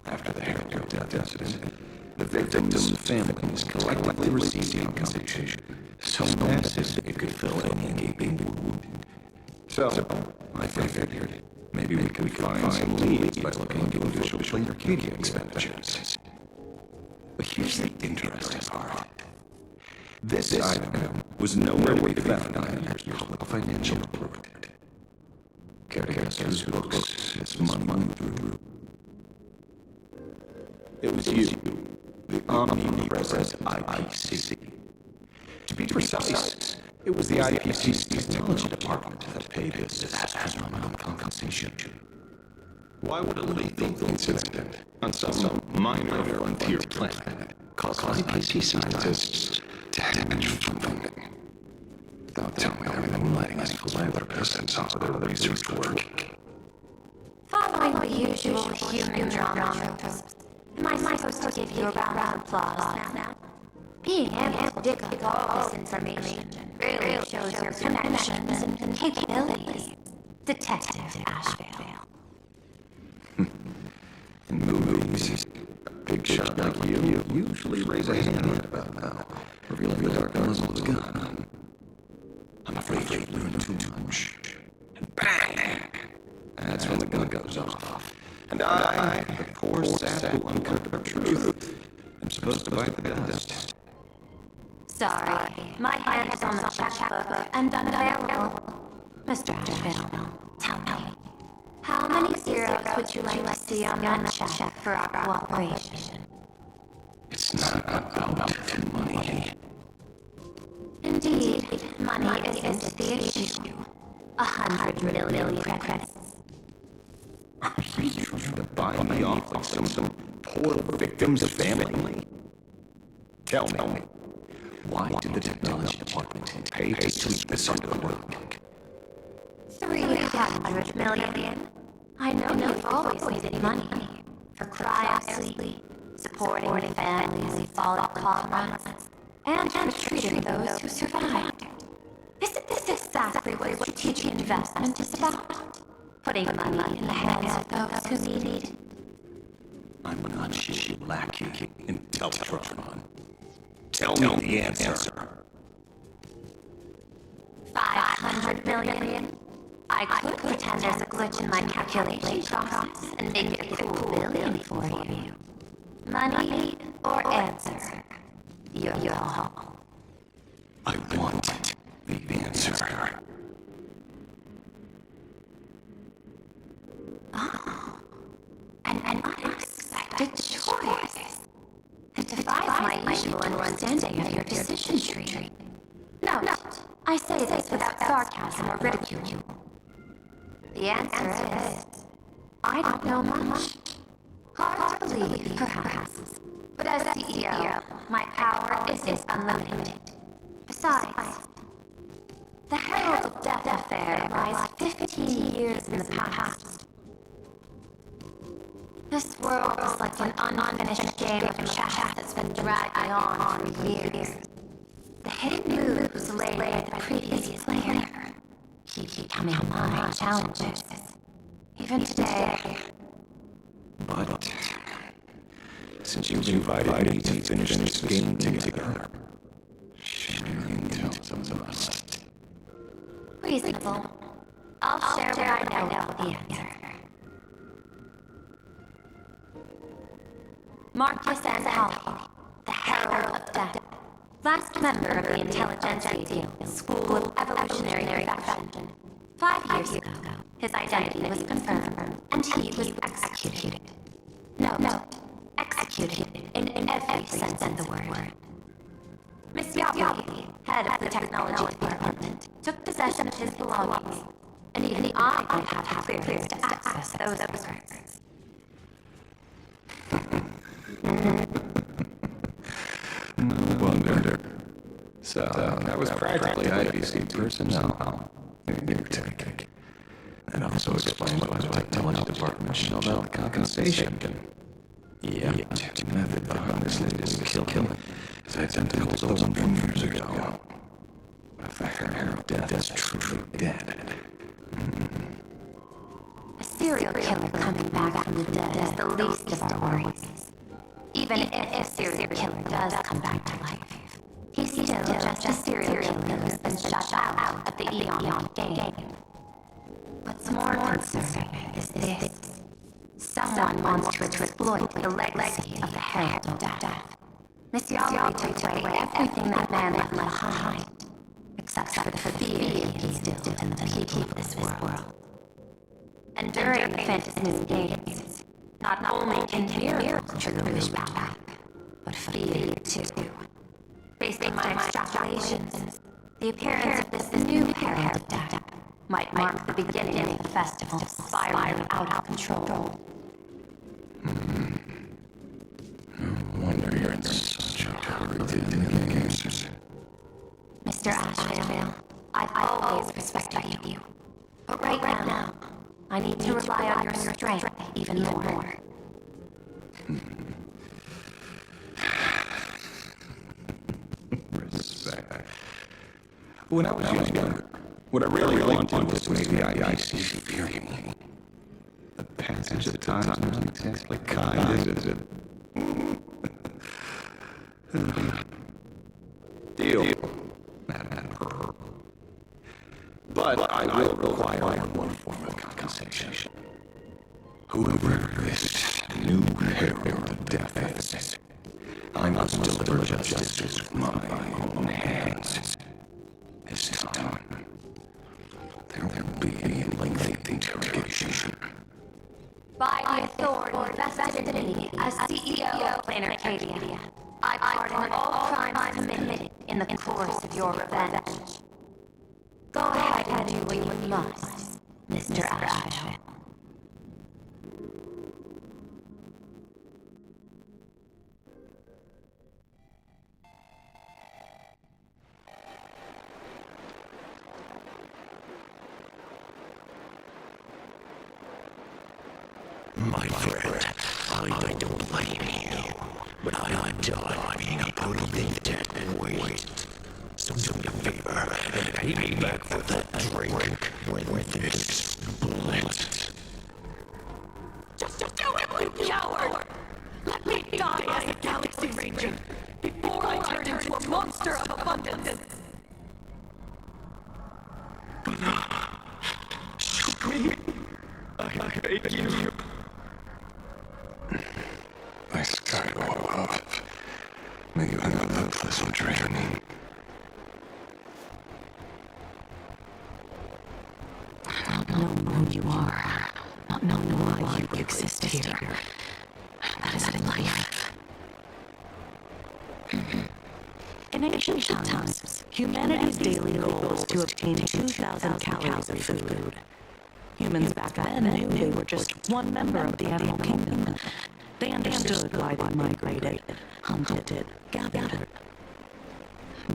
After the Herald of Death incident, the victims' families collectively received compensation so massive it could fill any gaping wound. So, I figured maybe we could find some leads by looking into official Arcadia expenditures. But here's the interesting part. This item was nowhere to be found on any public financial report. Care to guess whose books this money went through? It was you, the omnipresent IPC. To be precise, it was the IPC's technology department that paid this astronomical compensation. Why would a lethal incident on some minor frontier planet cause IPC scientists to damage funding? Don't tell me they were letting us philanthropists on top of their research work. Following the usual human drama tropes, am I supposed to give you a round of applause now? Being able to dig up all this information really shows your connections and capabilities. Detective Ashvale. In movies, a big shot like you usually raise a hand about now, revealing the dark muzzle is gone. I'm afraid you learn too much. And bang! That's when the gun goes off. And I, the poor sap who uncovered the truth, am supposed to bite the dust. Sorry, my hand is on the checkbook and unavailable. Mr. Ashvale, tell me, how many zeros would you like to see on that check for our cooperation? It's not about money. Indeed, money isn't the issue. 100 million credits. Are you trying to buy me off like some poor victim's family? Tell me, why did the technology department pay to sweep this under the rug? 300 million. I know you've always needed money for cryo-sleep, supporting families who fallen comrades, and for treating those who survived. Isn't this exactly what strategic investment is about? Putting money in the hands of those who need it. I'm not shit lacking in Teltron. Tell me the answer. 500 million. I could pretend there's a glitch in my calculation process and make it a cool billion for you. Money or answer? Your call. I want the answer. Oh, an unexpected choice. It defies my usual understanding of your decision tree. No, I say this without sarcasm or ridicule. The answer is, I don't know much. Hard to believe, perhaps. But as CEO, my power isn't unlimited. Besides, the Herald of Death affair lies 15 years in the past. This world is like an unfinished game of chess that's been dragging on for years. The hidden moves laid by the previous player keep coming my challenges. Even today. But since you've invited me to finish this game together, sharing intel is a must. Reasonable. I'll share what I know the answer. Marcus Anthony, the Herald of Death, last member of the Intelligentsia School of Evolutionary Perfection. 5 years ago, his identity was confirmed, and he was executed. No, executed in every sense of the word. Miss Yabi, head of the technology department, took possession of his belongings, and even I might have clearance to access those records. No wonder. So, that was practically IBC personnel. Give or take. That also explains why the technology department shelled out compensation. Yeah, the method behind this latest killing is identical to the one from years ago. If the Herald of Death is truly dead. A serial killer coming back from the dead is the least of our worries. Even if a serial killer does come back to life, he's still just a serial killer who's been shut out of the Eon game. What's more concerning is this. Someone wants to exploit the legacy of the Herald of Death. Miss Yali took away everything that man left behind, except for the fear he instilled in the people of this world. And during the Fantasy Games, not only can miracles trigger wish back, but fear too. Based on my extrapolations, the appearance of this new Herald of Death might mark the beginning of the festival spiraling out of control. No wonder you're in such a hurry to do the answers. Mr. Ashvale, I've always respected you. But right now, I need to rely on your strength even more. Respect. When I was younger, What I really wanted was to make the IEC fear me. The passage of time is not exactly kind, is it? Deal. But I will require one form of compensation. Whoever this new herald of death is, I must deliver justice with my own hands. This time, there will be a lengthy interrogation. By the authority vested in me as CEO of Planet Arcadia, I pardon all crimes committed in the course of your revenge. Go ahead and do what you must, Mr. Asheville. My friend, I don't blame you, but I am done being a totally dead waste. So do me a favor and pay me back for that drink with this bullet. Just do it, you coward! Let me die as a Galaxy Ranger before I turn into a monster of abundance! Shoot me! I beg you. My Skywalker love, may you have a pleasant dream. Not knowing who you are, not knowing why you exist here. That isn't life. In ancient times, humanity's daily goal was to obtain 2,000 calories of food. Humans back then knew they were just one member of the animal kingdom. They understood why they migrated, hunted, gathered.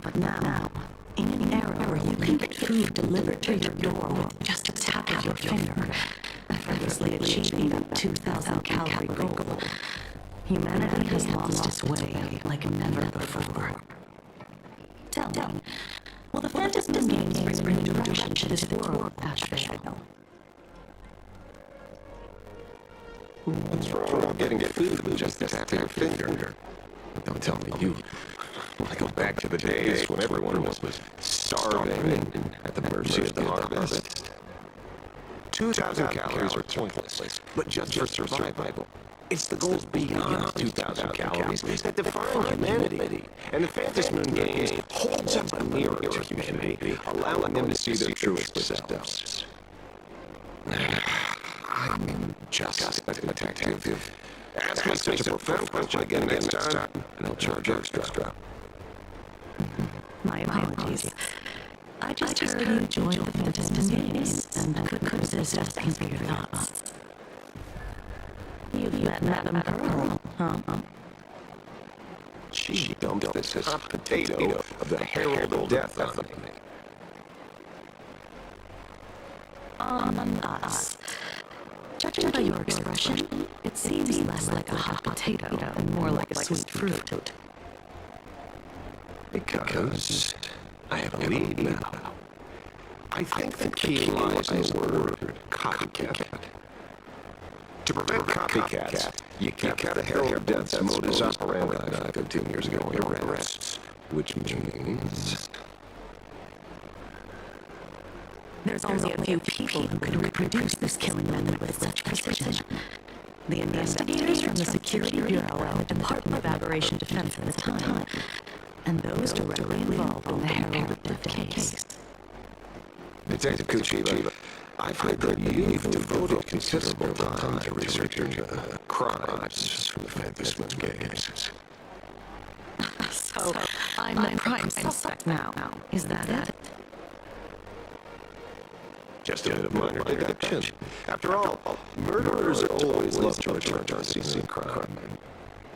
But now, in an era where you can get food delivered to your door with just a tap of your finger, effortlessly achieving that 2,000 calorie goal, humanity has lost its way like never before. Tell me, will the Phantasm Games bring new direction to this world, Asheville? What's wrong with getting food with just a tap of your finger? Don't tell me you. I go back to the days when everyone was starving and at the mercy of the harvest. 2,000 calories are pointless, but just for survival. It's the goals beyond 2,000 calories that define humanity. And the Phantasm Games holds up a mirror to humanity, allowing them to see their truest selves. I'm just a detective. Ask me such a profound question again next time, and I'll charge extra. My apologies. I just heard you joined the Phantasm Games and couldn't resist asking for your thoughts. You've met Madame Pearl, huh? She dumped this hot potato of the herald of death on me. On us. Judging by your expression, it seems less like a hot potato and more like a sweet fruit. Because I have a lead now. I think the key lies in the word copycat. To prevent copycats, you kept the herald of death's modus operandi 15 years ago in arrests, which means There's only a few people who could reproduce this killing method with such precision. The investigators from the Security Bureau and the Department of Aberration Defense at the time, and those directly involved in the Herald of Death case. Detective Kuchiba, I've heard that you've devoted considerable time to researching crimes from the Phantasm Games. So, I'm the prime suspect now. Is that it? Just a bit of minor deduction. After all, murderers always love to return on scene crime.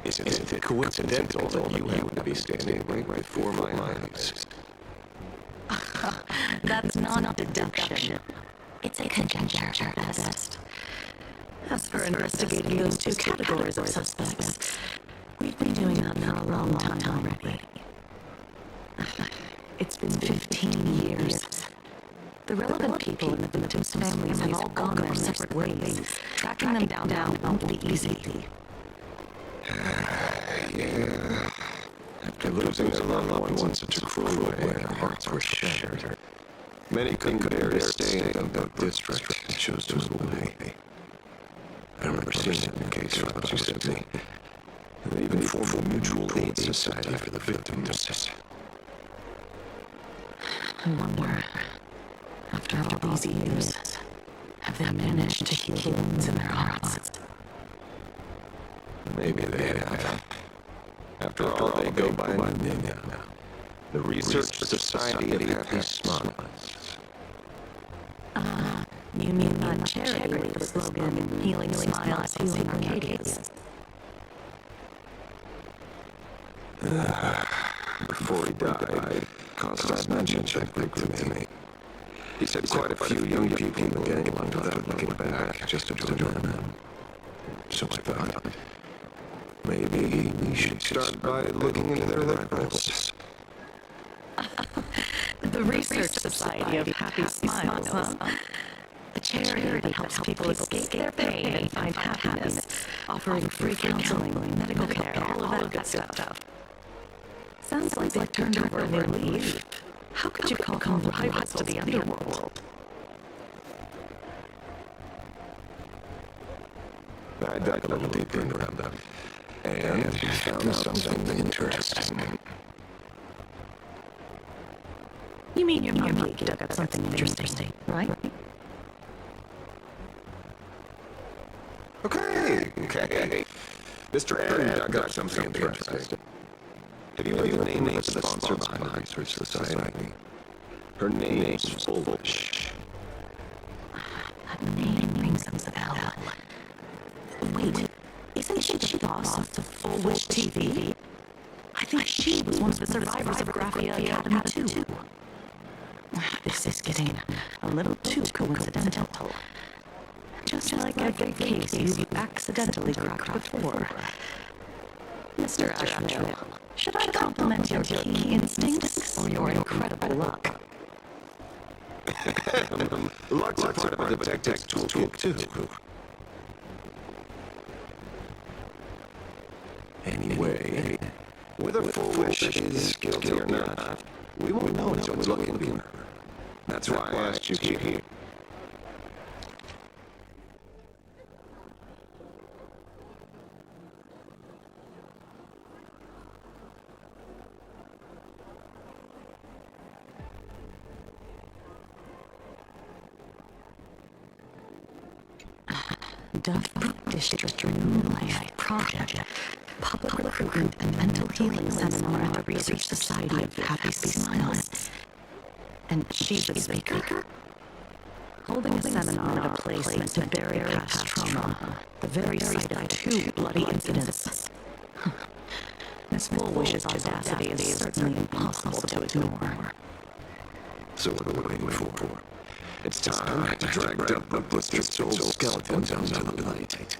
Isn't it coincidental that you happen to be standing right before my eyes? That's not deduction. It's a conjecture at best. As for investigating those two categories of suspects, we've been doing that for a long time already. It's been 15 years. The relevant people in the victims' families have all gone their separate ways. Tracking them down won't be easy. Yeah. After losing their loved ones in such a cruel way, our hearts were shattered. Many couldn't bear to stay in the Bug District and chose to move away. I remember seeing the case for what you said to me. They even formed a mutual aid society for the victims. I wonder, after all these years, have they managed to heal the wounds in their hearts? Maybe they have. After all, they go by a new name now. The Research Society of Happy Smiles. You mean that charity with the slogan, Healing Smiles, Healing Arcadians? Before he died, Constance mentioned that group to me. He said quite a few young people in the gang left without looking back, just to join them. So I thought, maybe we should start by looking into their rivals. The Research Society of Happy Smiles, huh? A charity that helps people escape their pain and find happiness, offering free counseling, medical care, all of that stuff. Sounds like they turned over a new leaf. How could you call them rivals to the underworld? I dug a little deeper into them, and found something interesting. You mean your monkey dug up something interesting, right? Okay. Mr. Aaron dug up something interesting. Have you heard the name of the sponsor behind the Research Society? Her name's Foolish. That name rings a bell. Wait, isn't she the boss of the Foolish TV? I think she was one of the survivors of Graphia Academy too. This is getting a little too coincidental. Just like every case you've accidentally cracked before. Mr. Asheville, should I compliment your keen instincts or your incredible luck? Luck's a part of a detective's toolkit too. Anyway, whether Foolish is guilty or not, we won't know until we look into her. That's why I asked you here. Duff Brook District New Life Project, Public Recruitment and Mental Healing Seminar at the Research Society of Happy Smiles. And she's the speaker? Holding a seminar at a place meant to bury past trauma, the very site of 2 bloody incidents. Miss Foolish's audacity is certainly impossible to ignore. So what are we waiting for? It's time to drag Duff Brook District's old skeleton down to the light.